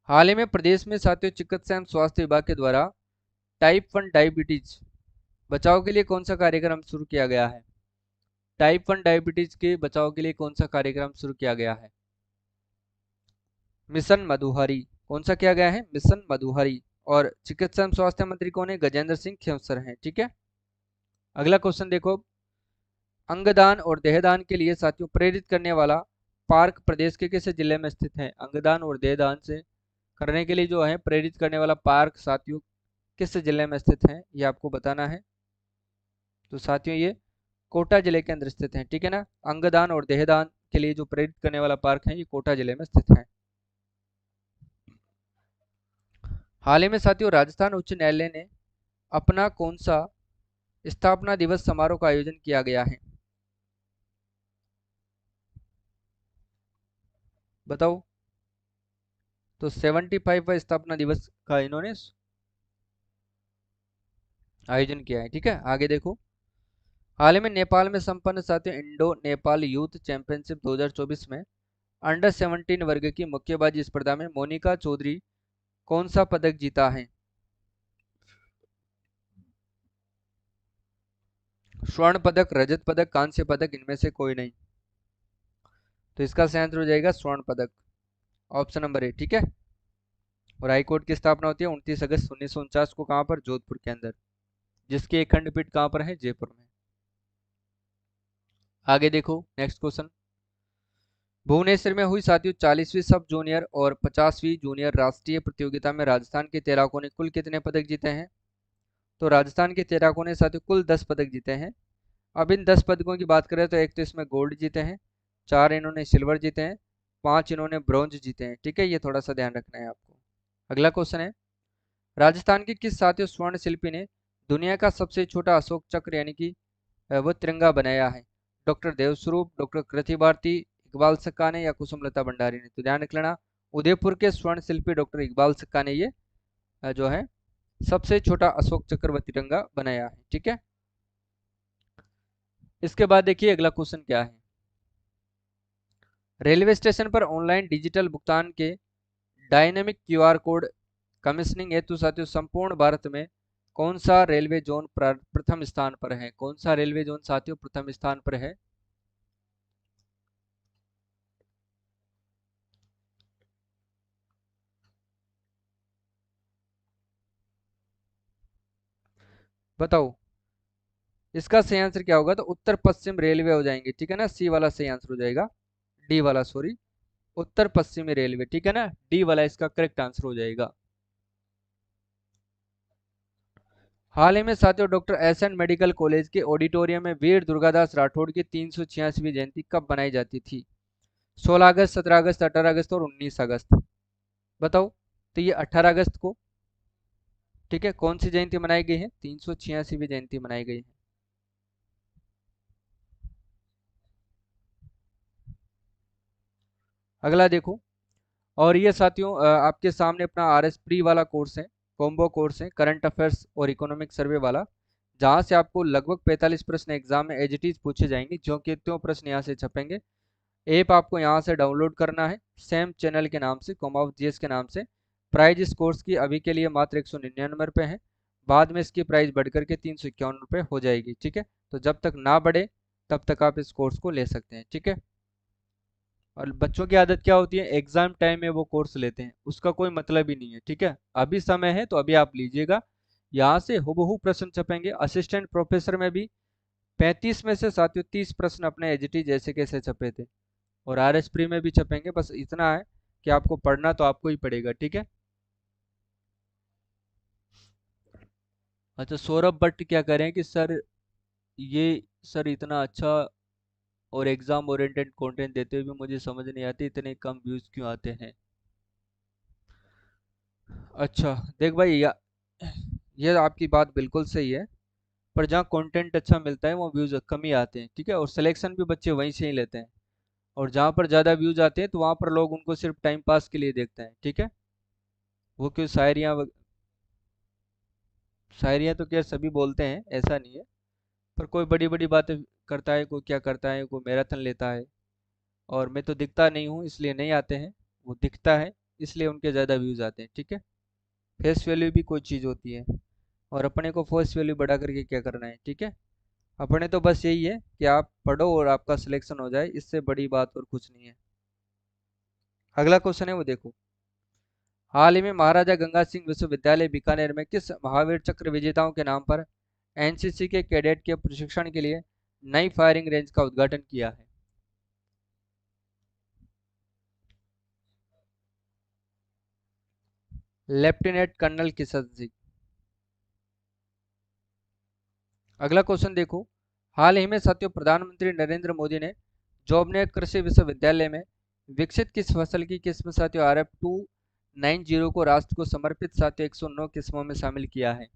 हाल ही में प्रदेश में साथियों चिकित्सा एवं स्वास्थ्य विभाग के द्वारा टाइप 1 डायबिटीज बचाव के लिए कौन सा कार्यक्रम शुरू किया गया है? टाइप 1 डायबिटीज के बचाव के लिए कौन सा कार्यक्रम शुरू किया गया है? मिशन मधुहरी। कौन सा किया गया है? मिशन मधुहरी। और चिकित्सा एवं स्वास्थ्य मंत्री कौन है? गजेंद्र सिंह खेमसर हैं। ठीक है, अगला क्वेश्चन देखो, अंगदान और देहदान के लिए साथियों प्रेरित करने वाला पार्क प्रदेश के किस जिले में स्थित है? अंगदान और देहदान से करने के लिए जो है प्रेरित करने वाला पार्क साथियों किस जिले में स्थित है, ये आपको बताना है। तो साथियों ये कोटा जिले के अंदर स्थित है। ठीक है ना, अंगदान और देहदान के लिए जो प्रेरित करने वाला पार्क है ये कोटा जिले में स्थित है। हाल ही में साथियों राजस्थान उच्च न्यायालय ने अपना कौन सा स्थापना दिवस समारोह का आयोजन किया गया है? बताओ, तो 75वां स्थापना दिवस का इन्होंने आयोजन किया है। ठीक है, आगे देखो, हाल ही में नेपाल में संपन्न साथियों इंडो नेपाल यूथ चैंपियनशिप 2024 में अंडर 17 वर्ग की मुक्केबाजी स्पर्धा में मोनिका चौधरी कौन सा पदक जीता है? स्वर्ण पदक, रजत पदक, कांस्य पदक, इनमें से कोई नहीं। तो इसका सही आंसर हो जाएगा स्वर्ण पदक, ऑप्शन नंबर ए। ठीक है, और हाईकोर्ट की स्थापना होती है 29 अगस्त 1949 को, कहां पर? जोधपुर के अंदर, जिसकी एक खंडपीठ कहां पर है? जयपुर में। आगे देखो नेक्स्ट क्वेश्चन, भुवनेश्वर में हुई साथियों 40वीं सब जूनियर और 50वीं जूनियर राष्ट्रीय प्रतियोगिता में राजस्थान के तैराकों ने कुल कितने पदक जीते हैं? तो राजस्थान के तैराकों ने साथियों कुल 10 पदक जीते हैं। अब इन 10 पदकों की बात करें तो एक तो इसमें गोल्ड जीते हैं, 4 इन्होंने सिल्वर जीते हैं, 5 इन्होंने ब्रॉन्ज जीते हैं। ठीक है, ये थोड़ा सा ध्यान रखना है आपको। अगला क्वेश्चन है, राजस्थान के किस साथियों स्वर्ण शिल्पी ने दुनिया का सबसे छोटा अशोक चक्र यानी कि वो तिरंगा बनाया है? डॉक्टर देवस्वरूप, डॉक्टर कृति भारती, इकबाल सक्का ने या कुसुमलता भंडारी ने? तो ध्यान रख लेना, उदयपुर के स्वर्ण शिल्पी डॉक्टर इकबाल सक्का ने ये जो है सबसे छोटा अशोक चक्र व तिरंगा बनाया है। ठीक है, इसके बाद देखिए अगला क्वेश्चन क्या है। रेलवे स्टेशन पर ऑनलाइन डिजिटल भुगतान के डायनेमिक क्यूआर कोड कमीशनिंग हेतु साथियों संपूर्ण भारत में कौन सा रेलवे जोन प्रथम स्थान पर है? कौन सा रेलवे जोन साथियों प्रथम स्थान पर है? बताओ, इसका सही आंसर क्या होगा? तो उत्तर पश्चिम रेलवे हो जाएंगे। ठीक है ना, सी वाला सही आंसर हो जाएगा, डी वाला सॉरी, उत्तर पश्चिमी रेलवे। ठीक है ना, डी वाला इसका करेक्ट आंसर हो जाएगा। हाल ही में साथियों doctor S N medical college के ऑडिटोरियम में वीर दुर्गादास राठौड़ की 386वीं जयंती कब मनाई जाती थी? 16 अगस्त, 17 अगस्त, 18 अगस्त और 19 अगस्त? बताओ, तो ये 18 अगस्त को, ठीक है, कौन सी जयंती मनाई गई है? 386वीं जयंती मनाई गई है। अगला देखो, और ये साथियों आपके सामने अपना आर एस प्री वाला कोर्स है, कॉम्बो कोर्स है, करंट अफेयर्स और इकोनॉमिक सर्वे वाला, जहाँ से आपको लगभग 45 प्रश्न एग्जाम में एज इट इज पूछे जाएंगे, जो कि त्यों प्रश्न यहाँ से छपेंगे। ऐप आपको यहाँ से डाउनलोड करना है, सेम चैनल के नाम से, कॉम जीएस के नाम से। प्राइस इस कोर्स की अभी के लिए मात्र 199 रुपये है, बाद में इसकी प्राइस बढ़ करके 351 रुपये हो जाएगी। ठीक है, तो जब तक ना बढ़े तब तक आप इस कोर्स को ले सकते हैं। ठीक है, और बच्चों की आदत क्या होती है, एग्जाम टाइम में वो कोर्स लेते हैं, उसका कोई मतलब ही नहीं है। ठीक है, अभी समय है तो अभी आप लीजिएगा, यहाँ से हुबहू प्रश्न छपेंगे। असिस्टेंट प्रोफेसर में भी 35 में से साथियों 30 प्रश्न अपने एजीटी जैसे कैसे छपे थे, और आर एस प्री में भी छपेंगे। बस इतना है कि आपको पढ़ना तो आपको ही पड़ेगा। ठीक है, अच्छा सौरभ भट्ट क्या करें कि सर ये, सर इतना अच्छा और एग्जाम ओरिएंटेड कंटेंट देते हुए भी मुझे समझ नहीं आती इतने कम व्यूज क्यों आते हैं। अच्छा देख भाई, ये आपकी बात बिल्कुल सही है, पर जहाँ कंटेंट अच्छा मिलता है वो व्यूज कम ही आते हैं। ठीक है, और सिलेक्शन भी बच्चे वहीं से ही लेते हैं, और जहाँ पर ज़्यादा व्यूज आते हैं तो वहाँ पर लोग उनको सिर्फ टाइम पास के लिए देखते हैं। ठीक है, वो क्यों शायरियाँ तो क्या सभी बोलते हैं, ऐसा नहीं है, पर कोई बड़ी बड़ी बातें करता है, कोई क्या करता है, कोई मैराथन लेता है, और मैं तो दिखता नहीं हूँ इसलिए नहीं आते हैं, वो दिखता है इसलिए उनके ज़्यादा व्यूज आते हैं। ठीक है, फेस वैल्यू भी कोई चीज़ होती है, और अपने को फेस वैल्यू बढ़ा करके क्या करना है। ठीक है, अपने तो बस यही है कि आप पढ़ो और आपका सिलेक्शन हो जाए, इससे बड़ी बात और कुछ नहीं है। अगला क्वेश्चन है वो देखो, हाल ही में महाराजा गंगा सिंह विश्वविद्यालय बीकानेर में किस महावीर चक्र विजेताओं के नाम पर एनसीसी के कैडेट के प्रशिक्षण के लिए नई फायरिंग रेंज का उद्घाटन किया है? Lieutenant colonel Kishan Singh. अगला क्वेश्चन देखो, हाल ही में साथियों प्रधानमंत्री नरेंद्र मोदी ने जोबनेर कृषि विश्वविद्यालय में विकसित किस फसल की किस्म साथियों RF-290 को राष्ट्र को समर्पित साथियों 109 किस्मों में शामिल किया है?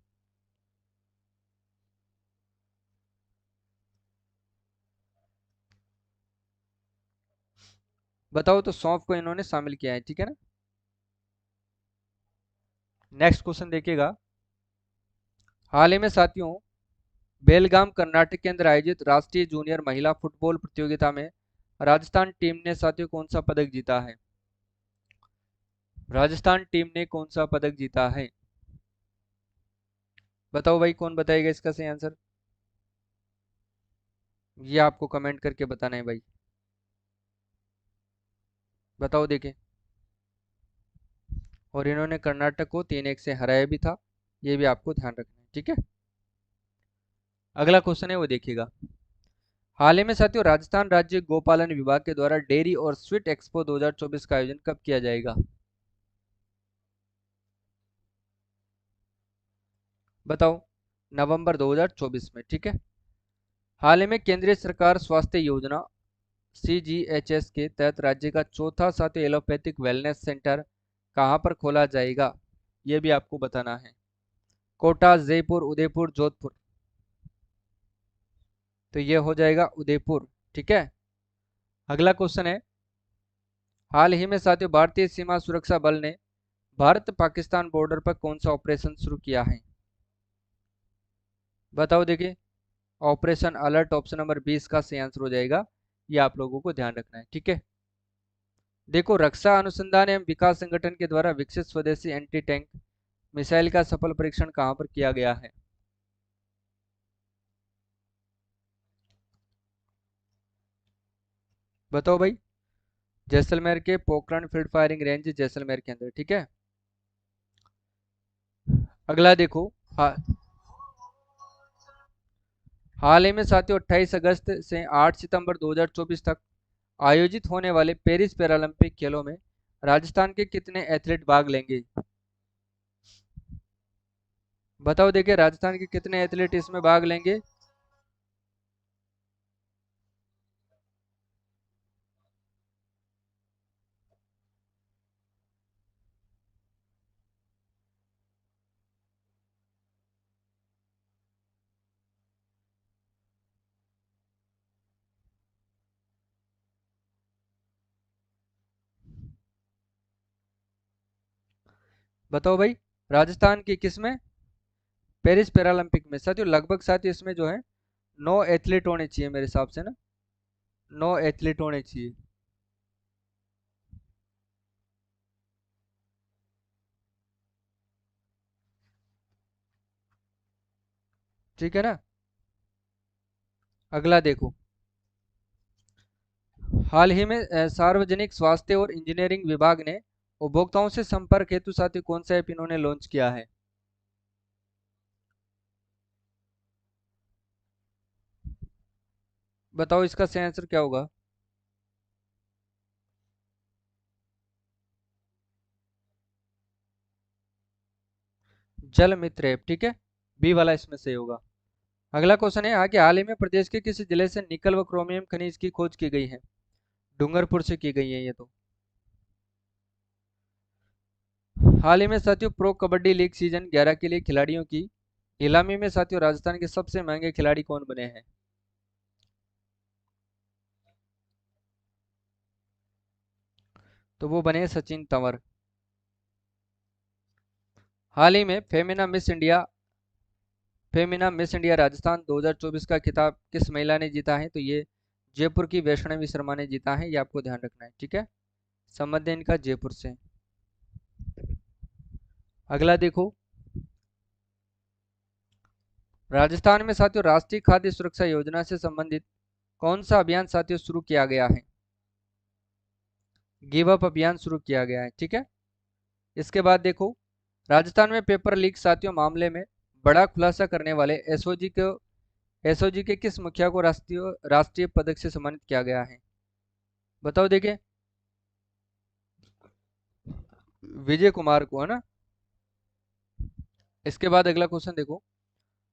बताओ, तो सौंफ को इन्होंने शामिल किया है। ठीक है ना, नेक्स्ट क्वेश्चन देखिएगा, हाल ही में साथियों बेलगाम कर्नाटक के अंदर आयोजित राष्ट्रीय जूनियर महिला फुटबॉल प्रतियोगिता में राजस्थान टीम ने साथियों कौन सा पदक जीता है? राजस्थान टीम ने कौन सा पदक जीता है? बताओ भाई, कौन बताएगा इसका सही आंसर? ये आपको कमेंट करके बताना है भाई, बताओ देखें। और इन्होंने कर्नाटक को 3-1 से हराया भी था, ये भी आपको ध्यान रखना है। ठीक है, अगला क्वेश्चन है वो देखिएगा, हाल ही में साथियों राजस्थान राज्य गोपालन विभाग के द्वारा डेयरी और स्वीट एक्सपो 2024 का आयोजन कब किया जाएगा? बताओ। नवंबर 2024 में, ठीक है। हाल ही में केंद्रीय सरकार स्वास्थ्य योजना CGHS के तहत राज्य का चौथा साथियों एलोपैथिक वेलनेस सेंटर कहाँ पर खोला जाएगा? ये भी आपको बताना है। कोटा, जयपुर, उदयपुर, जोधपुर। तो ये हो जाएगा उदयपुर, ठीक है। अगला क्वेश्चन है, हाल ही में साथियों भारतीय सीमा सुरक्षा बल ने भारत पाकिस्तान बॉर्डर पर कौन सा ऑपरेशन शुरू किया है? बताओ देखिए। ऑपरेशन अलर्ट ऑप्शन नंबर 20 का सही आंसर हो जाएगा। ये आप लोगों को ध्यान रखना है, ठीक है। देखो, रक्षा अनुसंधान एवं विकास संगठन के द्वारा विकसित स्वदेशी एंटी टैंक मिसाइल का सफल परीक्षण कहाँ पर किया गया है? बताओ भाई। जैसलमेर के Pokhran field firing range Jaisalmer के अंदर, ठीक है। अगला देखो। हा, हाल ही में साथियों 28 अगस्त से 8 सितंबर 2024 तक आयोजित होने वाले पेरिस पैरालंपिक खेलों में राजस्थान के कितने एथलीट भाग लेंगे? बताओ देखिए, राजस्थान के कितने एथलीट इसमें भाग लेंगे? बताओ भाई। राजस्थान की किसमें? पेरिस पैरालंपिक में साथियों लगभग साथियों इसमें जो है 9 एथलीट होने चाहिए मेरे हिसाब से ना। 9 एथलीट होने चाहिए। ठीक है ना। अगला देखो। हाल ही में सार्वजनिक स्वास्थ्य और इंजीनियरिंग विभाग ने उपभोक्ताओं से संपर्क हेतु साथियों कौन सा ऐप इन्होंने लॉन्च किया है? बताओ इसका सही आंसर क्या होगा? जल मित्र ऐप, ठीक है। बी वाला इसमें सही होगा। अगला क्वेश्चन है, आगे हाल ही में प्रदेश के किसी जिले से निकल व क्रोमियम खनिज की खोज की गई है? डूंगरपुर से की गई है ये तो। हाल ही में साथियों प्रो कबड्डी लीग सीजन 11 के लिए खिलाड़ियों की नीलामी में साथियों राजस्थान के सबसे महंगे खिलाड़ी कौन बने हैं? तो वो बने सचिन तंवर। हाल ही में फेमिना मिस इंडिया राजस्थान 2024 का खिताब किस महिला ने जीता है? तो ये जयपुर की वैष्णवी शर्मा ने जीता है, ये आपको ध्यान रखना है, ठीक है। संबंध है इनका जयपुर से। अगला देखो। राजस्थान में साथियों राष्ट्रीय खाद्य सुरक्षा योजना से संबंधित कौन सा अभियान साथियों शुरू किया गया है? गिव अप अभियान शुरू किया गया है, ठीक है। इसके बाद देखो, राजस्थान में पेपर लीक साथियों मामले में बड़ा खुलासा करने वाले एसओजी के किस मुखिया को राष्ट्रीय राष्ट्रीय पदक से सम्मानित किया गया है? बताओ देखिए। विजय कुमार को, है ना। इसके बाद अगला क्वेश्चन देखो।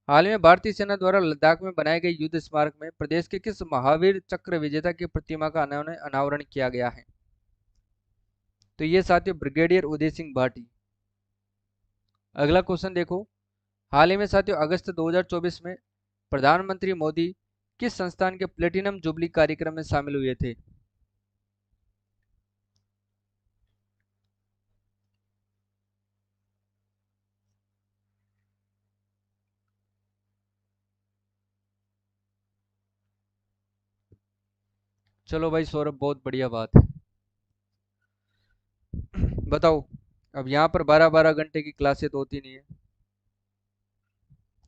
हाल ही में भारतीय सेना द्वारा लद्दाख में बनाए गए युद्ध स्मारक में प्रदेश के किस महावीर चक्र विजेता की प्रतिमा का अनावरण किया गया है? तो ये साथियों ब्रिगेडियर उदय सिंह भाटी। अगला क्वेश्चन देखो। हाल ही में साथियों अगस्त 2024 में प्रधानमंत्री मोदी किस संस्थान के प्लेटिनम जुबली कार्यक्रम में शामिल हुए थे? चलो भाई सौरभ, बहुत बढ़िया बात है। बताओ। अब यहाँ पर 12-12 घंटे की क्लासेस तो होती नहीं है,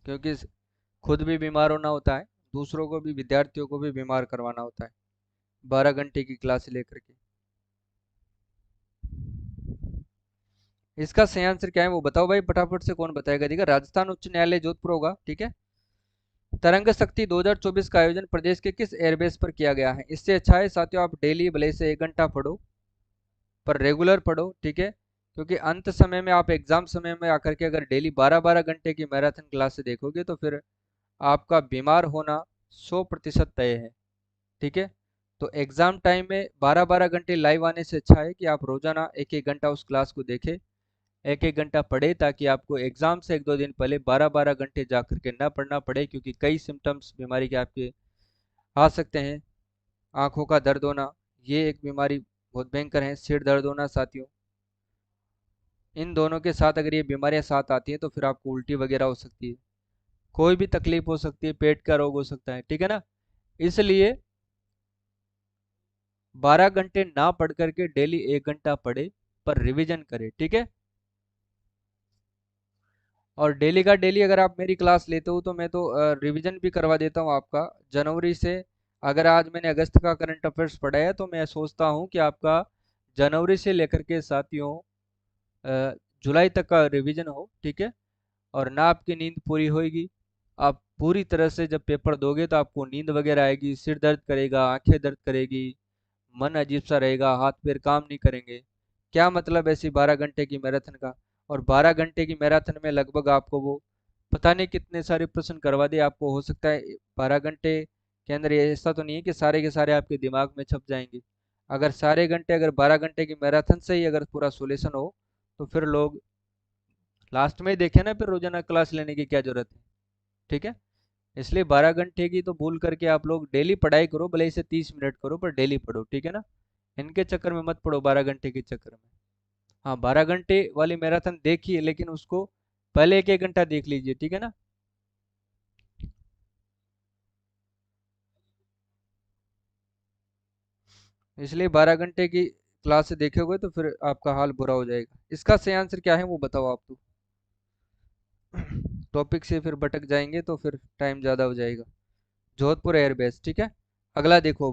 क्योंकि खुद भी बीमार होना होता है, दूसरों को भी, विद्यार्थियों को भी बीमार करवाना होता है 12 घंटे की क्लास लेकर के। इसका सही आंसर क्या है वो बताओ भाई फटाफट से, कौन बताएगा? देखिए राजस्थान उच्च न्यायालय जोधपुर होगा, ठीक है। तरंग शक्ति 2024 का आयोजन प्रदेश के किस एयरबेस पर किया गया है? इससे अच्छा है साथियों आप डेली भले से 1 घंटा पढ़ो, पर रेगुलर पढ़ो, ठीक है? क्योंकि अंत समय में आप एग्जाम समय में आकर के अगर डेली 12-12 घंटे की मैराथन क्लास से देखोगे तो फिर आपका बीमार होना 100% तय है, ठीक है? तो एग्जाम टाइम में 12-12 घंटे लाइव आने से अच्छा है कि आप रोजाना 1-1 घंटा उस क्लास को देखें, 1-1 घंटा पढ़े, ताकि आपको एग्जाम से 1-2 दिन पहले 12-12 घंटे जा करके ना पढ़ना पड़े, क्योंकि कई सिम्टम्स बीमारी के आपके आ सकते हैं। आंखों का दर्द होना, ये एक बीमारी बहुत भयंकर है। सिर दर्द होना साथियों, इन दोनों के साथ अगर ये बीमारियां साथ आती हैं तो फिर आपको उल्टी वगैरह हो सकती है, कोई भी तकलीफ हो सकती है, पेट का रोग हो सकता है, ठीक है ना? इसलिए 12 घंटे ना पढ़ करके डेली 1 घंटा पढ़े, पर रिवीजन करें, ठीक है? और डेली का डेली अगर आप मेरी क्लास लेते हो तो मैं तो रिवीजन भी करवा देता हूँ आपका जनवरी से। अगर आज मैंने अगस्त का करंट अफेयर्स पढ़ा है तो मैं सोचता हूँ कि आपका जनवरी से लेकर के साथियों जुलाई तक का रिवीजन हो, ठीक है? और ना आपकी नींद पूरी होगी। आप पूरी तरह से जब पेपर दोगे तो आपको नींद वगैरह आएगी, सिर दर्द करेगा, आंखें दर्द करेगी, मन अजीब सा रहेगा, हाथ पैर काम नहीं करेंगे। क्या मतलब ऐसी 12 घंटे की मैराथन का? और 12 घंटे की मैराथन में लगभग आपको वो पता नहीं कितने सारे प्रश्न करवा दे। आपको हो सकता है 12 घंटे के अंदर ये ऐसा तो नहीं है कि सारे के सारे आपके दिमाग में छप जाएंगे। अगर सारे घंटे अगर 12 घंटे की मैराथन से ही अगर पूरा सोल्यूशन हो तो फिर लोग लास्ट में ही देखे ना, फिर रोजाना क्लास लेने की क्या जरूरत है, ठीक है? इसलिए 12 घंटे की तो भूल करके आप लोग डेली पढ़ाई करो, भले इसे 30 मिनट करो, पर डेली पढ़ो, ठीक है ना? इनके चक्कर में मत पड़ो, 12 घंटे के चक्कर में। हाँ, 12 घंटे वाली मैराथन देखिए, लेकिन उसको पहले 1-1 घंटा देख लीजिए, ठीक है ना? इसलिए 12 घंटे की क्लास से देखोगे तो फिर आपका हाल बुरा हो जाएगा। इसका सही आंसर क्या है वो बताओ आप तो। टॉपिक से फिर भटक जाएंगे तो फिर टाइम ज़्यादा हो जाएगा। जोधपुर एयरबेस, ठीक है? अगला देखो।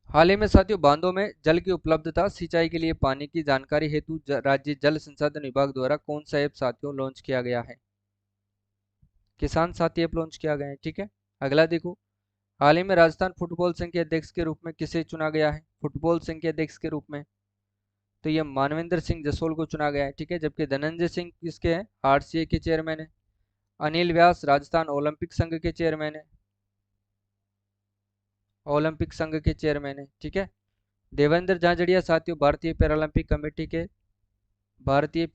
हाल ही में साथियों बांधों में जल की उपलब्धता सिंचाई के लिए पानी की जानकारी हेतु राज्य जल संसाधन विभाग द्वारा कौन सा ऐप साथियों लॉन्च किया गया है? किसान साथी ऐप लॉन्च किया गया है, ठीक है? अगला देखो। हाल ही में राजस्थान फुटबॉल संघ के अध्यक्ष के रूप में किसे चुना गया है? फुटबॉल संघ के अध्यक्ष के रूप में तो ये मानवेंद्र सिंह जसोल को चुना गया है, ठीक है? जबकि धनंजय सिंह किसके हैं? आरसीए के चेयरमैन है। अनिल व्यास राजस्थान ओलंपिक संघ के चेयरमैन है, ओलंपिक संघ के चेयरमैन है, ठीक है? देवेंद्र झाझड़िया साथियों भारतीय पैरालंपिक भारतीय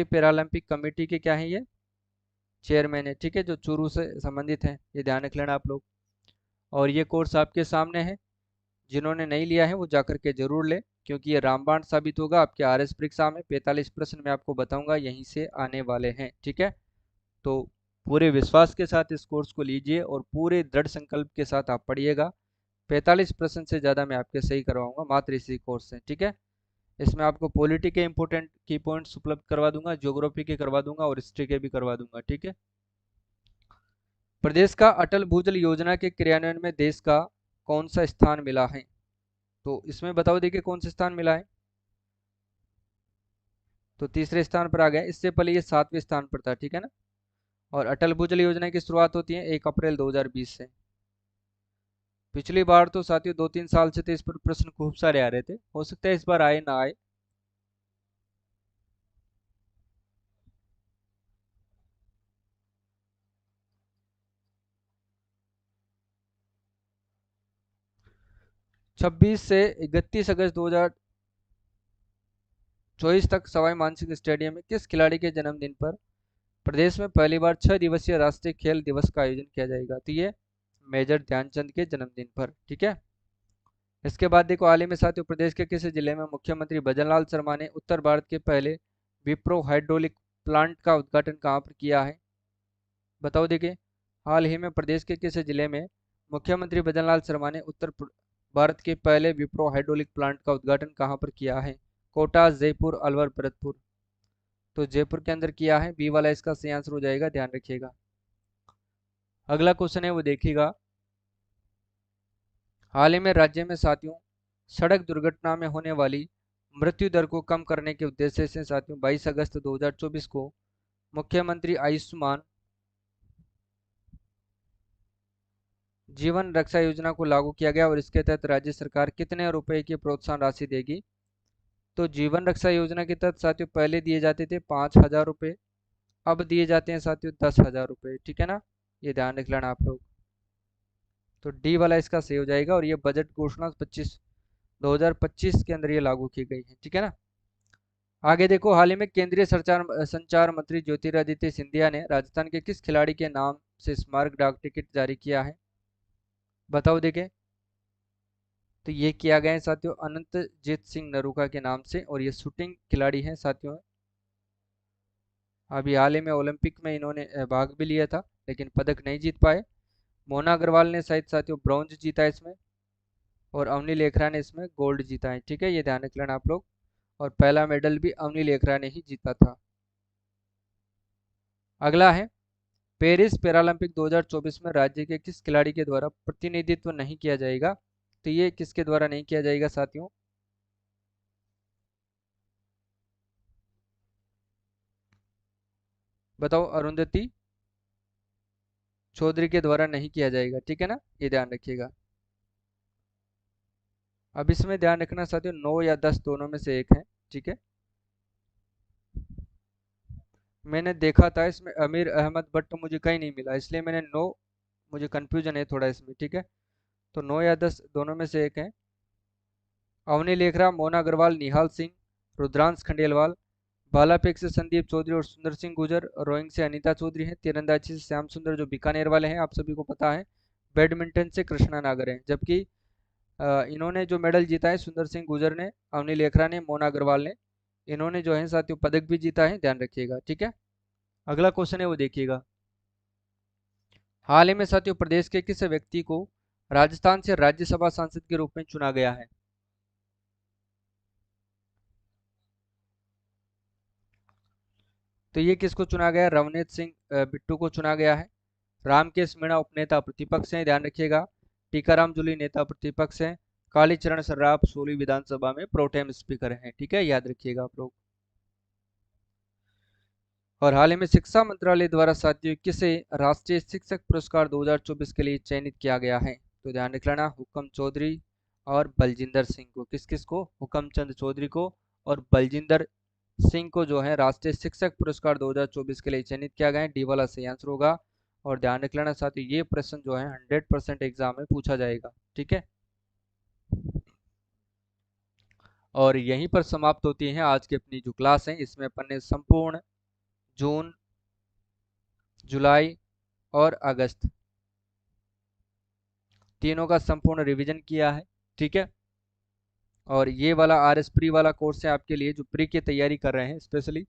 पैरालंपिक कमेटी के क्या है ये? चेयरमैन है, ठीक है? जो चूरू से संबंधित है, ये ध्यान रख लेना आप लोग। और ये कोर्स आपके सामने है, जिन्होंने नहीं लिया है वो जाकर के जरूर ले, क्योंकि ये रामबाण साबित होगा आपके आरएस परीक्षा में। 45 प्रश्न मैं आपको बताऊंगा यहीं से आने वाले हैं, ठीक है? तो पूरे विश्वास के साथ इस कोर्स को लीजिए और पूरे दृढ़ संकल्प के साथ आप पढ़िएगा। 45% से ज़्यादा मैं आपके सही करवाऊंगा मात्र इसी कोर्स से, ठीक है? इसमें आपको पॉलिटी के इंपॉर्टेंट की पॉइंट्स उपलब्ध करवा दूंगा, ज्योग्राफी के करवा दूंगा और हिस्ट्री के भी करवा दूंगा, ठीक है? प्रदेश का अटल भूजल योजना के क्रियान्वयन में देश का कौन सा स्थान मिला है? तो इसमें बताओ देखिए कौन सा स्थान मिला है? तो तीसरे स्थान पर आ गया। इससे पहले ये 7वें स्थान पर था, ठीक है ना? और अटल भूजल योजना की शुरुआत होती है 1 अप्रैल 2020 से। पिछली बार तो साथियों 2-3 साल से तो इस पर प्रश्न खूब सारे आ रहे थे, हो सकता है इस बार आए ना आए। 26 से 31 अगस्त 2024 तक सवाई मानसिंह स्टेडियम में किस खिलाड़ी के जन्मदिन पर प्रदेश में पहली बार 6 दिवसीय राष्ट्रीय खेल दिवस का आयोजन किया जाएगा? तो ये मेजर ध्यानचंद के जन्मदिन पर, ठीक है? इसके बाद देखो, हाल ही में साथियों प्रदेश के किस जिले में मुख्यमंत्री भजनलाल शर्मा ने उत्तर भारत के पहले विप्रो हाइड्रोलिक प्लांट का उद्घाटन कहाँ पर किया है? बताओ देखिए। हाल ही में प्रदेश के किस जिले में मुख्यमंत्री भजनलाल शर्मा ने भारत के पहले विप्रो हाइड्रोलिक प्लांट का उद्घाटन कहाँ पर किया है? कोटा, जयपुर, अलवर, भरतपुर? तो जयपुर के अंदर किया है, बी वाला इसका सही आंसर हो जाएगा, ध्यान रखिएगा। अगला क्वेश्चन है वो देखिएगा। हाल ही में राज्य में साथियों सड़क दुर्घटना में होने वाली मृत्यु दर को कम करने के उद्देश्य से साथियों 22 अगस्त 2024 को मुख्यमंत्री आयुष्मान जीवन रक्षा योजना को लागू किया गया और इसके तहत राज्य सरकार कितने रुपए की प्रोत्साहन राशि देगी। तो जीवन रक्षा योजना के तहत साथियों पहले दिए जाते थे 5,000 रुपये, अब दिए जाते हैं साथियों 10,000 रुपये। ठीक है ना, ये ध्यान रख लेना आप लोग। तो डी वाला इसका सही हो जाएगा और ये बजट घोषणा 2025 के अंदर ये लागू की गई है। ठीक है ना। आगे देखो, हाल ही में केंद्रीय संचार संचार मंत्री ज्योतिरादित्य सिंधिया ने राजस्थान के किस खिलाड़ी के नाम से स्मारक डाक टिकट जारी किया है, बताओ देखें। तो ये किया गया है साथियों अनंतजीत सिंह नरूका के नाम से और ये शूटिंग खिलाड़ी हैं साथियों। अभी हाल ही में ओलंपिक में इन्होंने भाग भी लिया था लेकिन पदक नहीं जीत पाए। मोना अग्रवाल ने शायद साथियों ब्रॉन्ज जीता इसमें और अवनी लेखरा ने इसमें गोल्ड जीता है। ठीक है, ये ध्यान रख लेना आप लोग। और पहला मेडल भी अवनी लेखरा ने ही जीता था। अगला है, पेरिस पैरालंपिक 2024 में राज्य के किस खिलाड़ी के द्वारा प्रतिनिधित्व नहीं किया जाएगा। तो ये किसके द्वारा नहीं किया जाएगा साथियों, बताओ। अरुंधति चौधरी के द्वारा नहीं किया जाएगा। ठीक है ना, ये ध्यान रखिएगा। अब इसमें ध्यान रखना साथियों 9 या 10 दोनों में से एक है। ठीक है, मैंने देखा था इसमें अमीर अहमद बट मुझे कहीं नहीं मिला, इसलिए मैंने 9, मुझे कंफ्यूजन है थोड़ा इसमें। ठीक है, तो 9 या 10 दोनों में से एक है। अवनी लेखरा, मोना अग्रवाल, निहाल सिंह, रुद्रांश खंडेलवाल, भाला फेंक से संदीप चौधरी और सुंदर सिंह गुजर, रोइंग से अनीता चौधरी हैं, तीरंदाजी से श्याम सुंदर जो बीकानेर वाले हैं आप सभी को पता है, बैडमिंटन से कृष्णा नागर हैं। जबकि इन्होंने जो मेडल जीता है सुंदर सिंह गुजर ने, अवनी लेखरा ने, मोना अग्रवाल ने, इन्होंने जो है साथियों पदक भी जीता है, ध्यान रखिएगा। ठीक है, अगला क्वेश्चन है वो देखिएगा। हाल ही में साथियों प्रदेश के किस व्यक्ति को राजस्थान से राज्यसभा सांसद के रूप में चुना गया है। तो ये किसको चुना गया है, रवनीत सिंह बिट्टू को चुना गया है। रामकेश मीणा उपनेता प्रतिपक्ष हैं, ध्यान रखिएगा। टीकाराम जूली नेता प्रतिपक्ष हैं। कालीचरण सर्राफ सोली विधानसभा में प्रोटेम स्पीकर हैं। ठीक है, याद रखिएगा आप लोग। और हाल ही में शिक्षा मंत्रालय द्वारा साथियों किसे राष्ट्रीय शिक्षक पुरस्कार 2024 के लिए चयनित किया गया है। तो ध्यान रख लेना, हुक्म चौधरी और बलजिंदर सिंह को। किस किस को, हुक्म चंद चौधरी को और बलजिंदर सिंह को जो है राष्ट्रीय शिक्षक पुरस्कार 2024 के लिए चयनित किया गया है। डी वाला सही आंसर होगा। और ध्यान रख लेना साथियों ये प्रश्न जो है 100% एग्जाम में पूछा जाएगा। ठीक है, और यहीं पर समाप्त होती है आज की अपनी जो क्लास है। इसमें अपन ने संपूर्ण जून, जुलाई और अगस्त तीनों का संपूर्ण रिवीजन किया है। ठीक है, और ये वाला आर एस प्री वाला कोर्स है आपके लिए जो प्री की तैयारी कर रहे हैं स्पेशली।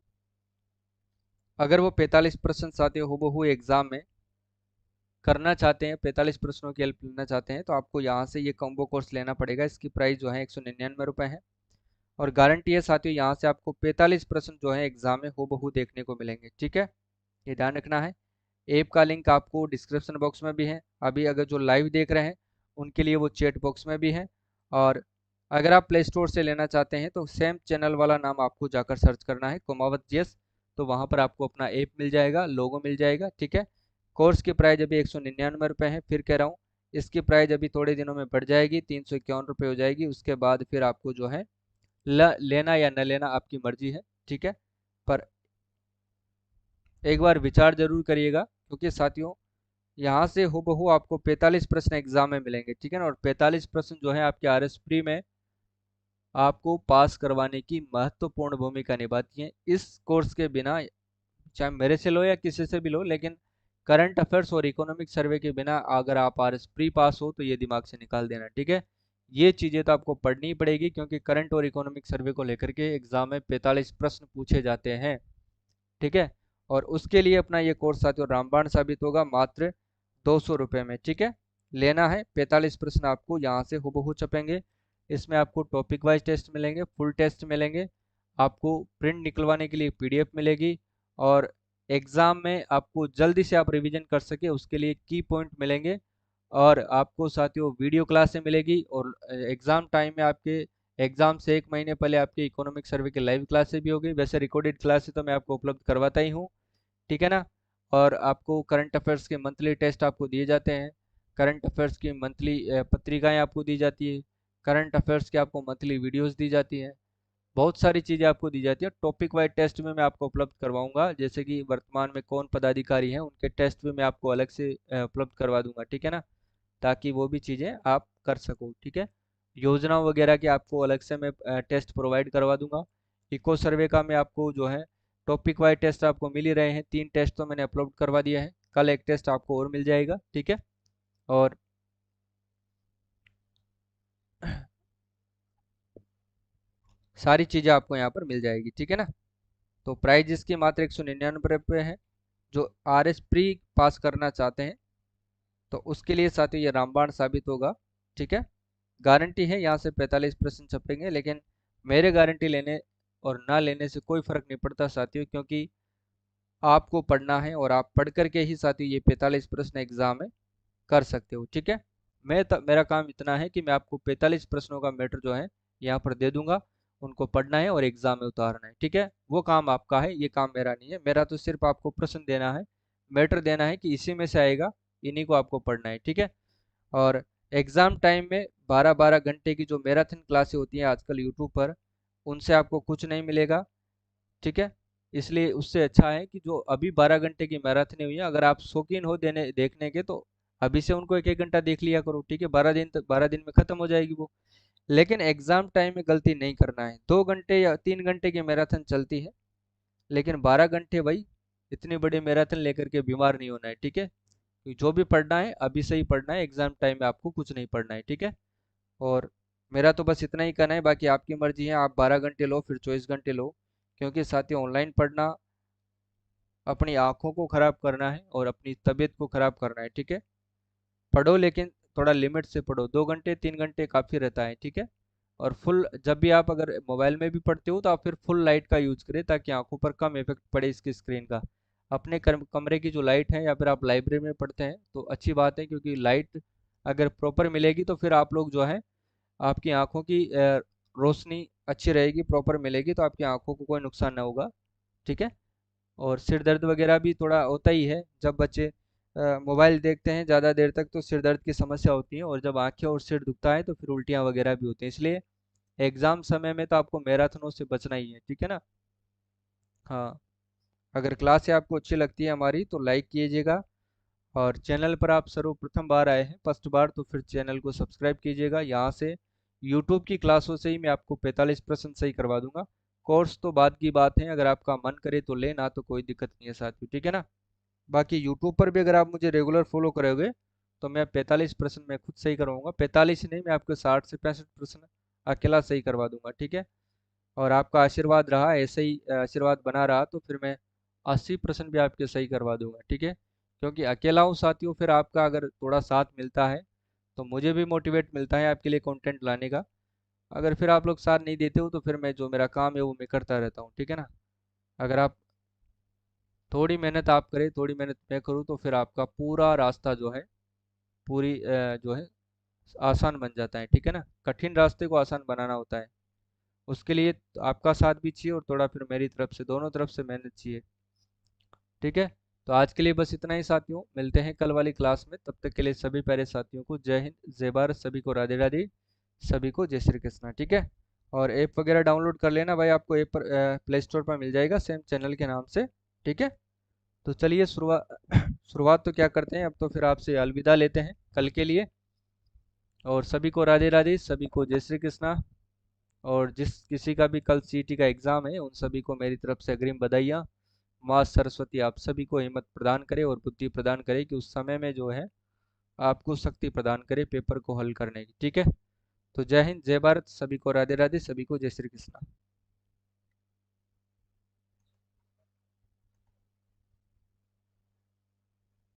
अगर वो 45 प्रश्न आते हो हूबहू एग्जाम में करना चाहते हैं, 45 प्रश्नों की हेल्प लेना चाहते हैं, तो आपको यहाँ से ये कॉम्बो कोर्स लेना पड़ेगा। इसकी प्राइस जो है 199 रुपये है और गारंटी है साथियों यहाँ से आपको 45 प्रश्न जो है एग्जाम में हूबहू देखने को मिलेंगे। ठीक है, ये ध्यान रखना है। ऐप का लिंक आपको डिस्क्रिप्शन बॉक्स में भी है। अभी अगर जो लाइव देख रहे हैं उनके लिए वो चैट बॉक्स में भी है। और अगर आप प्ले स्टोर से लेना चाहते हैं तो सेम चैनल वाला नाम आपको जाकर सर्च करना है, कुमावत जीएस। तो वहाँ पर आपको अपना ऐप मिल जाएगा, लोगो मिल जाएगा। ठीक है, कोर्स की प्राइस अभी 199 रुपये है। फिर कह रहा हूँ इसकी प्राइस अभी थोड़े दिनों में बढ़ जाएगी, 351 रुपये हो जाएगी। उसके बाद फिर आपको जो है लेना या न लेना आपकी मर्जी है। ठीक है, पर एक बार विचार जरूर करिएगा क्योंकि साथियों यहाँ से हूबहू आपको 45 प्रश्न एग्जाम में मिलेंगे। ठीक है ना, और 45 प्रश्न जो है आपके आर एस प्री में आपको पास करवाने की महत्वपूर्ण भूमिका निभाती है। इस कोर्स के बिना, चाहे मेरे से लो या किसी से भी लो, लेकिन करंट अफेयर्स और इकोनॉमिक सर्वे के बिना अगर आप आर एस प्री पास हो तो ये दिमाग से निकाल देना। ठीक है, ये चीज़ें तो आपको पढ़नी ही पड़ेगी क्योंकि करंट और इकोनॉमिक सर्वे को लेकर के एग्जाम में 45 प्रश्न पूछे जाते हैं। ठीक है, और उसके लिए अपना ये कोर्स साथियों रामबाण साबित होगा मात्र 200 रुपये में। ठीक है, लेना है। 45 प्रश्न आपको यहाँ से हूबहू छपेंगे। इसमें आपको टॉपिक वाइज टेस्ट मिलेंगे, फुल टेस्ट मिलेंगे, आपको प्रिंट निकलवाने के लिए पीडीएफ मिलेगी और एग्जाम में आपको जल्दी से आप रिवीजन कर सके उसके लिए की पॉइंट मिलेंगे। और आपको साथियों वीडियो क्लासें मिलेगी और एग्जाम टाइम में आपके एग्जाम से 1 महीने पहले आपकी इकोनॉमिक सर्वे की लाइव क्लासेस भी होगी। वैसे रिकॉर्डेड क्लासेस तो मैं आपको उपलब्ध करवाता ही हूँ, ठीक है ना। और आपको करंट अफेयर्स के मंथली टेस्ट आपको दिए जाते हैं, करंट अफेयर्स की मंथली पत्रिकाएं आपको दी जाती है, करंट अफेयर्स के आपको मंथली वीडियोस दी जाती है, बहुत सारी चीज़ें आपको दी जाती है। टॉपिक वाइज टेस्ट में मैं आपको उपलब्ध करवाऊंगा, जैसे कि वर्तमान में कौन पदाधिकारी हैं उनके टेस्ट भी मैं आपको अलग से उपलब्ध करवा दूंगा, ठीक है ना, ताकि वो भी चीज़ें आप कर सको, ठीक है। योजना वगैरह के आपको अलग से मैं टेस्ट प्रोवाइड करवा दूंगा। इको सर्वे का मैं आपको जो है टॉपिक वाइज टेस्ट आपको मिल ही रहे हैं, 3 टेस्ट तो मैंने अपलोड करवा दिया है, कल एक टेस्ट आपको और मिल जाएगा, ठीक है। और सारी चीज़ें आपको यहाँ पर मिल जाएगी, ठीक है ना। तो प्राइस इसकी मात्र 199 रुपये है। जो आर एस प्री पास करना चाहते हैं तो उसके लिए साथियों ये रामबाण साबित होगा, ठीक है। गारंटी है यहाँ से 45% छपेंगे, लेकिन मेरे गारंटी लेने और ना लेने से कोई फर्क नहीं पड़ता साथियों, क्योंकि आपको पढ़ना है और आप पढ़ करके ही साथियों ये 45 प्रश्न एग्जाम में कर सकते हो, ठीक है। मेरा काम इतना है कि मैं आपको 45 प्रश्नों का मैटर जो है यहाँ पर दे दूंगा, उनको पढ़ना है और एग्जाम में उतारना है, ठीक है। वो काम आपका है, ये काम मेरा नहीं है। मेरा तो सिर्फ आपको प्रश्न देना है, मैटर देना है कि इसी में से आएगा, इन्हीं को आपको पढ़ना है, ठीक है। और एग्ज़ाम टाइम में 12-12 घंटे की जो मैराथन क्लासें होती हैं आजकल यूट्यूब पर, उनसे आपको कुछ नहीं मिलेगा, ठीक है। इसलिए उससे अच्छा है कि जो अभी 12 घंटे की मैराथन हुई है, अगर आप शौकीन हो देने देखने के तो अभी से उनको 1-1 घंटा देख लिया करो, ठीक है। 12 दिन में ख़त्म हो जाएगी वो। लेकिन एग्ज़ाम टाइम में गलती नहीं करना है। 2 घंटे या 3 घंटे की मैराथन चलती है, लेकिन 12 घंटे भाई इतनी बड़ी मैराथन लेकर के बीमार नहीं होना है, ठीक है। तो जो भी पढ़ना है अभी से ही पढ़ना है, एग्जाम टाइम में आपको कुछ नहीं पढ़ना है, ठीक है। और मेरा तो बस इतना ही कहना है, बाकी आपकी मर्जी है, आप 12 घंटे लो फिर 24 घंटे लो, क्योंकि साथियों ऑनलाइन पढ़ना अपनी आंखों को खराब करना है और अपनी तबीयत को खराब करना है, ठीक है। पढ़ो लेकिन थोड़ा लिमिट से पढ़ो, 2 घंटे 3 घंटे काफ़ी रहता है, ठीक है। और फुल जब भी आप अगर मोबाइल में भी पढ़ते हो तो आप फिर फुल लाइट का यूज करें, ताकि आंखों पर कम इफेक्ट पड़े इसकी स्क्रीन का। अपने कमरे की जो लाइट है या फिर आप लाइब्रेरी में पढ़ते हैं तो अच्छी बात है, क्योंकि लाइट अगर प्रॉपर मिलेगी तो फिर आप लोग जो है आपकी आंखों की रोशनी अच्छी रहेगी, प्रॉपर मिलेगी तो आपकी आंखों को कोई नुकसान ना होगा, ठीक है। और सिर दर्द वगैरह भी थोड़ा होता ही है, जब बच्चे मोबाइल देखते हैं ज़्यादा देर तक तो सिर दर्द की समस्या होती है, और जब आंखें और सिर दुखता है तो फिर उल्टियाँ वगैरह भी होती हैं। इसलिए एग्जाम समय में तो आपको मैराथनों से बचना ही है, ठीक है ना। हाँ, अगर क्लास आपको अच्छी लगती है हमारी तो लाइक कीजिएगा, और चैनल पर आप सर्वप्रथम बार आए हैं, फर्स्ट बार, तो फिर चैनल को सब्सक्राइब कीजिएगा। यहाँ से यूट्यूब की क्लासों से ही मैं आपको 45% सही करवा दूंगा। कोर्स तो बाद की बात है, अगर आपका मन करे तो लेना, तो कोई दिक्कत नहीं है साथियों, ठीक है ना। बाकी यूट्यूब पर भी अगर आप मुझे रेगुलर फॉलो करोगे तो मैं 45% मैं खुद सही करवाऊंगा, 45 नहीं, मैं आपको 60 से 65% अकेला सही करवा दूंगा, ठीक है। और आपका आशीर्वाद रहा, ऐसे ही आशीर्वाद बना रहा तो फिर मैं 80% भी आपके सही करवा दूंगा, ठीक है। क्योंकि अकेला हूँ साथियों, फिर आपका अगर थोड़ा साथ मिलता है तो मुझे भी मोटिवेट मिलता है आपके लिए कंटेंट लाने का। अगर फिर आप लोग साथ नहीं देते हो तो फिर मैं जो मेरा काम है वो मैं करता रहता हूँ, ठीक है ना। अगर आप थोड़ी मेहनत आप करें, थोड़ी मेहनत मैं करूँ, तो फिर आपका पूरा रास्ता जो है पूरी जो है आसान बन जाता है, ठीक है ना। कठिन रास्ते को आसान बनाना होता है, उसके लिए आपका साथ भी चाहिए और थोड़ा फिर मेरी तरफ से, दोनों तरफ से मेहनत चाहिए, ठीक है। तो आज के लिए बस इतना ही साथियों, मिलते हैं कल वाली क्लास में, तब तक के लिए सभी प्यारे साथियों को जय हिंद जय भारत, सभी को राधे राधे, सभी को जय श्री कृष्णा, ठीक है। और ऐप वगैरह डाउनलोड कर लेना भाई, आपको ऐप पर प्ले स्टोर पर मिल जाएगा सेम चैनल के नाम से, ठीक है। तो चलिए शुरुआत शुरुआत तो क्या करते हैं, अब तो फिर आपसे अलविदा लेते हैं कल के लिए। और सभी को राधे राधे, सभी को जय श्री कृष्णा। और जिस किसी का भी कल सीटी का एग्ज़ाम है उन सभी को मेरी तरफ से अग्रिम बधाइयाँ। माँ सरस्वती आप सभी को हिम्मत प्रदान करे और बुद्धि प्रदान करे, कि उस समय में जो है आपको शक्ति प्रदान करे पेपर को हल करने की, ठीक है। तो जय हिंद जय भारत, सभी को राधे राधे, सभी को जय श्री कृष्णा।